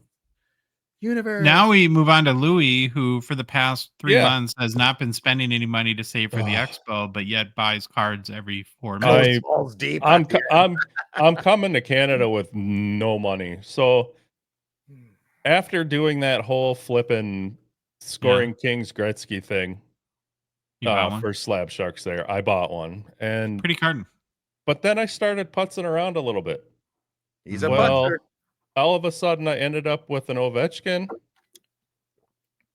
D: Universe.
A: Now we move on to Louis, who for the past 3
C: Yeah.
A: months has not been spending any money to save for the expo, but yet buys cards every 4 months.
D: Balls deep.
C: I'm coming to Canada with no money. So after doing that whole flipping scoring Kings Gretzky thing
A: You bought one?
C: for Slab Sharks there, I bought one. And
A: Pretty card.
C: but then I started putzing around a little bit.
D: He's a
C: Well,
D: butcher.
C: all of a sudden I ended up with an Ovechkin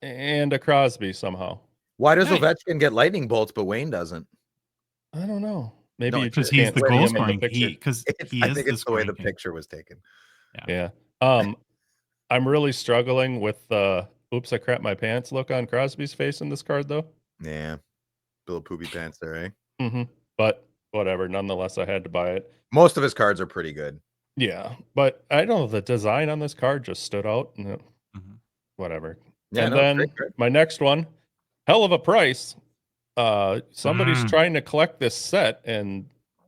C: and a Crosby somehow.
D: Why does
A: Nice.
D: Ovechkin get lightning bolts, but Wayne doesn't?
C: I don't know. Maybe
D: No,
C: you
A: Because
C: just
A: he's
C: can't
A: the
C: see
A: goal
C: him in
A: scoring.
C: picture.
A: Because he
D: I
A: is
D: think
A: the
D: it's the way the
A: scoring king.
D: picture was taken.
C: Yeah. I'm really struggling with the oops, I crap my pants look on Crosby's face in this card though.
D: Yeah. Little poopy pants there, eh?
C: But whatever. Nonetheless, I had to buy it.
D: Most of his cards are pretty good.
C: Yeah. But I don't know. The design on this card just stood out. And it whatever.
D: Yeah,
C: and
D: no,
C: then
D: great.
C: my next one, hell of a price. Somebody's trying to collect this set, and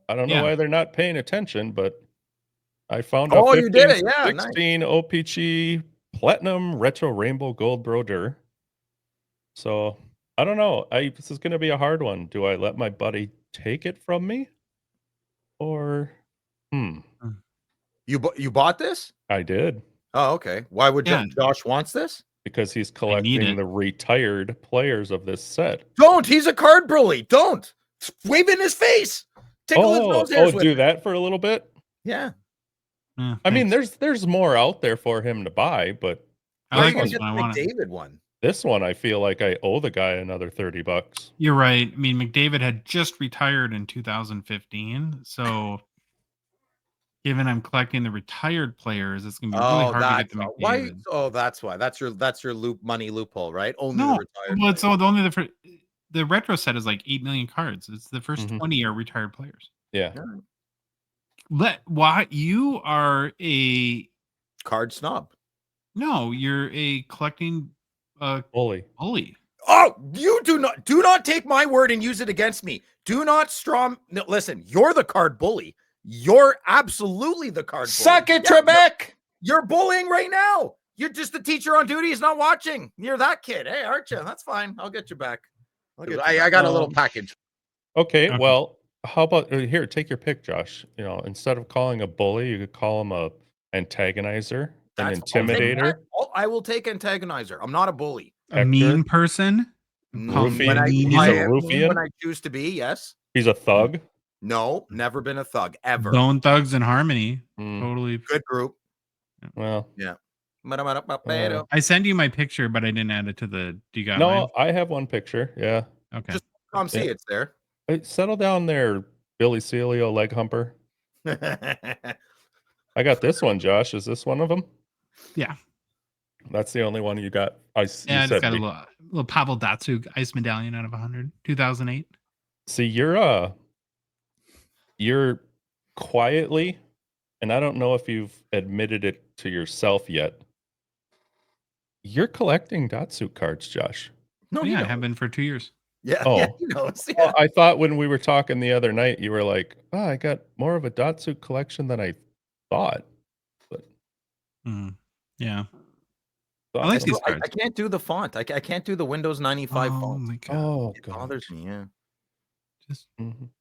C: I don't know why they're not paying attention, but I found a
D: Oh, you did it. Yeah,
C: 16 O-Pee-Chee Platinum Retro Rainbow Gold Brodeur. So I don't know. This is going to be a hard one. Do I let my buddy take it from me, or
D: You bought this?
C: I did.
D: Oh, okay. Why would Josh wants this?
C: Because he's collecting the retired players of this set.
D: Don't. He's a card bully. Don't. Wave in his face. Tickle his nose hairs with
C: do
D: it.
C: that for a little bit?
D: Yeah.
C: I mean, there's more out there for him to buy, but
A: I like
D: this
A: this one.
D: McDavid one.
C: This one, I feel like I owe the guy another $30.
A: You're right. I mean, McDavid had just retired in 2015, so given I'm collecting the retired players, it's gonna be really hard to get the McDavid.
D: Why? Oh, that's why. That's your money loophole, right? Only the retired.
A: Well, it's only the retro set is like 8 million cards. It's the first 20 are retired players.
C: Yeah.
A: Why you are a
D: card snob?
A: No, you're a collecting
C: bully.
D: Oh, you do not take my word and use it against me. Do not no, listen, you're the card bully. You're absolutely the card bully.
E: Suck it, Trebek.
D: You're bullying right now. You're just the teacher on duty. He's not watching. You're that kid. Hey, aren't you? That's fine. I'll get you back. I got a little package.
C: Okay, well, how about here? Take your pick, Josh. You know, instead of calling a bully, you could call him a antagonizer, an intimidator.
D: I will take antagonizer. I'm not a bully.
A: A mean person.
C: Ruffian.
D: When I choose to be, yes.
C: He's a thug.
D: No, never been a thug ever.
A: Bone Thugs in Harmony. Totally
D: good group.
C: Well,
D: yeah.
A: I send you my picture, but I didn't add it to the. Do you got
C: No,
A: mine?
C: I have one picture. Yeah.
A: Okay.
D: Just come see it's there.
C: Hey, settle down there, Billy Celio leg humper. I got this one, Josh. Is this one of them?
A: Yeah.
C: That's the only one you got.
A: It's got a little Pavel Datsyuk ice medallion out of 100, 2008.
C: See, you're quietly, and I don't know if you've admitted it to yourself yet. You're collecting Datsyuk cards, Josh.
A: No, I have been for 2 years.
D: Yeah.
C: Oh,
D: yeah,
C: Well, I thought when we were talking the other night, you were like, "Oh, I got more of a Datsyuk collection than I thought." But
A: yeah,
C: so
A: I like these cards.
D: I can't do the font. I can't do the Windows 95 font.
A: Oh my god!
C: Oh,
D: it bothers me. Yeah.
A: Just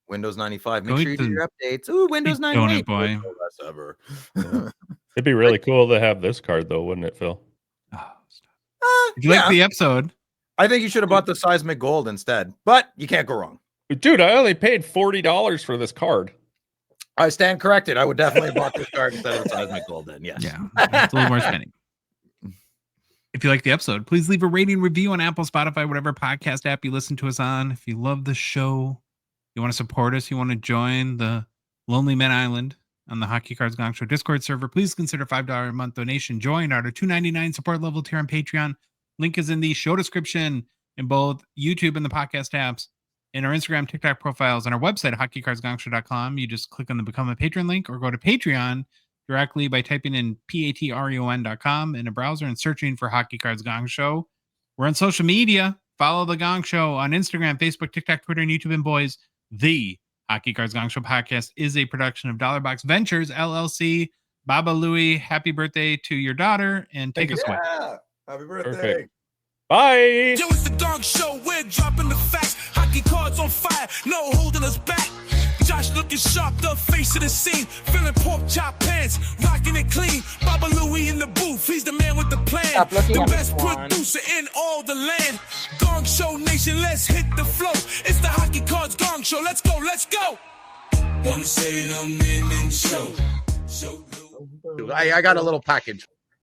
D: Windows 95. Make sure you do your updates. Ooh, Windows 98.
A: Boy.
D: Ever.
C: It'd be really cool to have this card, though, wouldn't it, Phil?
A: If you like the episode,
D: I think you should have bought the Seismic Gold instead, but you can't go wrong.
C: Dude, I only paid $40 for this card.
D: I stand corrected. I would definitely have bought this card instead of the Seismic Gold then, yes.
A: Yeah, it's a little more spending. If you like the episode, please leave a rating review on Apple, Spotify, whatever podcast app you listen to us on. If you love the show, you want to support us, you want to join the Lonely Men Island on the Hockey Cards Gongshow Discord server, please consider $5 a month donation. Join our $2.99 support level tier on Patreon. Link is in the show description in both YouTube and the podcast apps, in our Instagram, TikTok profiles, on our website, hockeycardsgongshow.com. You just click on the Become a Patron link or go to Patreon directly by typing in patreon.com in a browser and searching for Hockey Cards Gong Show. We're on social media. Follow the Gong Show on Instagram, Facebook, TikTok, Twitter, and YouTube. And boys, the Hockey Cards Gong Show podcast is a production of Dollar Box Ventures, LLC. Baba Louie, happy birthday to your daughter, and take us away.
D: Happy birthday.
C: Perfect. Bye.
B: Yo, it's the Gong Show. We're dropping the facts. Hockey cards on fire. No holding us back. Josh looking sharp, the face of the scene. Feeling pork chop pants, rocking it clean. Baba Louie in the booth, he's the man with the plan. The best producer in all the land. Gong Show Nation, let's hit the flow. It's the Hockey Cards Gong Show. Let's go, let's go. Wanna say it on the show.
D: I got a little package.